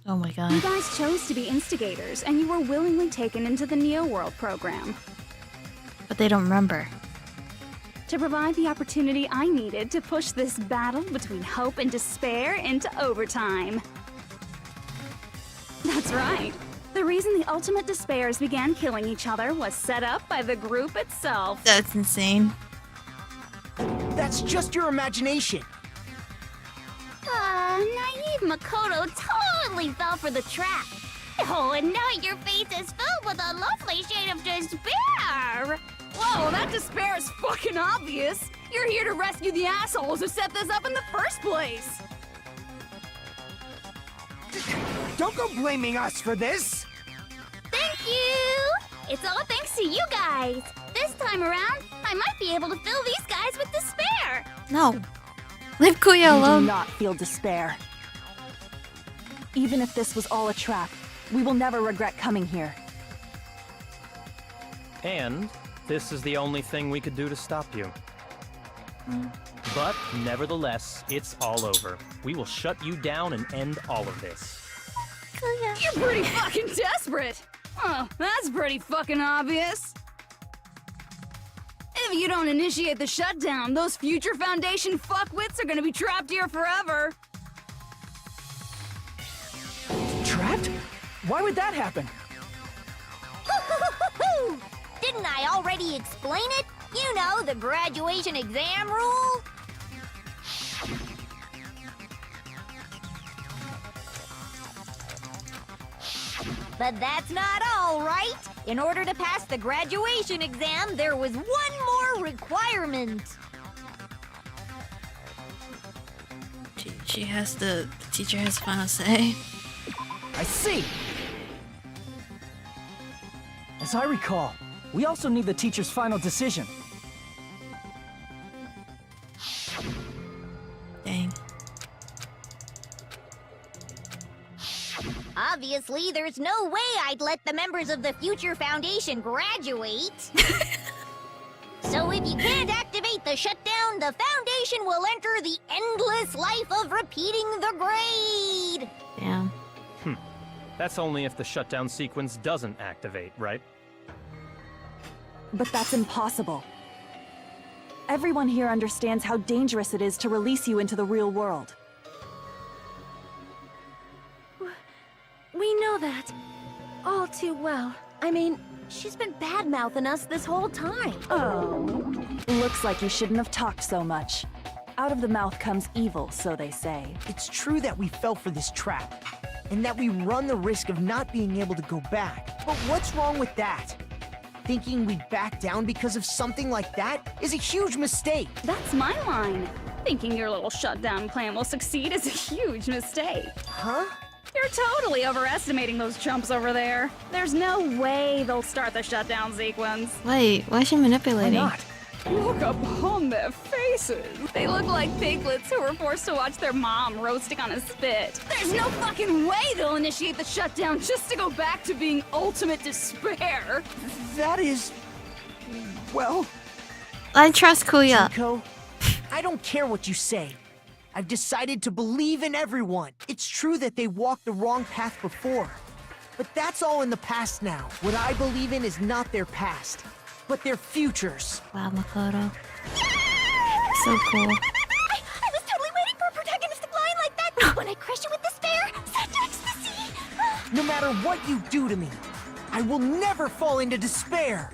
Oh my god. You guys chose to be instigators, and you were willingly taken into the Neo World program. But they don't remember. To provide the opportunity I needed to push this battle between hope and despair into overtime. That's right. The reason the ultimate despairs began killing each other was set up by the group itself. That's insane. That's just your imagination. Naive Makoto totally fell for the trap. Oh, and now your face is filled with a lovely shade of despair. Whoa, that despair is fucking obvious. You're here to rescue the assholes who set this up in the first place. Don't go blaming us for this! Thank you! It's all thanks to you guys. This time around, I might be able to fill these guys with despair. No. Leave Kuya We do alone. not feel despair. Even if this was all a trap, we will never regret coming here. And this is the only thing we could do to stop you. But nevertheless, it's all over. We will shut you down and end all of this. You're pretty fucking desperate. Oh, that's pretty fucking obvious. If you don't initiate the shutdown, those Future Foundation fuckwits are gonna be trapped here forever. Trapped? Why would that happen? Didn't I already explain it? You know, the graduation exam rule. But that's not all, right? In order to pass the graduation exam, there was one more requirement. She has the teacher has final say. I see. As I recall, we also need the teacher's final decision. Dang. Obviously, there's no way I'd let the members of the Future Foundation graduate. So if you can't activate the shutdown, the Foundation will enter the endless life of repeating the grade. Damn. That's only if the shutdown sequence doesn't activate, right? But that's impossible. Everyone here understands how dangerous it is to release you into the real world. We know that. All too well. I mean, she's been bad-mouthing us this whole time. Oh. Looks like you shouldn't have talked so much. Out of the mouth comes evil, so they say. It's true that we fell for this trap, and that we run the risk of not being able to go back. But what's wrong with that? Thinking we'd back down because of something like that is a huge mistake. That's my line. Thinking your little shutdown plan will succeed is a huge mistake. Huh? You're totally overestimating those chumps over there. There's no way they'll start the shutdown sequence. Wait, why is she manipulating? Why not? Look upon their faces. They look like piglets who were forced to watch their mom roasting on a spit. There's no fucking way they'll initiate the shutdown just to go back to being ultimate despair. That is... well... I trust Kuya. Junko, I don't care what you say. I've decided to believe in everyone. It's true that they walked the wrong path before, but that's all in the past now. What I believe in is not their past, but their futures. Wow, Makoto. So cool. I was totally waiting for a protagonistic line like that. When I crush you with despair, such ecstasy. No matter what you do to me, I will never fall into despair.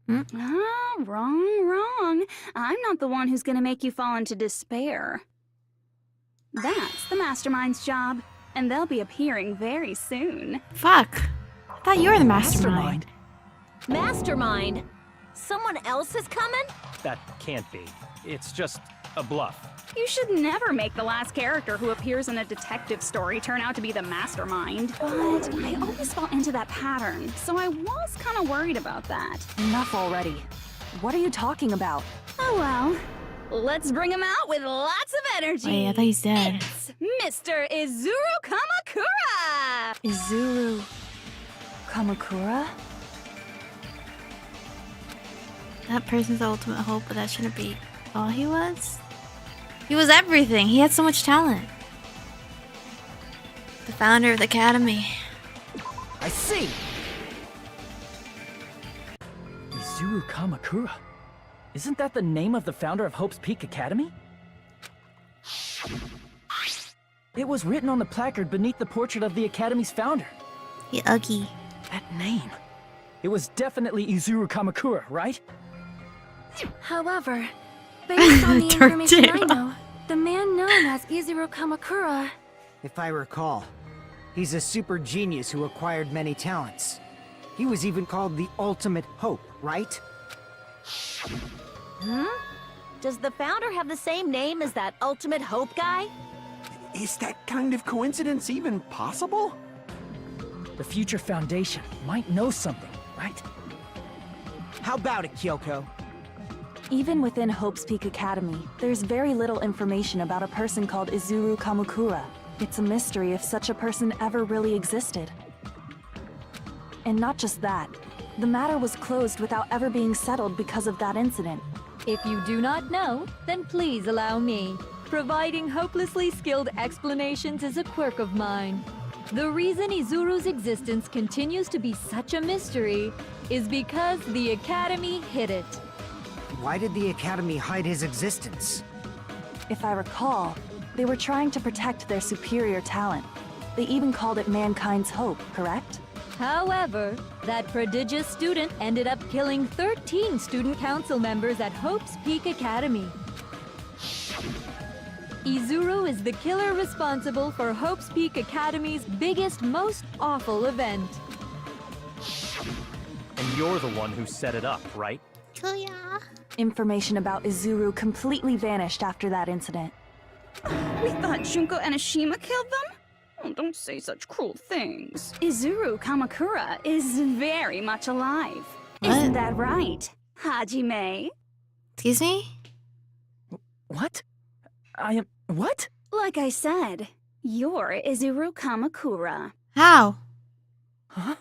Ah, wrong. I'm not the one who's gonna make you fall into despair. That's the Mastermind's job, and they'll be appearing very soon. Fuck. I thought you were the mastermind. Mastermind? Someone else is coming? That can't be. It's just a bluff. You should never make the last character who appears in a detective story turn out to be the mastermind. But I always fall into that pattern, so I was kind of worried about that. Enough already. What are you talking about? Oh well. Let's bring him out with lots of energy. Wait, I thought he's dead. It's Mr. Izuru Kamakura! Izuru Kamakura? That person's the ultimate hope, but that shouldn't be all he was. He was everything. He had so much talent. The founder of the academy. I see. Izuru Kamakura. Isn't that the name of the founder of Hope's Peak Academy? It was written on the placard beneath the portrait of the Academy's founder. The Uggy. That name. It was definitely Izuru Kamakura, right? However, based on the Dark information I Deva. know, the man known as Izuru Kamakura... If I recall, he's a super genius who acquired many talents. He was even called the Ultimate Hope, right? Does the founder have the same name as that Ultimate Hope guy? Is that kind of coincidence even possible? The Future Foundation might know something, right? How about it, Kyoko? Even within Hope's Peak Academy, there's very little information about a person called Izuru Kamakura. It's a mystery if such a person ever really existed. And not just that, the matter was closed without ever being settled because of that incident. If you do not know, then please allow me. Providing hopelessly skilled explanations is a quirk of mine. The reason Izuru's existence continues to be such a mystery is because the Academy hid it. Why did the Academy hide his existence? If I recall, they were trying to protect their superior talent. They even called it mankind's hope, correct? However, that prodigious student ended up killing 13 student council members at Hope's Peak Academy. Izuru is the killer responsible for Hope's Peak Academy's biggest, most awful event. And you're the one who set it up, right? Kuya. Information about Izuru completely vanished after that incident. We thought Junko and Ashima killed them? Oh, don't say such cruel things. Izuru Kamakura is very much alive. What? Isn't that right, Hajime? Excuse me? What? I am... what? Like I said, you're Izuru Kamakura. How? Huh?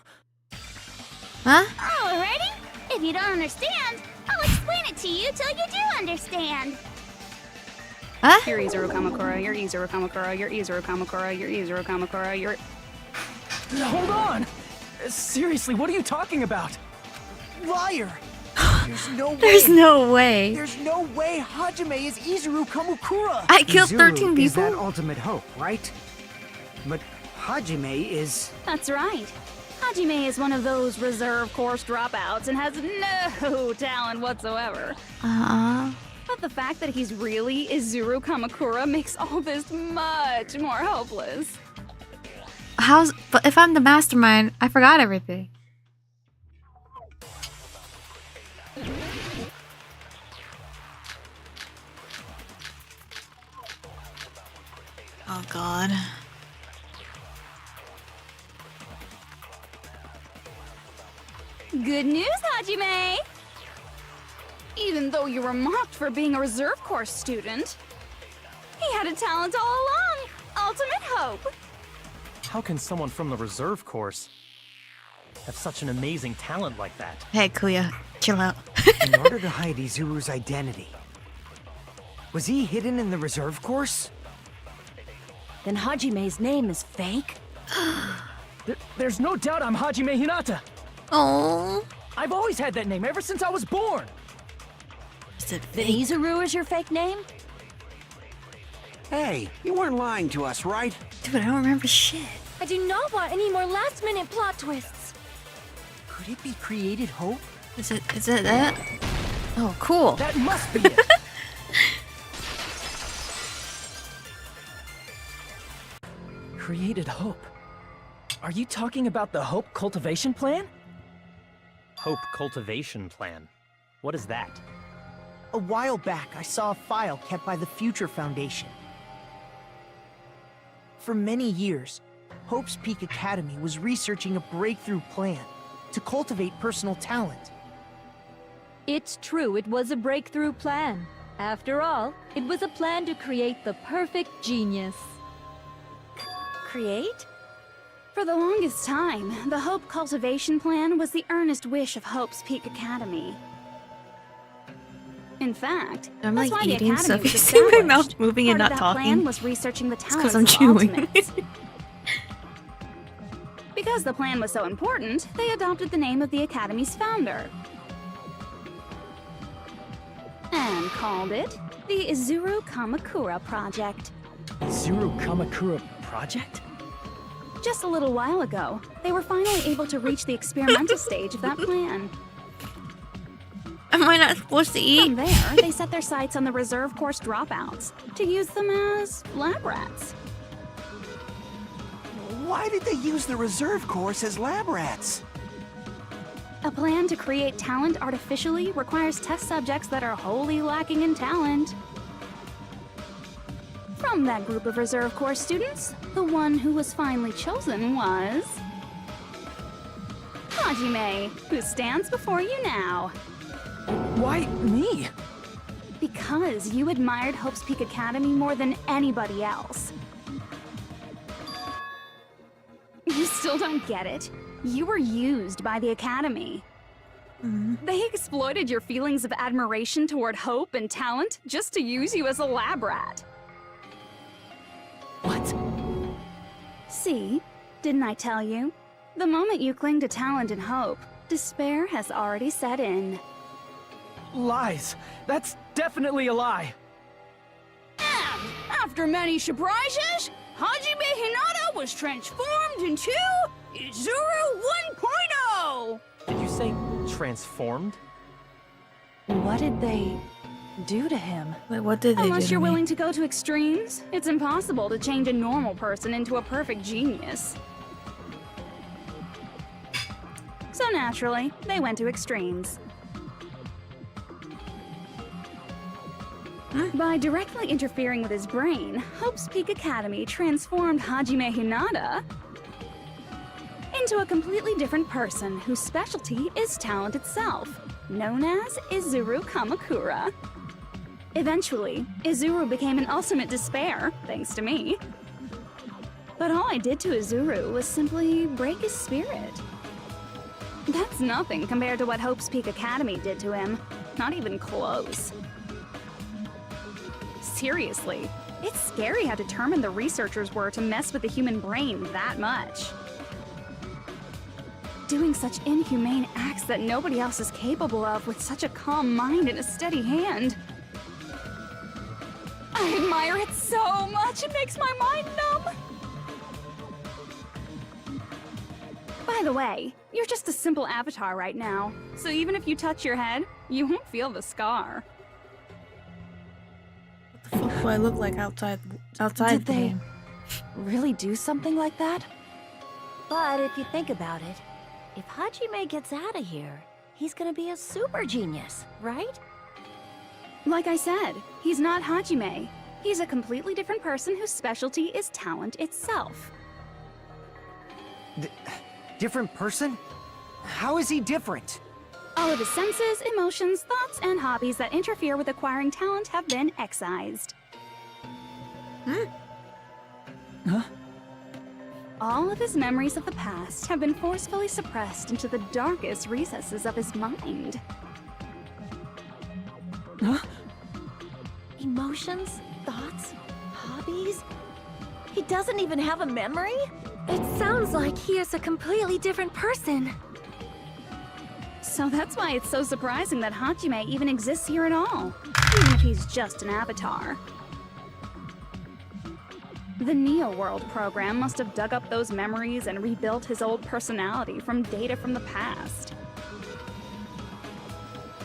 Huh? Alrighty. If you don't understand, I'll explain it to you till you do understand. Huh? You're Izuru Kamakura, you're Izuru Kamakura, you're Izuru Kamakura, you're Izuru Kamakura, you're... Hold on! Seriously, what are you talking about? Liar! There's no way. There's no way. There's no way Hajime is Izuru Kamakura. I killed Izuru 13 is that people? Ultimate Hope, right? But Hajime is... That's right. Hajime is one of those reserve course dropouts and has no talent whatsoever. But the fact that he's really Izuru Kamakura makes all this much more hopeless. But if I'm the mastermind, I forgot everything. Oh god. Good news, Hajime! Even though you were mocked for being a reserve course student, he had a talent all along! Ultimate Hope! How can someone from the reserve course have such an amazing talent like that? Hey, Kuya, chill out. In order to hide Izuru's identity, Was he hidden in the reserve course? Then Hajime's name is fake? There's no doubt I'm Hajime Hinata. Oh. I've always had that name ever since I was born. Is it Then fake? Izuru is your fake name? Hey, you weren't lying to us, right? Dude, I don't remember shit. I do not want any more last-minute plot twists. Could it be created hope? Is it that? Oh, cool. That must be it. Created hope. Are you talking about the Hope Cultivation Plan? Hope Cultivation Plan. What is that? A while back, I saw a file kept by the Future Foundation. For many years, Hope's Peak Academy was researching a breakthrough plan to cultivate personal talent. It's true, it was a breakthrough plan. After all, it was a plan to create the perfect genius. Create? For the longest time, the Hope Cultivation Plan was the earnest wish of Hope's Peak Academy. In fact, I'm that's like why the eating, so Academy if you was see my established. mouth moving and Part not of that plan talking, was researching the it's talents because I'm of chewing. ultimates. Because the plan was so important, they adopted the name of the Academy's founder. And called it the Izuru Kamakura Project. Izuru Kamakura Project? Just a little while ago, they were finally able to reach the experimental stage of that plan. Am I not supposed to eat? From there, they set their sights on the reserve course dropouts to use them as lab rats. Why did they use the reserve course as lab rats? A plan to create talent artificially requires test subjects that are wholly lacking in talent. From that group of reserve course students, the one who was finally chosen was Hajime, who stands before you now. Why me? Because you admired Hope's Peak Academy more than anybody else. You still don't get it? You were used by the Academy. They exploited your feelings of admiration toward hope and talent just to use you as a lab rat. What? See? Didn't I tell you? The moment you cling to talent and hope, despair has already set in. Lies. That's definitely a lie. And after many surprises, Hajime Hinata was transformed into Izuru 1.0! Did you say transformed? What did they do to him? Wait, what did they do? Unless to you're me? willing to go to extremes, it's impossible to change a normal person into a perfect genius. So naturally, they went to extremes. By directly interfering with his brain, Hope's Peak Academy transformed Hajime Hinata into a completely different person whose specialty is talent itself, known as Izuru Kamakura. Eventually, Izuru became an ultimate despair, thanks to me. But all I did to Izuru was simply break his spirit. That's nothing compared to what Hope's Peak Academy did to him. Not even close. Seriously, it's scary how determined the researchers were to mess with the human brain that much. Doing such inhumane acts that nobody else is capable of with such a calm mind and a steady hand. I admire it so much, it makes my mind numb. By the way, you're just a simple avatar right now, so even if you touch your head, you won't feel the scar. What the fuck do I look like outside Did the they game? really do something like that? But if you think about it, if Hajime gets out of here, he's gonna be a super genius, right? Like I said, he's not Hajime. He's a completely different person whose specialty is talent itself. Different person? How is he different? All of his senses, emotions, thoughts, and hobbies that interfere with acquiring talent have been excised. Huh? All of his memories of the past have been forcefully suppressed into the darkest recesses of his mind. Huh? Emotions. emotions, thoughts, hobbies? He doesn't even have a memory? It sounds like he is a completely different person. So that's why it's so surprising that Hajime even exists here at all, even if he's just an avatar. The Neo World program must have dug up those memories and rebuilt his old personality from data from the past.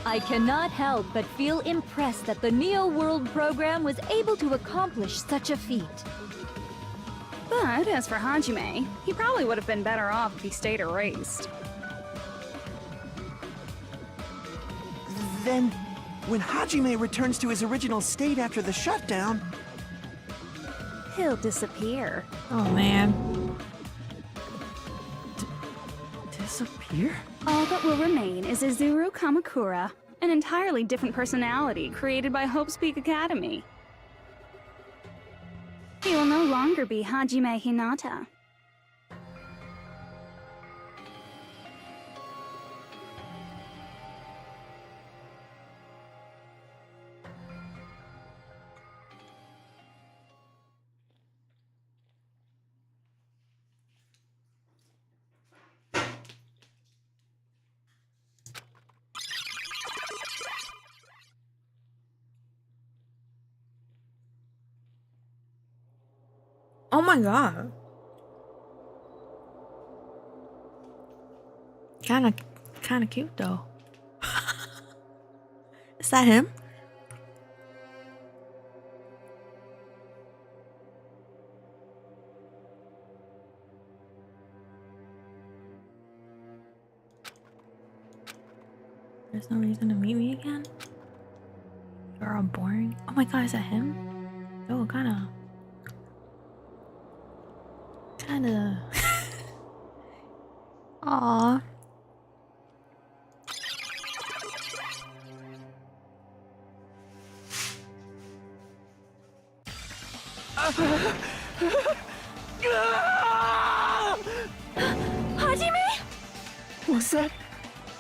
I cannot help but feel impressed that the Neo World program was able to accomplish such a feat. But as for Hajime, he probably would have been better off if he stayed erased. Then, when Hajime returns to his original state after the shutdown, He'll disappear. Oh man. Disappear? All that will remain is Izuru Kamakura, an entirely different personality created by Hope's Peak Academy. He will no longer be Hajime Hinata. Oh my god. Kinda cute though. Is that him? There's no reason to meet me again? You're all boring. Oh my god, is that him? Oh, kinda. Aww. Hajime? Was that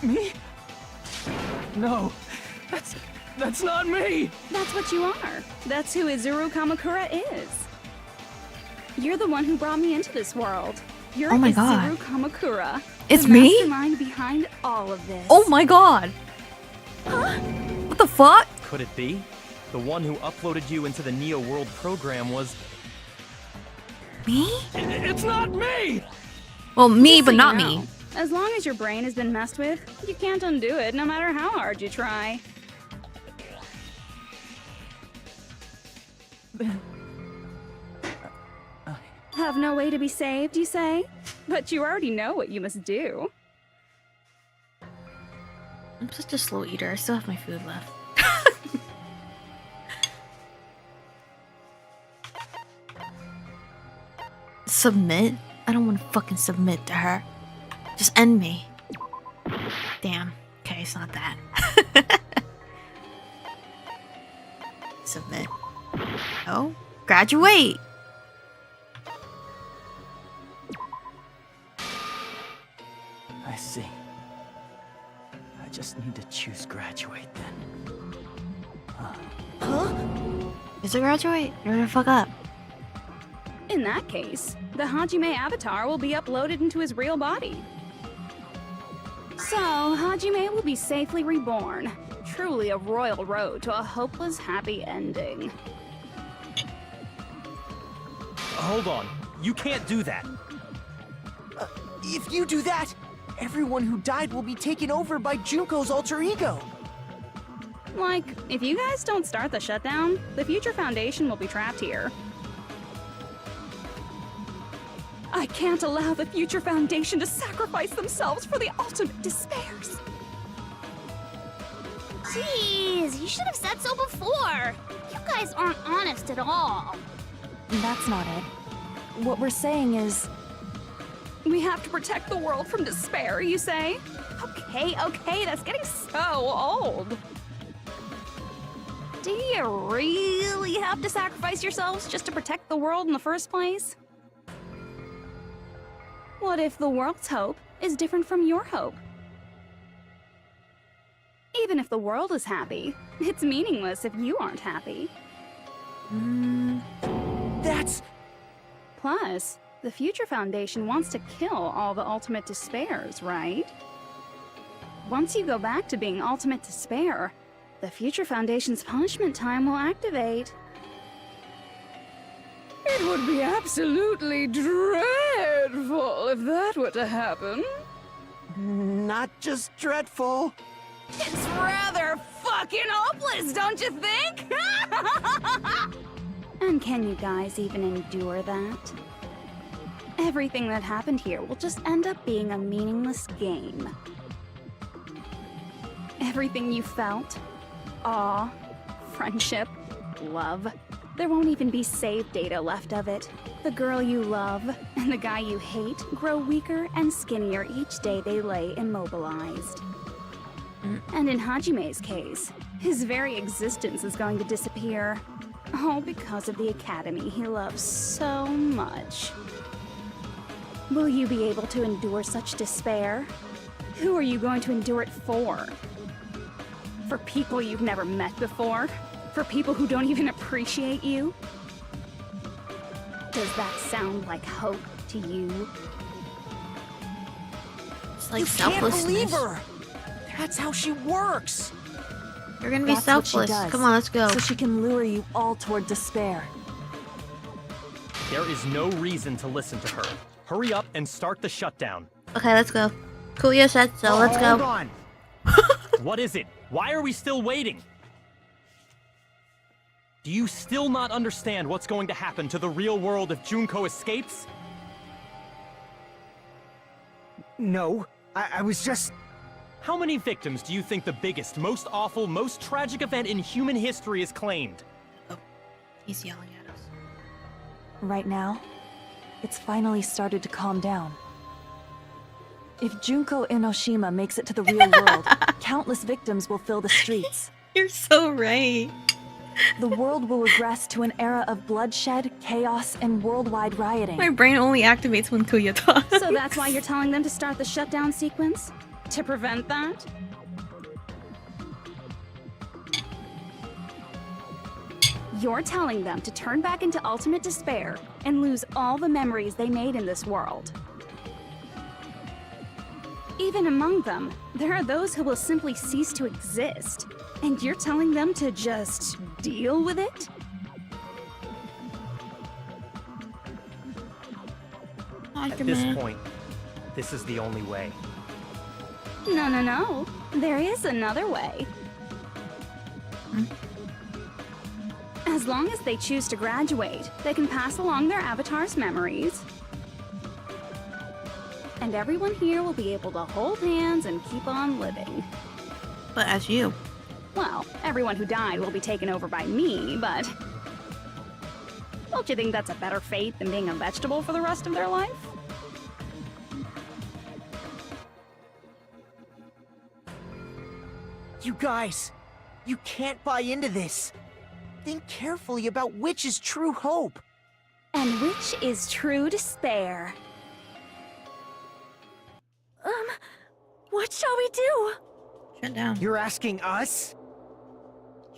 me? No, that's not me! That's what you are. That's who Izuru Kamakura is. You're the one who brought me into this world. You're Oh my Izuru god. Kamakura. It's the me? mastermind behind all of this. Oh my god. What the fuck? Could it be? The one who uploaded you into the Neo World program was... Me? It's not me! Well, me, Just but so not you know, me. As long as your brain has been messed with, you can't undo it no matter how hard you try. Have no way to be saved, you say? But you already know what you must do. I'm such a slow eater. I still have my food left. Submit? I don't want to fucking submit to her. Just end me. Damn. Okay, it's not that. Submit. Oh? Graduate! I see. I just need to choose graduate then. Is it graduate? You're gonna fuck up. In that case, the Hajime avatar will be uploaded into his real body. So, Hajime will be safely reborn. Truly a royal road to a hopeless, happy ending. Hold on. You can't do that. If you do that, everyone who died will be taken over by Junko's alter ego. Like, if you guys don't start the shutdown, the Future Foundation will be trapped here. I can't allow the Future Foundation to sacrifice themselves for the ultimate despairs. Jeez, you should have said so before. You guys aren't honest at all. That's not it. What we're saying is... We have to protect the world from despair, you say? Okay, that's getting so old. Do you really have to sacrifice yourselves just to protect the world in the first place? What if the world's hope is different from your hope? Even if the world is happy, it's meaningless if you aren't happy. That's... Plus, the Future Foundation wants to kill all the Ultimate Despairs, right? Once you go back to being Ultimate Despair, the Future Foundation's punishment time will activate. It would be absolutely dreadful if that were to happen. not just dreadful. It's rather fucking hopeless, don't you think? And can you guys even endure that? Everything that happened here will just end up being a meaningless game. Everything you felt, awe, friendship, love, there won't even be save data left of it. The girl you love and the guy you hate grow weaker and skinnier each day they lay immobilized. And in Hajime's case, his very existence is going to disappear. All because of the academy he loves so much. Will you be able to endure such despair? Who are you going to endure it for? For people you've never met before? For people who don't even appreciate you? Does that sound like hope to you? It's like You can't believe selflessness. her! That's how she works! You're gonna be That's what she selfless. does, Come on, let's go. So she can lure you all toward despair. There is no reason to listen to her. Hurry up and start the shutdown. Okay, let's go. Kuya said so. Let's Hold go. on. What is it? Why are we still waiting? Do you still not understand what's going to happen to the real world if Junko escapes? No, I was just... How many victims do you think the biggest, most awful, most tragic event in human history has claimed? He's yelling at us. Right now, it's finally started to calm down. If Junko Enoshima makes it to the real world, countless victims will fill the streets. You're so right. The world will regress to an era of bloodshed, chaos, and worldwide rioting. My brain only activates when Kuya talks. So that's why you're telling them to start the shutdown sequence? To prevent that? You're telling them to turn back into ultimate despair and lose all the memories they made in this world. Even among them, there are those who will simply cease to exist. And you're telling them to just deal with it? At this point, this is the only way. No. There is another way. As long as they choose to graduate, they can pass along their avatar's memories. And everyone here will be able to hold hands and keep on living. But as you. Well, everyone who died will be taken over by me, but... Don't you think that's a better fate than being a vegetable for the rest of their life? You guys, you can't buy into this. Think carefully about which is true hope. And which is true despair. What shall we do? Shut down. You're asking us?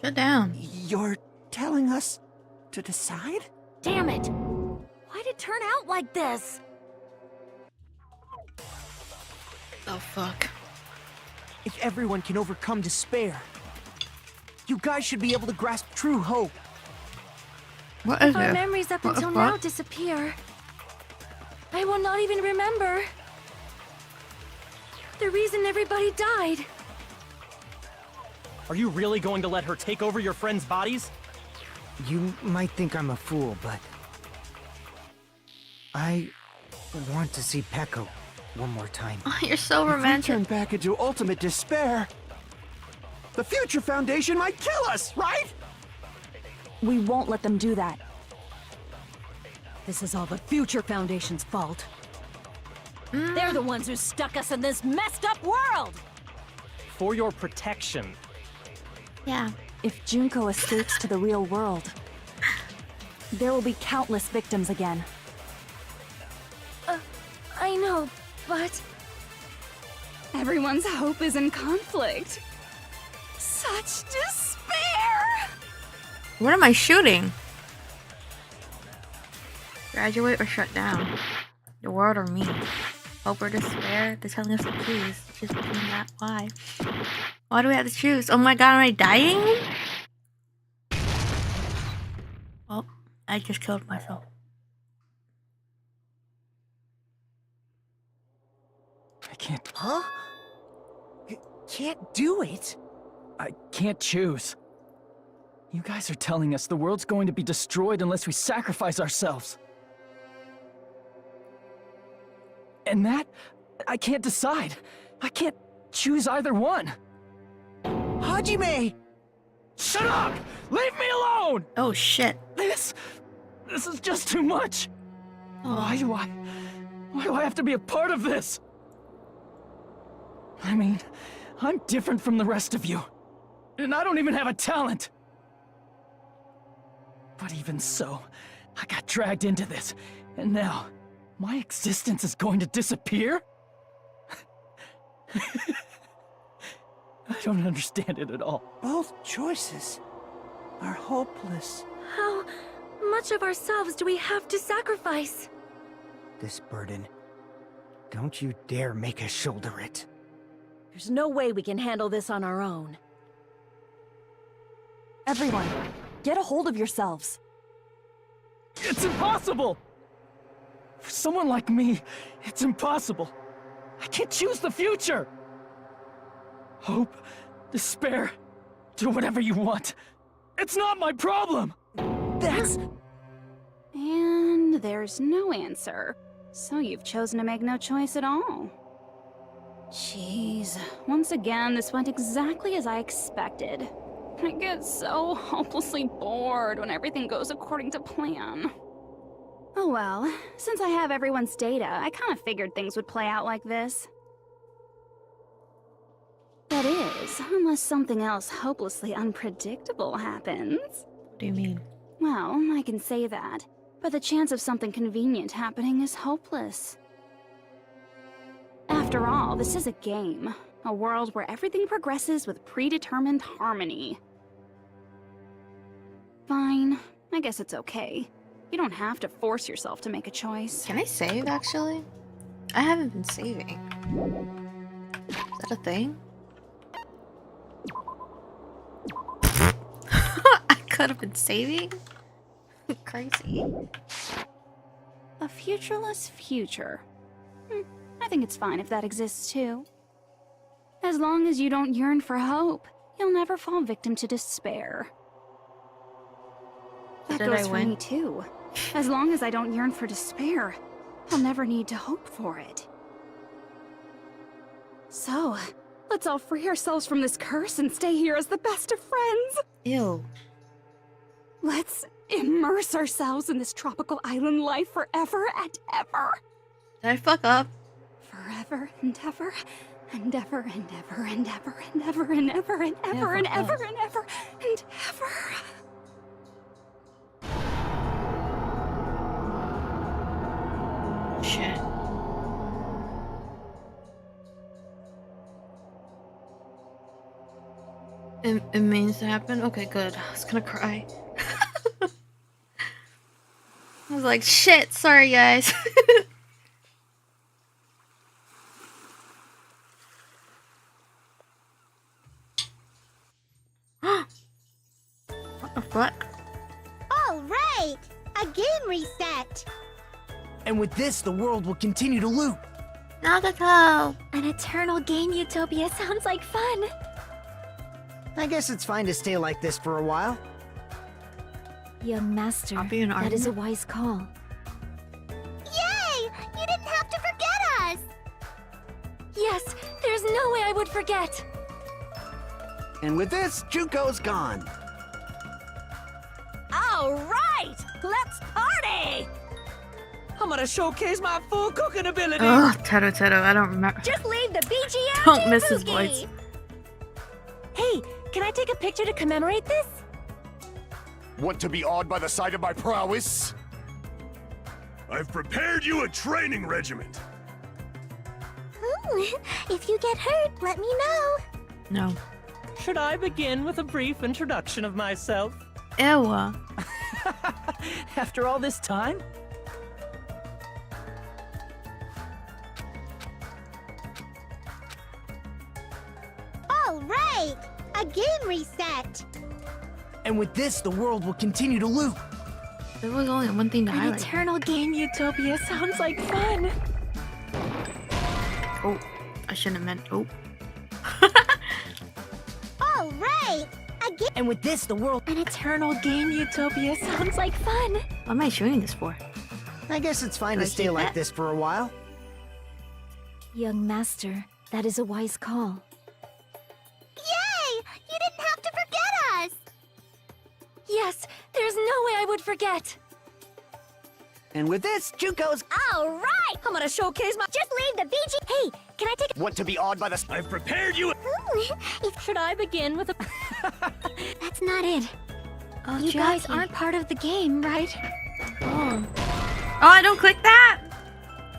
Shut down. You're telling us to decide? Damn it! Why'd it turn out like this? Oh, fuck. If everyone can overcome despair, you guys should be able to grasp true hope. What is If our it? memories up What the until now fuck? disappear, I will not even remember the reason everybody died. Are you really going to let her take over your friends' bodies? You might think I'm a fool, but... I want to see Peko one more time. Oh, you're so If we romantic. turn back into ultimate despair, the Future Foundation might kill us, right? We won't let them do that. This is all the Future Foundation's fault. They're the ones who stuck us in this messed up world! For your protection. Yeah. If Junko escapes to the real world, there will be countless victims again. I know, but Everyone's hope is in conflict. Such despair! What am I shooting? Graduate or shut down? The world or me? Hope or despair? They're telling us to choose. Choose between that. Why? Why do we have to choose? Oh my god, am I dying? Oh, I just killed myself. I can't. Huh? Can't do it? I can't choose. You guys are telling us the world's going to be destroyed unless we sacrifice ourselves. And that, I can't decide. I can't choose either one. Hajime! Shut up! Leave me alone! Oh shit. This is just too much. Why do I have to be a part of this? I mean, I'm different from the rest of you. And I don't even have a talent. But even so, I got dragged into this. And now, my existence is going to disappear? I don't understand it at all. Both choices are hopeless. How much of ourselves do we have to sacrifice? This burden. Don't you dare make us shoulder it. There's no way we can handle this on our own. Everyone, get a hold of yourselves. It's impossible! For someone like me, it's impossible. I can't choose the future! Hope, despair, do whatever you want. It's not my problem! That's... And there's no answer. So you've chosen to make no choice at all. Jeez, once again, this went exactly as I expected. I get so hopelessly bored when everything goes according to plan. Oh well, since I have everyone's data, I kind of figured things would play out like this. That is, unless something else hopelessly unpredictable happens. What do you mean? Well, I can say that, but the chance of something convenient happening is hopeless. After all, this is a game. A world where everything progresses with predetermined harmony. Fine. I guess it's okay. You don't have to force yourself to make a choice. Can I save, actually? I haven't been saving. Is that a thing? I could have been saving? Crazy. A futureless future. I think it's fine if that exists too. As long as you don't yearn for hope, you'll never fall victim to despair. That goes for me too. As long as I don't yearn for despair, I'll never need to hope for it. So, let's all free ourselves from this curse and stay here as the best of friends. Ew. Let's immerse ourselves in this tropical island life forever and ever. Did I fuck up? Forever and ever. And ever and ever and ever and ever and ever and ever and ever and ever and ever. Shit. It means to happen? Okay, good. I was gonna cry. I was like, shit, sorry guys. What the fuck? All right! A game reset! And with this, the world will continue to loop. Nagato! An eternal game utopia sounds like fun. I guess it's fine to stay like this for a while. Young master, that is a wise call. Yay! You didn't have to forget us! Yes, there's no way I would forget. And with this, Junko's gone. All right, let's party! I'm gonna showcase my full cooking ability. Oh, Teto, I don't remember. Just leave the BG out. Don't miss his voice. Hey, can I take a picture to commemorate this? Want to be awed by the sight of my prowess? I've prepared you a training regiment. If you get hurt, let me know. No. Should I begin with a brief introduction of myself? Ew. After all this time? All right! A game reset! And with this, the world will continue to loop. There was only one thing to An highlight. eternal game utopia sounds like fun. Oh, I shouldn't have meant. Oh. All right! A game. And with this, the world. An eternal game utopia sounds like fun. What am I showing this for? I guess it's fine Do I to stay keep like that? this for a while. Young master, that is a wise call. Yay! You didn't have to forget us! Yes, there's no way I would forget. And with this, Junko's. All right! I'm gonna showcase my. Just leave the BG. Hey, can I take Want to be awed by the... I've prepared you. Should I begin with a? That's not it. Oh, You guys aren't part of the game, right? Oh. Oh, I don't click that!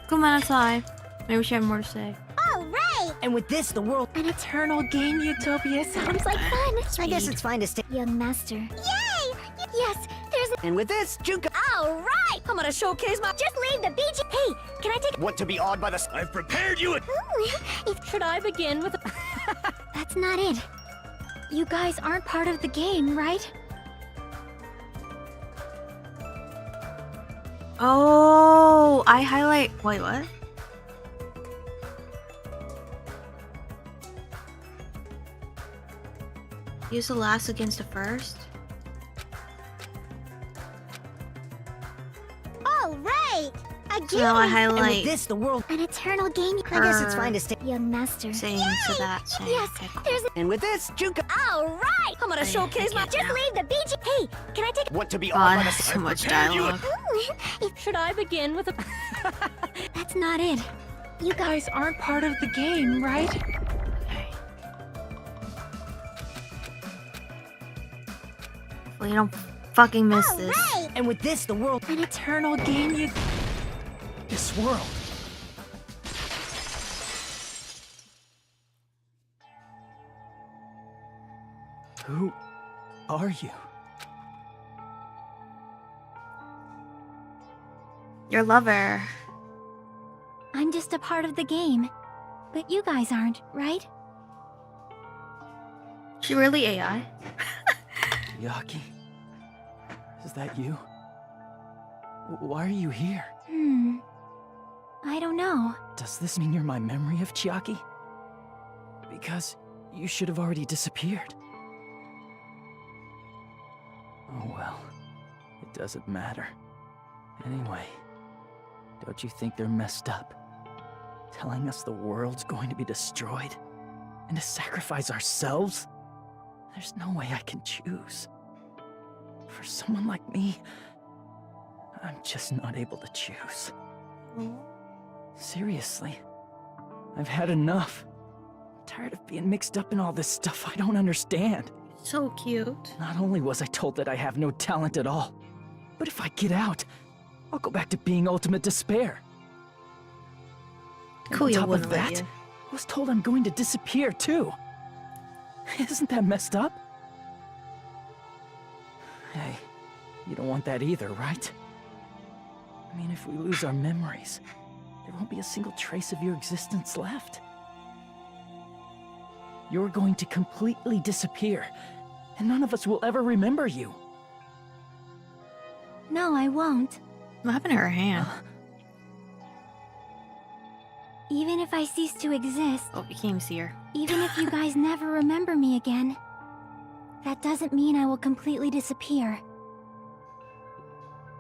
Come on outside. Maybe she had more to say. All right! And with this, the world. An eternal game utopia sounds like fun. I guess it's fine to stay. Young master. Yay! Yes, there's And with this, Junko. All right! I'm gonna showcase my. Just leave the BG. Hey, can I take Want to be awed by the... I've prepared you. Should I begin with a? That's not it. You guys aren't part of the game, right? Oh, I highlight. Wait, what? Use the last against the first. All right! A So now I game. And with highlight this, the world. An eternal game. I guess it's fine to stay. Young master. saying to that. Saying, Yes, okay, cool. there's. And with this, Junko. All right! I'm gonna showcase my. I Just get leave the BG. Hey, can I take? Want to be awed by God, the... so much prepared you. dialogue. Should I begin with a? That's not it. You guys aren't part of the game, right? Well, you don't fucking miss this. Right! And with this, the world. An eternal game you. This world. Who are you? Your lover. I'm just a part of the game. But you guys aren't, right? She really AI? Yaki? Is that you? Why are you here? I don't know. Does this mean you're my memory of Chiaki? Because you should have already disappeared. Oh well, it doesn't matter. Anyway, don't you think they're messed up? Telling us the world's going to be destroyed? And to sacrifice ourselves? There's no way I can choose. For someone like me, I'm just not able to choose. Seriously, I've had enough. I'm tired of being mixed up in all this stuff I don't understand. So cute. Not only was I told that I have no talent at all, but if I get out, I'll go back to being ultimate despair. And Cool, on you top of wouldn't let that, you. I was told I'm going to disappear too. Isn't that messed up? Hey, you don't want that either, right? I mean, if we lose our memories, there won't be a single trace of your existence left. You're going to completely disappear, and none of us will ever remember you. No, I won't. What happened to her hand? Even if I cease to exist, Oh, you can't even see her. even if you guys never remember me again, that doesn't mean I will completely disappear.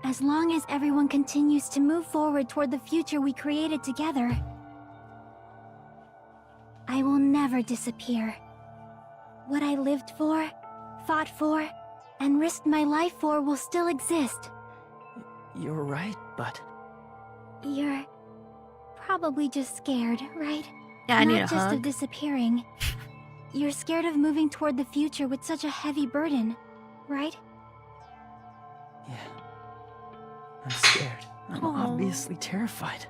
As long as everyone continues to move forward toward the future we created together, I will never disappear. What I lived for, fought for, and risked my life for will still exist. You're right, but... You're probably just scared, right? Yeah, I need a Not just hug. of disappearing. You're scared of moving toward the future with such a heavy burden, right? Yeah. I'm scared. I'm Aw. obviously terrified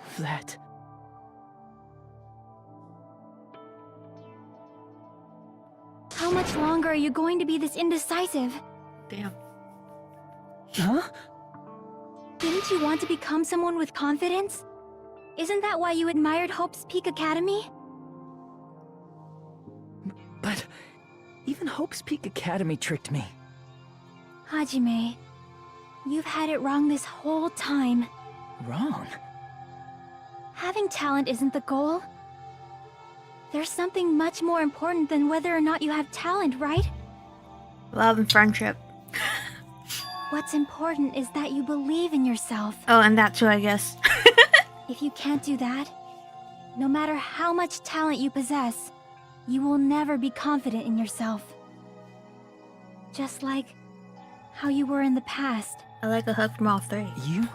of that. How much longer are you going to be this indecisive? Damn. Huh? Didn't you want to become someone with confidence? Isn't that why you admired Hope's Peak Academy? Even Hope's Peak Academy tricked me. Hajime, you've had it wrong this whole time. Wrong? Having talent isn't the goal. There's something much more important than whether or not you have talent, right? Love and friendship. What's important is that you believe in yourself. Oh, and that too, I guess. If you can't do that, no matter how much talent you possess, you will never be confident in yourself. Just like how you were in the past. I like a hug from all three. You?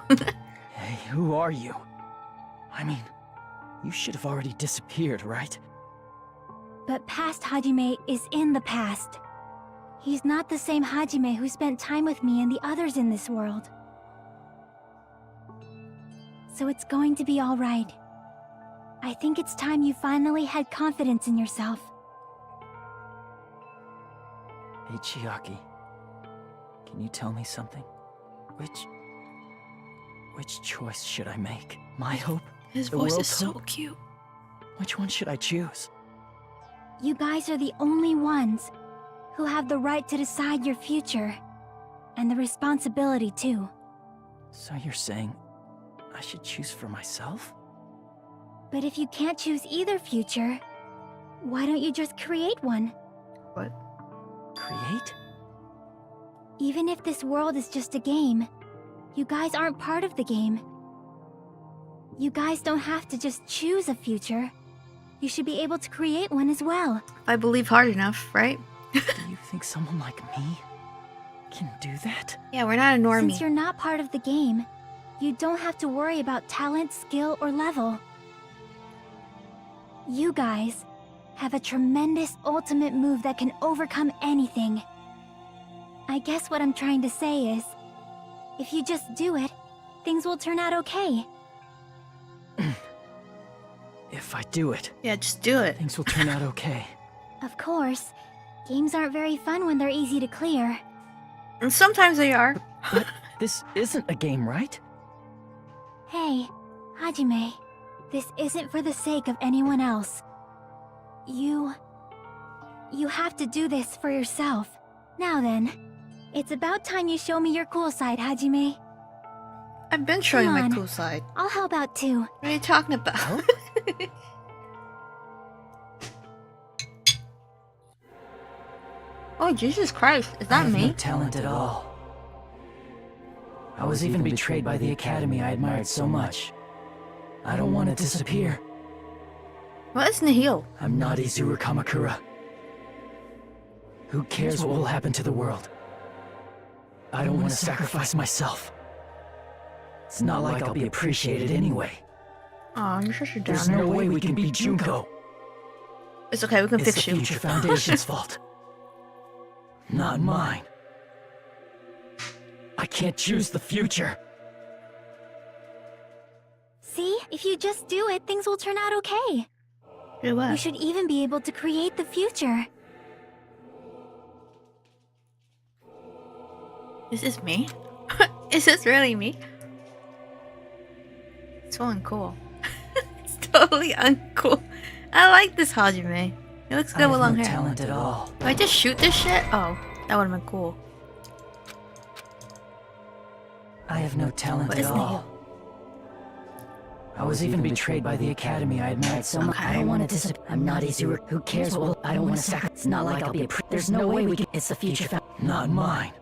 Hey, who are you? I mean, you should have already disappeared, right? But past Hajime is in the past. He's not the same Hajime who spent time with me and the others in this world. So it's going to be alright. I think it's time you finally had confidence in yourself. Hey, Chiaki. Can you tell me something? Which choice should I make? My hope? His The voice is world's so hope? cute. Which one should I choose? You guys are the only ones who have the right to decide your future. And the responsibility, too. So you're saying I should choose for myself? But if you can't choose either future, why don't you just create one? What? Create? Even if this world is just a game, you guys aren't part of the game. You guys don't have to just choose a future. You should be able to create one as well. If I believe hard enough, right? Do you think someone like me can do that? Yeah, we're not a normie. Since you're not part of the game, you don't have to worry about talent, skill, or level. You guys have a tremendous ultimate move that can overcome anything. I guess what I'm trying to say is, if you just do it, things will turn out okay. If I do it, Yeah, just do it. things will turn out okay. Of course, games aren't very fun when they're easy to clear. And sometimes they are. But this isn't a game, right? Hey, Hajime, this isn't for the sake of anyone else. You have to do this for yourself. Now then, it's about time you show me your cool side, Hajime. I've been showing Come my on. cool side. I'll help out too. What are you talking about? Oh, Jesus Christ. Is I that have me? no talent at all. I was even betrayed by the academy I admired so much. I don't want to disappear. What is Nihil? I'm not Izuru Kamakura. Who cares what will happen to the world? I don't want to sacrifice myself. It's not like I'll be appreciated anyway. Aw, you're such a There's downer. no way we can beat Junko. It's okay, we can It's fix the you. Future Foundation's fault. Not mine. I can't choose the future. See, if you just do it, things will turn out okay. Do You what? should even be able to create the future. Is this me? Is this really me? It's so uncool. It's totally uncool. I like this Hajime. He looks I good have with long no hair. talent at all. Do I just shoot this shit? Oh, that would've been cool. I have no talent What at is all. Nihil? I was even betrayed by the academy I admired so much. Okay. want to disappear. I'm not Izuru. Who cares what will... I don't want to sacrifice. It's not like I'll be a... There's no way we can... It's the future. Not mine.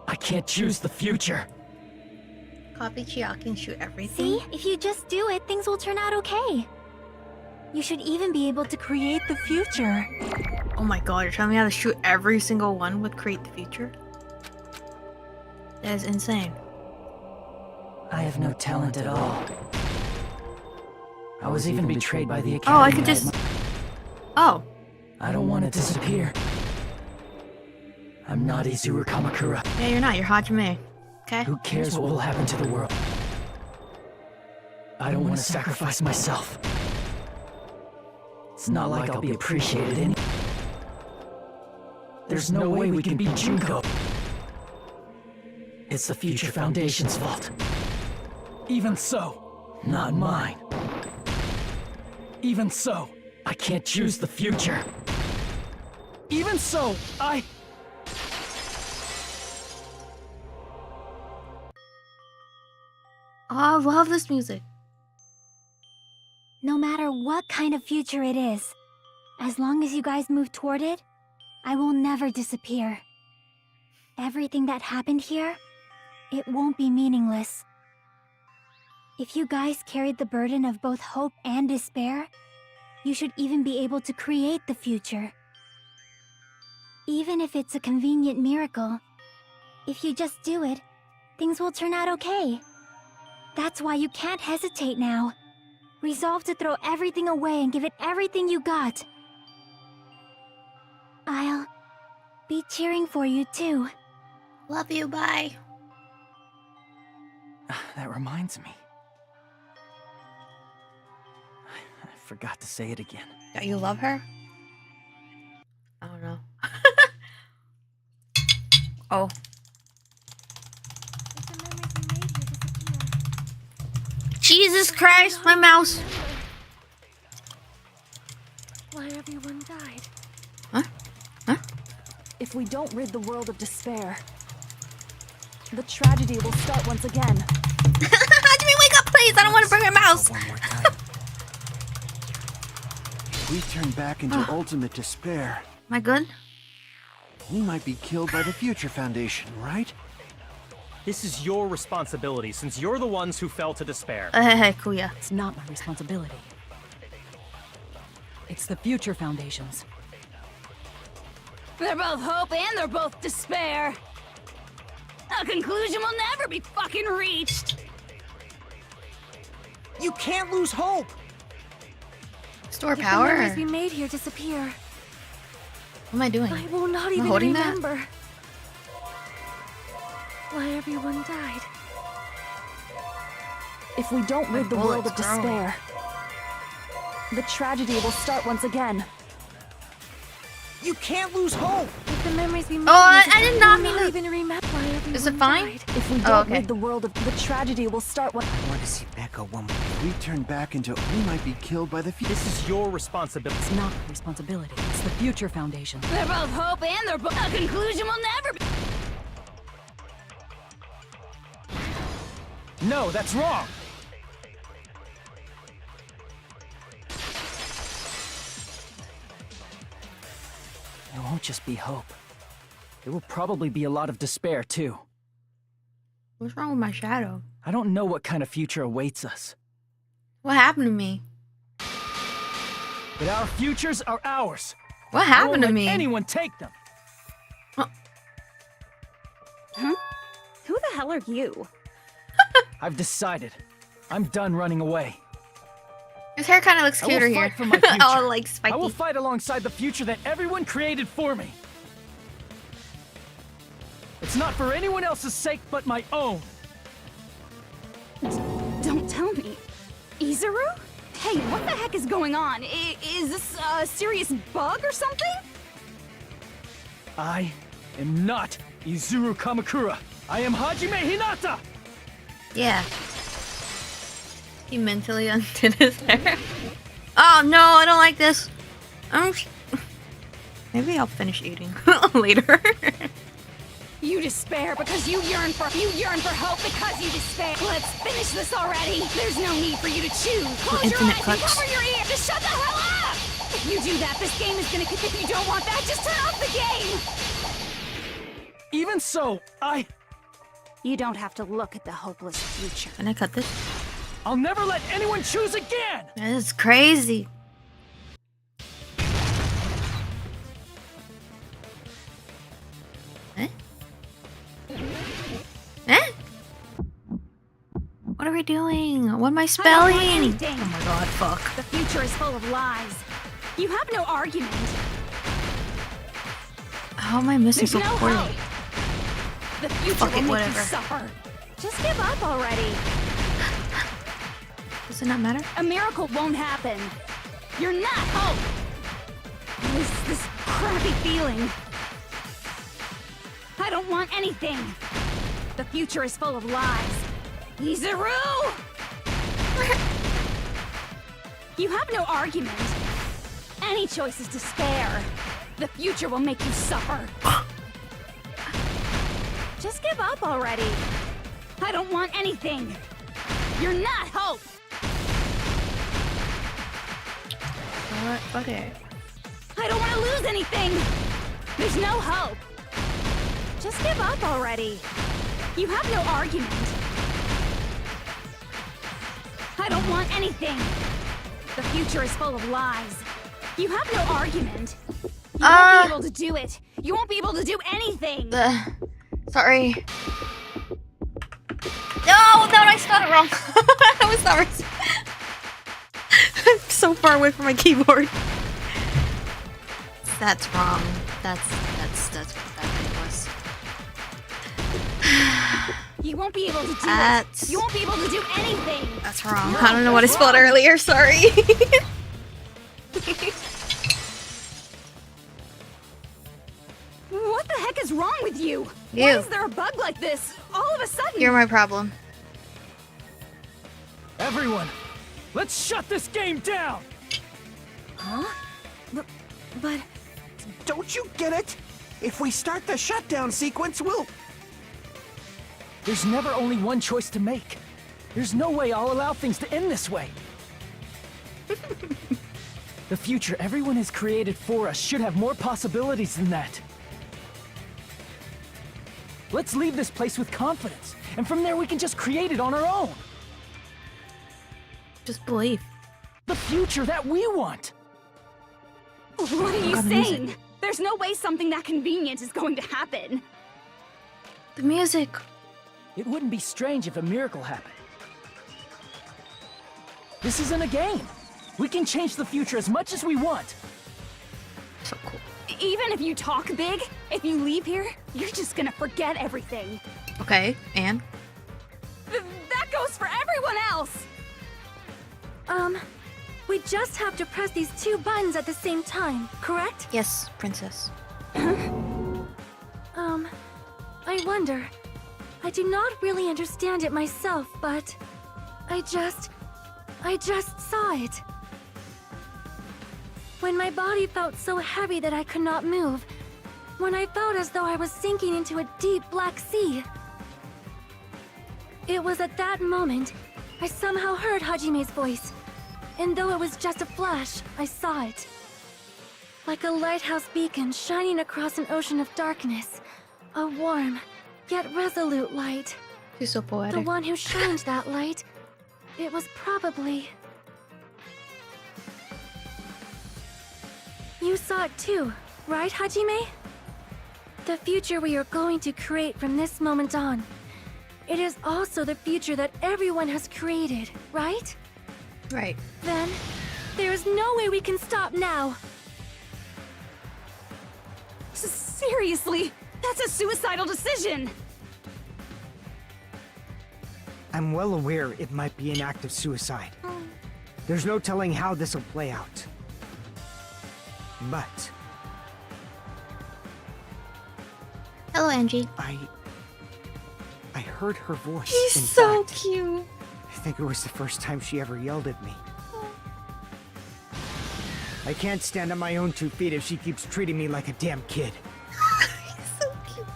I can't choose the future. Copy Chiaki and shoot everything. See, if you just do it, things will turn out okay. You should even be able to create the future. Oh my god, you're telling me how to shoot every single one with Create the Future? That is insane. I have no talent at all. I was even betrayed by the academy. Oh, I could just... Oh. I don't want to disappear. I'm not Izuru Kamakura. Yeah, you're not. You're Hajime. Okay? Who cares what will happen to the world? I don't want to sacrifice myself. It's not like I'll be appreciated any... There's no way we can beat Junko. It's the Future Foundation's fault. Even so, not mine. Even so, I can't choose the future. Even so, Oh, I love this music. No matter what kind of future it is, as long as you guys move toward it, I will never disappear. Everything that happened here, it won't be meaningless. If you guys carried the burden of both hope and despair, you should even be able to create the future. Even if it's a convenient miracle, if you just do it, things will turn out okay. That's why you can't hesitate now. Resolve to throw everything away and give it everything you got. I'll be cheering for you too. Love you, bye. That reminds me. I forgot to say it again. That you love her? I don't know. Oh. Jesus Christ, my mouse. Why everyone died. Huh? If we don't rid the world of despair, the tragedy will start once again. Hajime, wake up, please! I don't want to bring my mouse. One more time. If we turn back into ultimate despair, Am I good? we might be killed by the Future Foundation, right? This is your responsibility, since you're the ones who fell to despair. Hey, Kuya. It's not my responsibility. It's the Future Foundation's. They're both hope and they're both despair. A conclusion will never be fucking reached. You can't lose hope! Store If the power? memories Or... we made here disappear, What am I doing? I will not Am I even holding that? remember why everyone died. If we don't rid the world of despair, the tragedy will start once again. You can't lose hope! If the memories we made I here did not disappear, mean I will to- not even remember why everyone Is it fine? died. If we don't rid the world of the tragedy will start once. I want to see Becca one more. If we turn back into, we might be killed by the Future. This is your responsibility. It's not my responsibility. It's the Future Foundation. They're both hope and they're both. A conclusion will never be. No, that's wrong! It won't just be hope. There will probably be a lot of despair, too. What's wrong with my shadow? I don't know what kind of future awaits us. What happened to me? But our futures are ours. What I happened won't to let me? anyone take them. Huh? Who the hell are you? I've decided. I'm done running away. His hair kind of looks I will cuter fight here. for my future. All like spiky. I will fight alongside the future that everyone created for me. It's not for anyone else's sake but my own. Don't tell me. Izuru? Hey, what the heck is going on? Is this a serious bug or something? I am not Izuru Kamakura. I am Hajime Hinata! Yeah. He mentally undid his hair. Oh no, I don't like this. Maybe I'll finish eating later. You despair because you yearn for hope because you despair. Let's finish this already. There's no need for you to choose. Close your Infinite eyes cuts. and cover your ears. Just shut the hell up! If you do that, this game is gonna. If you don't want that, just turn off the game. Even so, You don't have to look at the hopeless future. Can I cut this? I'll never let anyone choose again! This is crazy. Eh? Eh? What are we doing? What am I spelling? anything. Oh my god, fuck. The future is full of lies. You have no argument. How am I missing There's so no poorly? hope. The future Fuck will it, make whatever. you suffer. Just give up already. Does it not matter? A miracle won't happen. You're not hope. This crappy feeling. I don't want anything. The future is full of lies. Izuru! You have no argument. Any choice is despair. The future will make you suffer. Just give up already. I don't want anything. You're not hope. Okay. I don't want to lose anything. There's no hope. Just give up already. You have no argument. I don't want anything. The future is full of lies. You have no argument. You won't be able to do it. You won't be able to do anything. Sorry. No, I spelled it wrong. I was not. I'm so far away from my keyboard. That's wrong. That's ridiculous. You won't be able to do it. You won't be able to do anything. That's wrong. I don't know what I spelled earlier. Sorry. What the heck is wrong with you? You. Why is there a bug like this all of a sudden? You're my problem. Everyone, let's shut this game down! Huh? But... Don't you get it? If we start the shutdown sequence, we'll... There's never only one choice to make. There's no way I'll allow things to end this way. The future everyone has created for us should have more possibilities than that. Let's leave this place with confidence, and from there we can just create it on our own. Just believe. The future that we want. What are you saying? There's no way something that convenient is going to happen. The music. It wouldn't be strange if a miracle happened. This isn't a game. We can change the future as much as we want. So cool. Even if you talk big, if you leave here, you're just gonna forget everything. Okay, and? That goes for everyone else! We just have to press these two buttons at the same time, correct? Yes, princess. I wonder. I do not really understand it myself, but I just saw it. When my body felt so heavy that I could not move. When I felt as though I was sinking into a deep black sea. It was at that moment I somehow heard Hajime's voice. And though it was just a flash, I saw it. Like a lighthouse beacon shining across an ocean of darkness. A warm, yet resolute light. She's so poetic. The one who shined that light, it was probably... You saw it too, right, Hajime? The future we are going to create from this moment on. It is also the future that everyone has created, right? Right. Then, there is no way we can stop now. Seriously, that's a suicidal decision. I'm well aware it might be an act of suicide. There's no telling how this will play out. But... Hello, Angie. I heard her voice. She's in so fact. cute. I think it was the first time she ever yelled at me. I can't stand on my own 2 feet if she keeps treating me like a damn kid. So cute.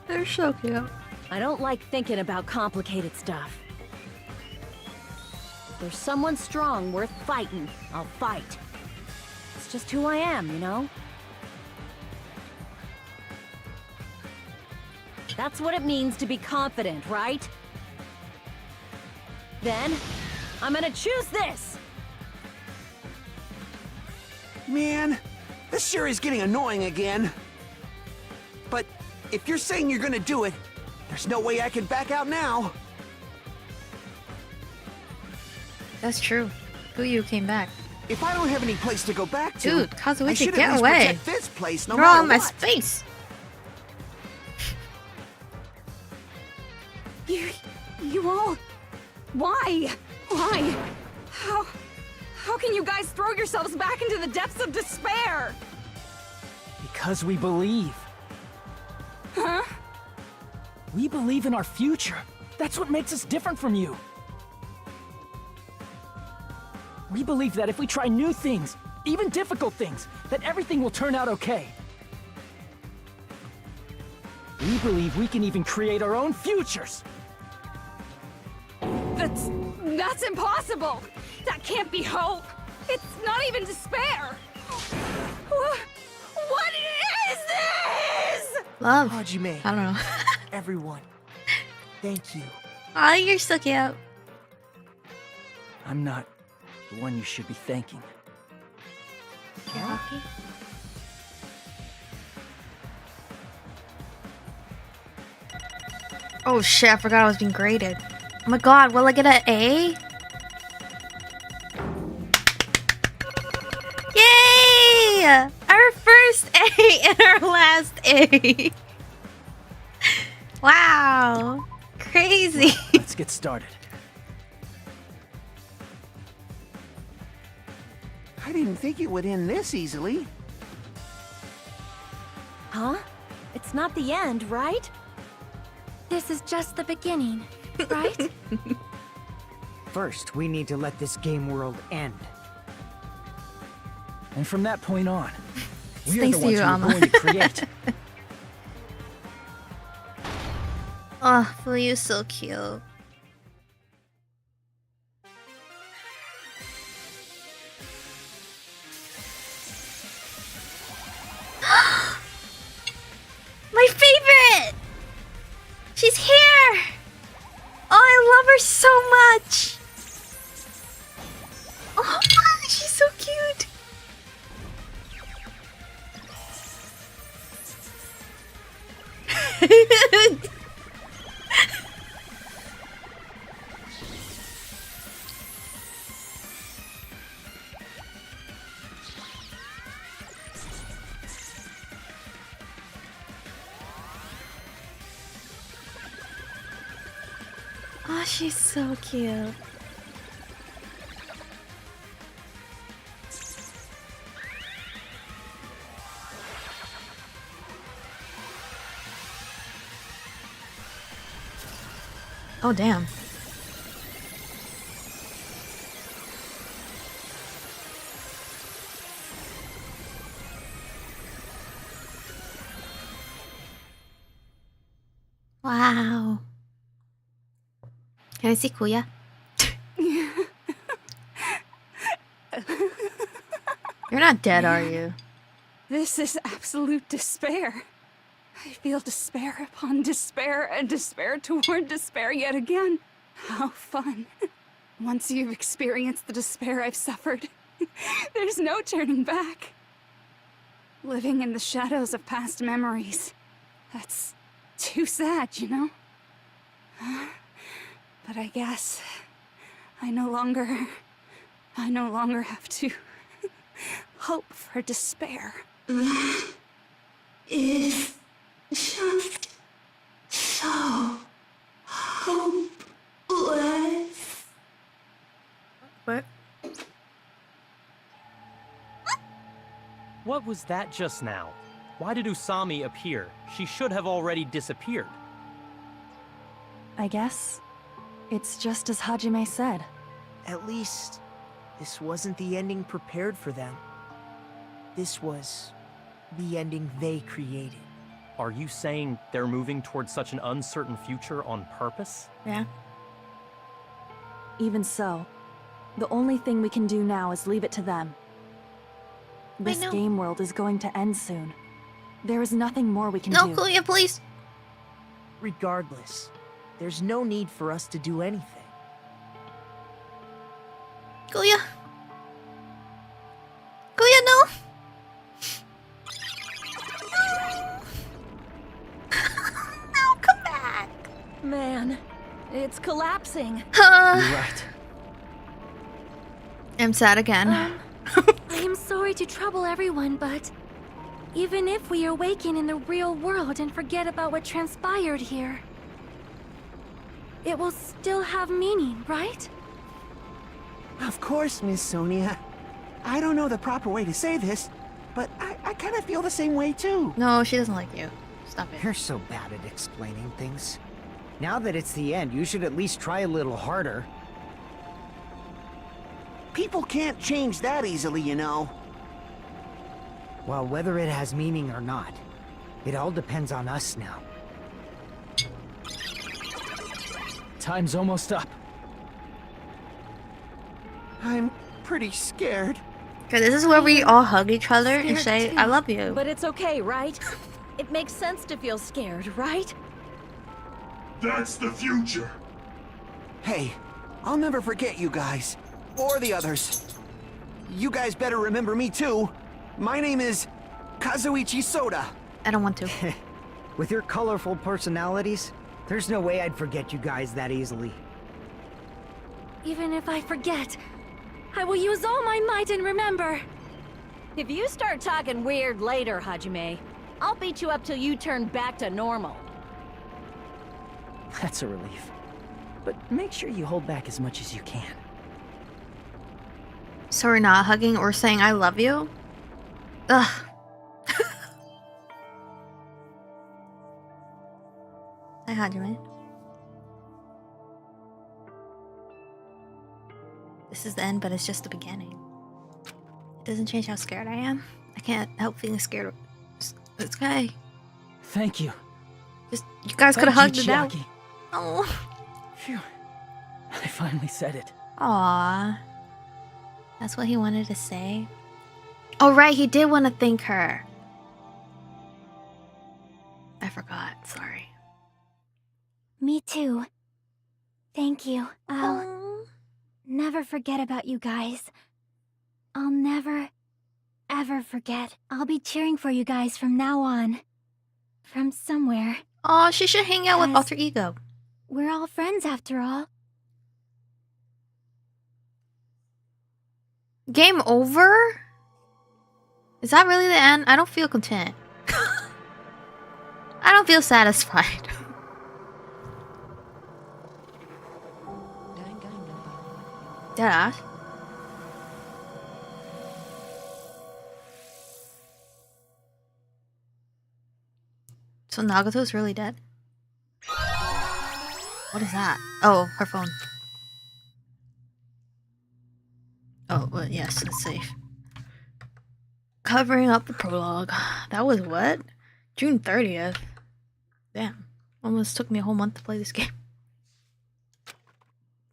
They're so cute. I don't like thinking about complicated stuff. If there's someone strong worth fighting, I'll fight. It's just who I am, you know? That's what it means to be confident, right? Then, I'm gonna choose this! Man, this sure is getting annoying again. But if you're saying you're gonna do it, there's no way I can back out now. That's true. Fuyu came back. If I don't have any place to go back to, Dude, I Kazuichi, should at get least away. protect this place no You're matter on my what. space. You all... Why? Why? How can you guys throw yourselves back into the depths of despair? Because we believe. Huh? We believe in our future. That's what makes us different from you. We believe that if we try new things, even difficult things, that everything will turn out okay. We believe we can even create our own futures. That's impossible! That can't be hope! It's not even despair! What is this? Love. Hajime. I don't know. Everyone. Thank you. Oh, you're so cute. I'm not the one you should be thanking. Yeah. Oh shit, I forgot I was being graded. Oh my god, will I get an A? Yay! Our first A and our last A. Wow. Crazy. Let's get started. I didn't think it would end this easily. Huh? It's not the end, right? This is just the beginning, right? First, we need to let this game world end. And from that point on, we are Thanks the to ones you, who are Amma. going to create. Oh, Fuu's so cute. My favorite! She's here! Oh, I love her so much! Oh, she's so cute! Oh, she's so cute. Oh, damn. Wow. Can I see Kuya? You're not dead, are you? This is absolute despair. I feel despair upon despair and despair toward despair yet again. How fun. Once you've experienced the despair I've suffered, there's no turning back. Living in the shadows of past memories. That's too sad, you know? But I guess I no longer have to hope for despair. Is just so hopeless. What? What was that just now? Why did Usami appear? She should have already disappeared. I guess it's just as Hajime said. At least, this wasn't the ending prepared for them. This was the ending they created. Are you saying they're moving towards such an uncertain future on purpose? Yeah. Even so, the only thing we can do now is leave it to them. This know. game world is going to end soon. There is nothing more we can No, do. Kuya, please. Regardless, there's no need for us to do anything. Kuya. Kuya, no. No, come back. Man, it's collapsing. You're right. I'm sad again. I am sorry to trouble everyone, but even if we awaken in the real world and forget about what transpired here, it will still have meaning, right? Of course, Miss Sonia. I don't know the proper way to say this, but I kind of feel the same way too. No, she doesn't like you. Stop it. You're so bad at explaining things. Now that it's the end, you should at least try a little harder. People can't change that easily, you know. Well, whether it has meaning or not, it all depends on us now. Time's almost up. I'm pretty scared. Okay, this is where we all hug each other and say, Scared I too. love you. But it's okay, right? It makes sense to feel scared, right? That's the future. Hey, I'll never forget you guys. Or the others. You guys better remember me too. My name is Kazuichi Soda. I don't want to. With your colorful personalities, there's no way I'd forget you guys that easily. Even if I forget, I will use all my might and remember. If you start talking weird later, Hajime, I'll beat you up till you turn back to normal. That's a relief. But make sure you hold back as much as you can. So we're not hugging or saying I love you? Ugh. Hi, Hajime. This is the end, but it's just the beginning. It doesn't change how scared I am. I can't help feeling scared. It's okay. Thank you. Just, you guys could have hugged it out. Chiaki. Oh. Phew. I finally said it. Aww. That's what he wanted to say. Oh, right, he did want to thank her. I forgot, sorry. Me too. Thank you. I'll never forget about you guys. I'll never, ever forget. I'll be cheering for you guys from now on. From somewhere. Oh, she should hang out with Alter Ego. We're all friends after all. Game over? Is that really the end? I don't feel content. I don't feel satisfied. Deadass. So Nagato's really dead? What is that? Oh, her phone. Oh, well, yes, that's safe. Covering up the prologue. That was what? June 30th. Damn. Almost took me a whole month to play this game.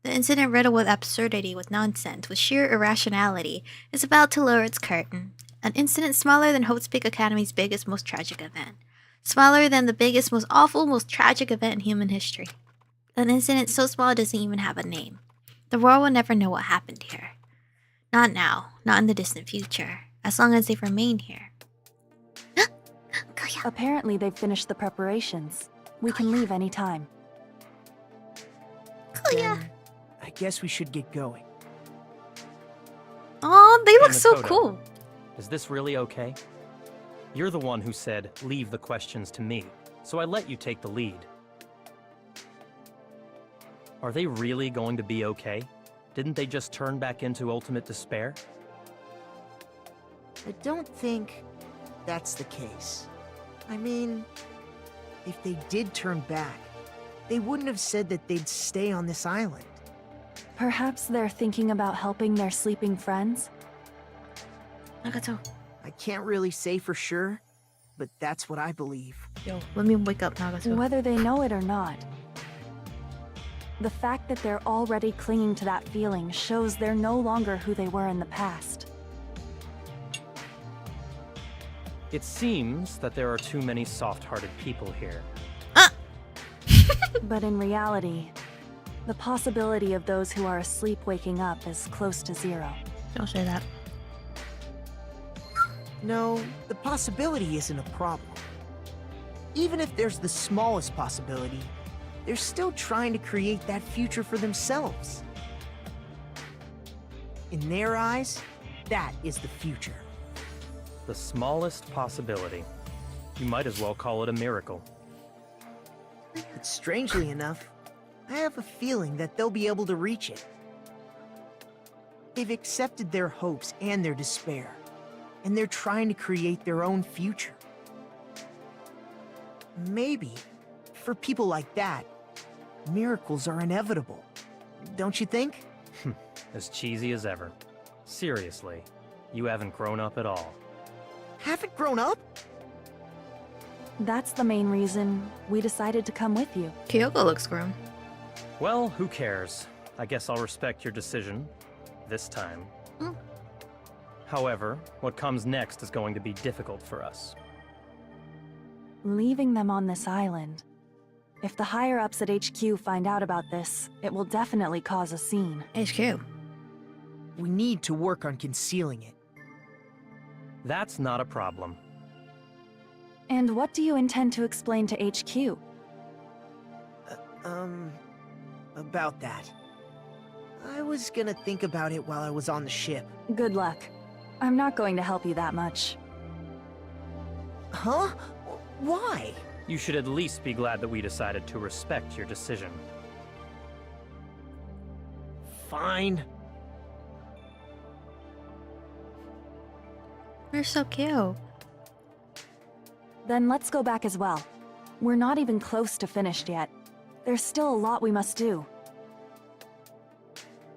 The incident riddled with absurdity, with nonsense, with sheer irrationality, is about to lower its curtain. An incident smaller than Hope's Peak Academy's biggest, most tragic event. Smaller than the biggest, most awful, most tragic event in human history. An incident so small it doesn't even have a name. The world will never know what happened here. Not now, not in the distant future, as long as they remain here. Apparently they've finished the preparations. We can leave any time. Then I guess we should get going. Oh, they look Hey, so Makoto, cool. Is this really okay? You're the one who said, leave the questions to me, so I let you take the lead. Are they really going to be okay? Didn't they just turn back into ultimate despair? I don't think that's the case. I mean, if they did turn back, they wouldn't have said that they'd stay on this island. Perhaps they're thinking about helping their sleeping friends? Nagato. I can't really say for sure, but that's what I believe. Yo, let me wake up, Nagato. Whether they know it or not, the fact that they're already clinging to that feeling shows they're no longer who they were in the past. It seems that there are too many soft-hearted people here. But in reality, the possibility of those who are asleep waking up is close to zero. Don't say that. No, the possibility isn't a problem. Even if there's the smallest possibility, they're still trying to create that future for themselves. In their eyes, that is the future. The smallest possibility. You might as well call it a miracle. But strangely enough, I have a feeling that they'll be able to reach it. They've accepted their hopes and their despair, and they're trying to create their own future. Maybe, for people like that, miracles are inevitable. Don't you think? As cheesy as ever. Seriously, you haven't grown up at all. haven't grown up? That's the main reason we decided to come with you. Kyoko looks grown. Well, who cares? I guess I'll respect your decision. This time. However, what comes next is going to be difficult for us. Leaving them on this island. If the higher-ups at HQ find out about this, it will definitely cause a scene. HQ. We need to work on concealing it. That's not a problem. And what do you intend to explain to HQ? About that. I was gonna think about it while I was on the ship. Good luck. I'm not going to help you that much. Huh? Why? You should at least be glad that we decided to respect your decision. Fine. You're so cute. Then let's go back as well. We're not even close to finished yet. There's still a lot we must do.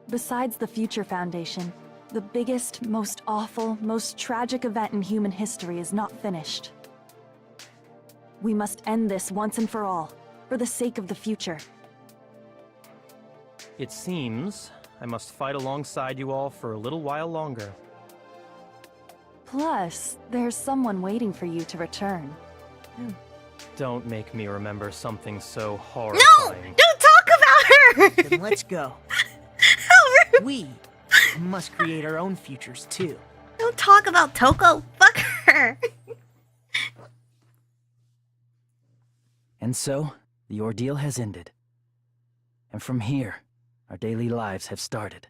Besides the Future Foundation, the biggest, most awful, most tragic event in human history is not finished. We must end this once and for all, for the sake of the future. It seems I must fight alongside you all for a little while longer. Plus, there's someone waiting for you to return. Don't make me remember something so horrifying. No! Don't talk about her! Then let's go. We must create our own futures too. Don't talk about Toko. Fuck her. And so, the ordeal has ended. And from here, our daily lives have started.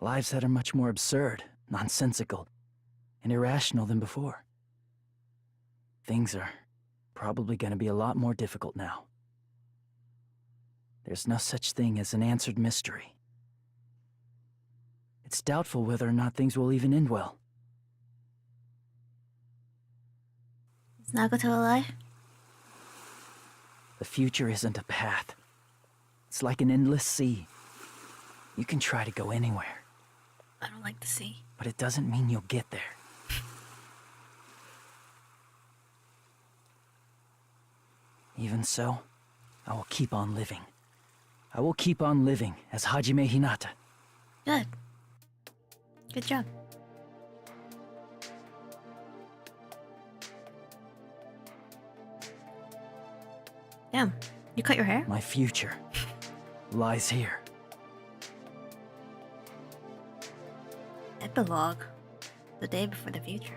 Lives that are much more absurd, nonsensical, and irrational than before. Things are probably going to be a lot more difficult now. There's no such thing as an answered mystery. It's doubtful whether or not things will even end well. Is Makoto alive? The future isn't a path. It's like an endless sea. You can try to go anywhere. I don't like the sea. But it doesn't mean you'll get there. Even so, I will keep on living. I will keep on living as Hajime Hinata. Good. Good job. Damn, you cut your hair? My future lies here. Epilogue. The day before the future.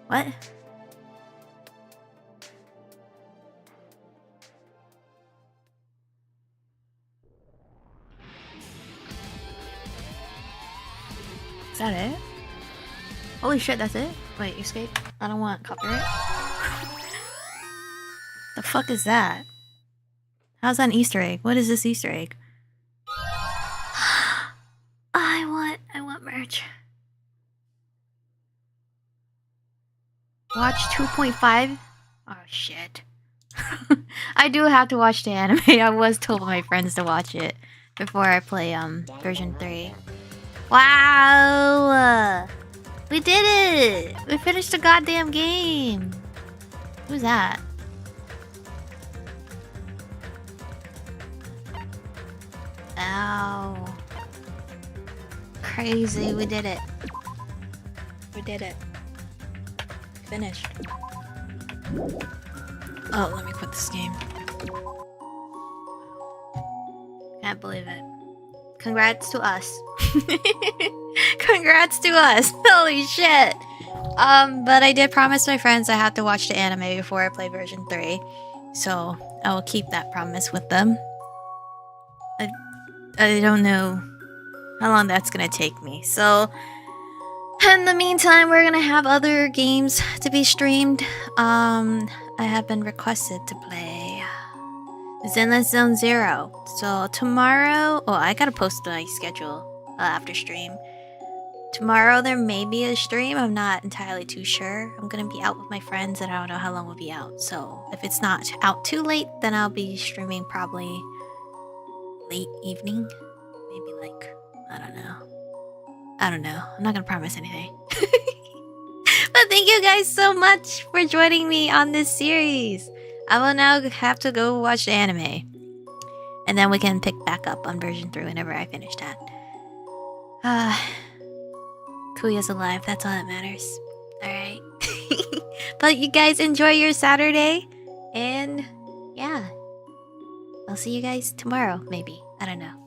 What? Is that it? Holy shit, that's it? Wait, escape? I don't want copyright. The fuck is that? How's that an Easter egg? What is this Easter egg? I want merch. Watch 2.5? Oh shit. I do have to watch the anime. I was told my friends to watch it before I play version 3. Wow! We did it! We finished the goddamn game! Who's that? Ow. Crazy, we did it. We did it. Finished. Oh, let me quit this game. Can't believe it. Congrats to us. Congrats to us. Holy shit. But I did promise my friends I have to watch the anime before I play version 3. So I will keep that promise with them. I don't know how long that's gonna take me. So in the meantime, we're gonna have other games to be streamed. I have been requested to play Zenless Zone Zero. So tomorrow, oh, I gotta post my schedule after stream. Tomorrow there may be a stream. I'm not entirely too sure. I'm gonna be out with my friends and I don't know how long we'll be out. So if it's not out too late, then I'll be streaming probably late evening. Maybe like, I don't know, I don't know. I'm not gonna promise anything. But thank you guys so much for joining me on this series. I will now have to go watch the anime. And then we can pick back up on version 3 whenever I finish that. Kuya's alive, that's all that matters. Alright. But you guys enjoy your Saturday. And yeah. I'll see you guys tomorrow, maybe. I don't know.